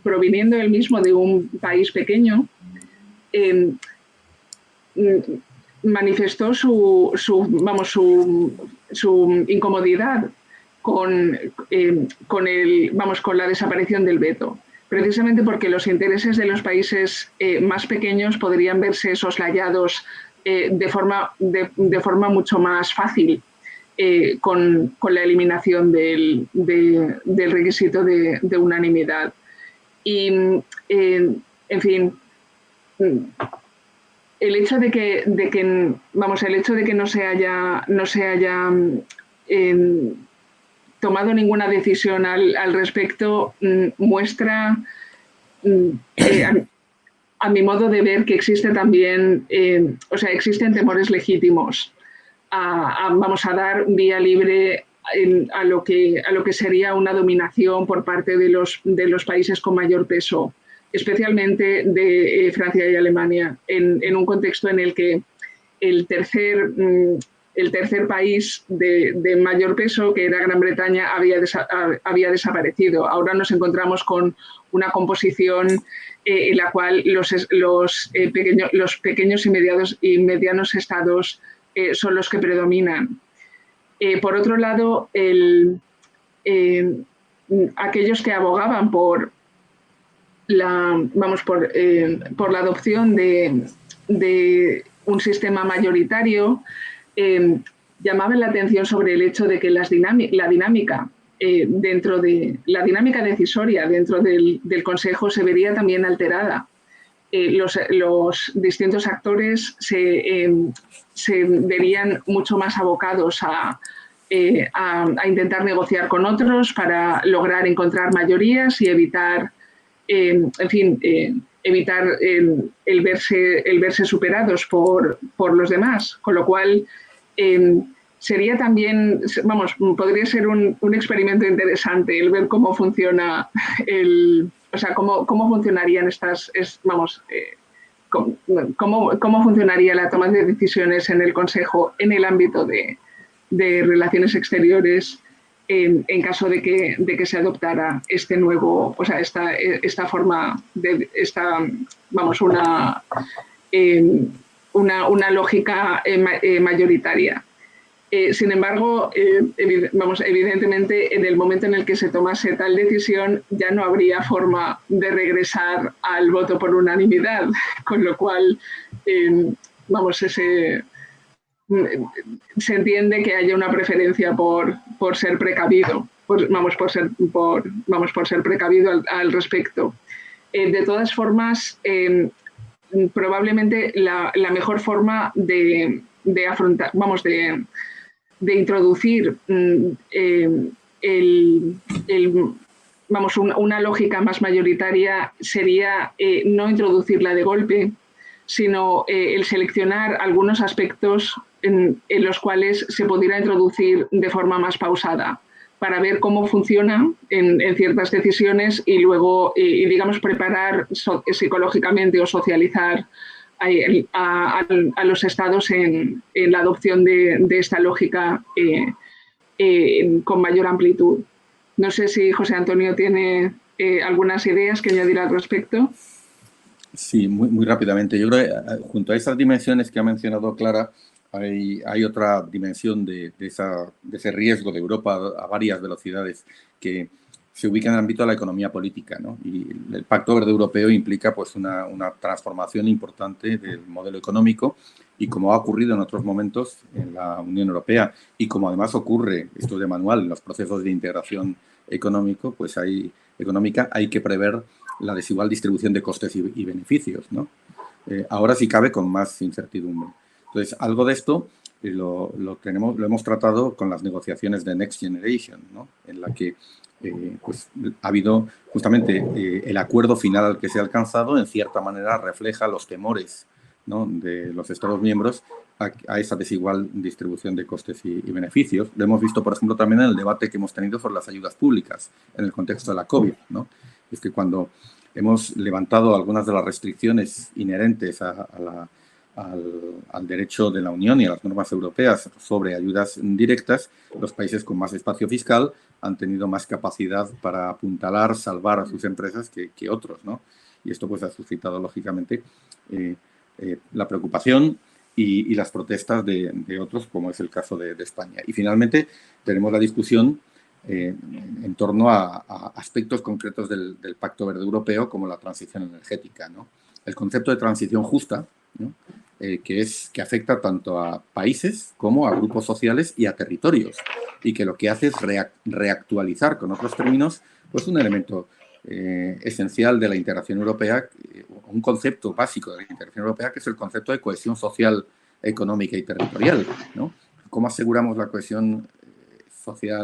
proviniendo él mismo de un país pequeño, manifestó su incomodidad con la desaparición del veto, precisamente porque los intereses de los países más pequeños podrían verse soslayados de forma mucho más fácil con la eliminación del requisito de unanimidad. Y, en fin, el hecho de que no se haya tomado ninguna decisión al respecto muestra, a mi modo de ver, que existe también, existen temores legítimos a dar vía libre a lo que sería una dominación por parte de los países con mayor peso, especialmente de Francia y Alemania, en un contexto en el que el tercer país de mayor peso, que era Gran Bretaña, había desaparecido. Ahora nos encontramos con una composición en la cual los pequeños y medianos estados son los que predominan. Por otro lado, aquellos que abogaban por la adopción de un sistema mayoritario llamaban la atención sobre el hecho de que la dinámica decisoria dentro del Consejo se vería también alterada. Los distintos actores se verían mucho más abocados a intentar negociar con otros para lograr encontrar mayorías y evitar el verse superados por los demás, con lo cual sería también, podría ser un experimento interesante el ver cómo funciona cómo funcionarían cómo funcionaría la toma de decisiones en el Consejo en el ámbito de relaciones exteriores en caso de que se adoptara este nuevo, esta forma de una lógica mayoritaria. Sin embargo, evidentemente, en el momento en el que se tomase tal decisión, ya no habría forma de regresar al voto por unanimidad, con lo cual, se entiende que haya una preferencia por ser precavido, por ser precavido al respecto. De todas formas, probablemente la mejor forma de afrontar, de introducir una lógica más mayoritaria sería no introducirla de golpe, sino el seleccionar algunos aspectos en los cuales se pudiera introducir de forma más pausada para ver cómo funciona en ciertas decisiones y luego, preparar psicológicamente o socializar a los estados en la adopción de esta lógica con mayor amplitud. No sé si José Antonio tiene algunas ideas que añadir al respecto. Sí, muy rápidamente. Yo creo que junto a esas dimensiones que ha mencionado Clara, hay otra dimensión de ese riesgo de Europa a varias velocidades que se ubica en el ámbito de la economía política, ¿no? Y el Pacto Verde Europeo implica pues, una transformación importante del modelo económico y como ha ocurrido en otros momentos en la Unión Europea y como además ocurre, esto de manual, en los procesos de integración económica, hay que prever la desigual distribución de costes y beneficios, ¿no? Ahora sí cabe con más incertidumbre. Entonces, algo de esto lo hemos tratado con las negociaciones de Next Generation, ¿no? En la que pues, ha habido justamente el acuerdo final al que se ha alcanzado, en cierta manera refleja los temores, ¿no? De los Estados miembros a esa desigual distribución de costes y beneficios. Lo hemos visto, por ejemplo, también en el debate que hemos tenido sobre las ayudas públicas en el contexto de la COVID, ¿no? Es que cuando hemos levantado algunas de las restricciones inherentes al derecho de la Unión y a las normas europeas sobre ayudas directas, los países con más espacio fiscal han tenido más capacidad para apuntalar, salvar a sus empresas que otros, ¿no? Y esto pues ha suscitado, lógicamente, la preocupación y las protestas de otros, como es el caso de España. Y finalmente tenemos la discusión en torno a aspectos concretos del Pacto Verde Europeo, como la transición energética, ¿no? El concepto de transición justa, ¿no? Que afecta tanto a países como a grupos sociales y a territorios, y que lo que hace es reactualizar, con otros términos, pues un elemento esencial de la integración europea, un concepto básico de la integración europea, que es el concepto de cohesión social, económica y territorial, ¿no? ¿Cómo aseguramos la cohesión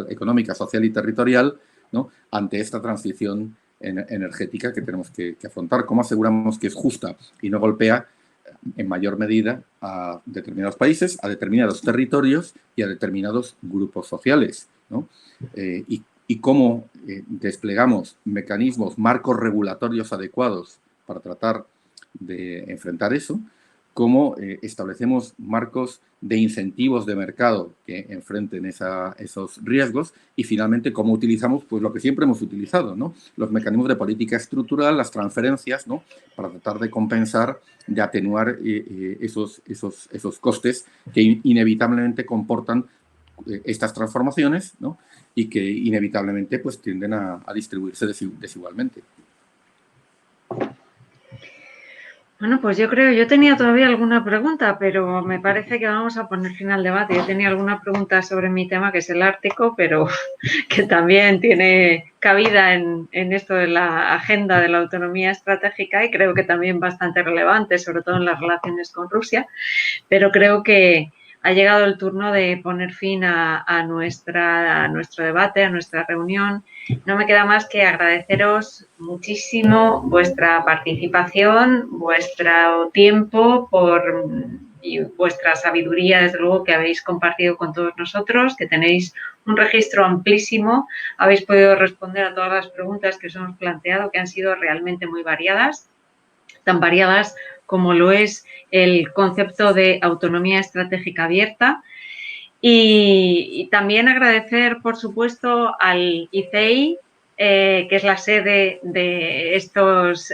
económica, social y territorial, ¿no? Ante esta transición energética que tenemos que afrontar? ¿Cómo aseguramos que es justa y no golpea en mayor medida a determinados países, a determinados territorios y a determinados grupos sociales, ¿no? Y cómo desplegamos mecanismos, marcos regulatorios adecuados para tratar de enfrentar eso, cómo establecemos marcos de incentivos de mercado que enfrenten esos riesgos y finalmente cómo utilizamos pues, lo que siempre hemos utilizado, ¿no? Los mecanismos de política estructural, las transferencias, ¿no? Para tratar de compensar, de atenuar esos costes que inevitablemente comportan estas transformaciones, ¿no? Y que inevitablemente pues, tienden a distribuirse desigualmente. Bueno, pues yo tenía todavía alguna pregunta, pero me parece que vamos a poner fin al debate. Yo tenía alguna pregunta sobre mi tema, que es el Ártico, pero que también tiene cabida en esto de la agenda de la autonomía estratégica y creo que también bastante relevante, sobre todo en las relaciones con Rusia, pero creo que ha llegado el turno de poner fin a nuestro debate, a nuestra reunión. No me queda más que agradeceros muchísimo vuestra participación, vuestro tiempo y vuestra sabiduría, desde luego, que habéis compartido con todos nosotros, que tenéis un registro amplísimo. Habéis podido responder a todas las preguntas que os hemos planteado, que han sido realmente muy variadas, tan variadas como lo es el concepto de autonomía estratégica abierta. Y también agradecer, por supuesto, al ICEI, que es la sede de estos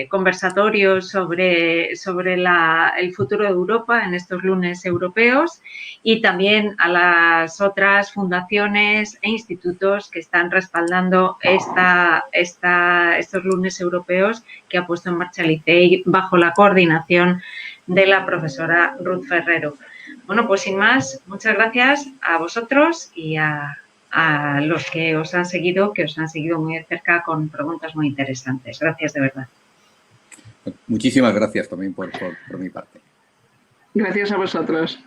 conversatorios sobre el futuro de Europa en estos lunes europeos, y también a las otras fundaciones e institutos que están respaldando estos lunes europeos que ha puesto en marcha el ICEI bajo la coordinación de la profesora Ruth Ferrero. Bueno, pues sin más, muchas gracias a vosotros y a los que os han seguido muy de cerca con preguntas muy interesantes. Gracias de verdad. Muchísimas gracias también por mi parte. Gracias a vosotros.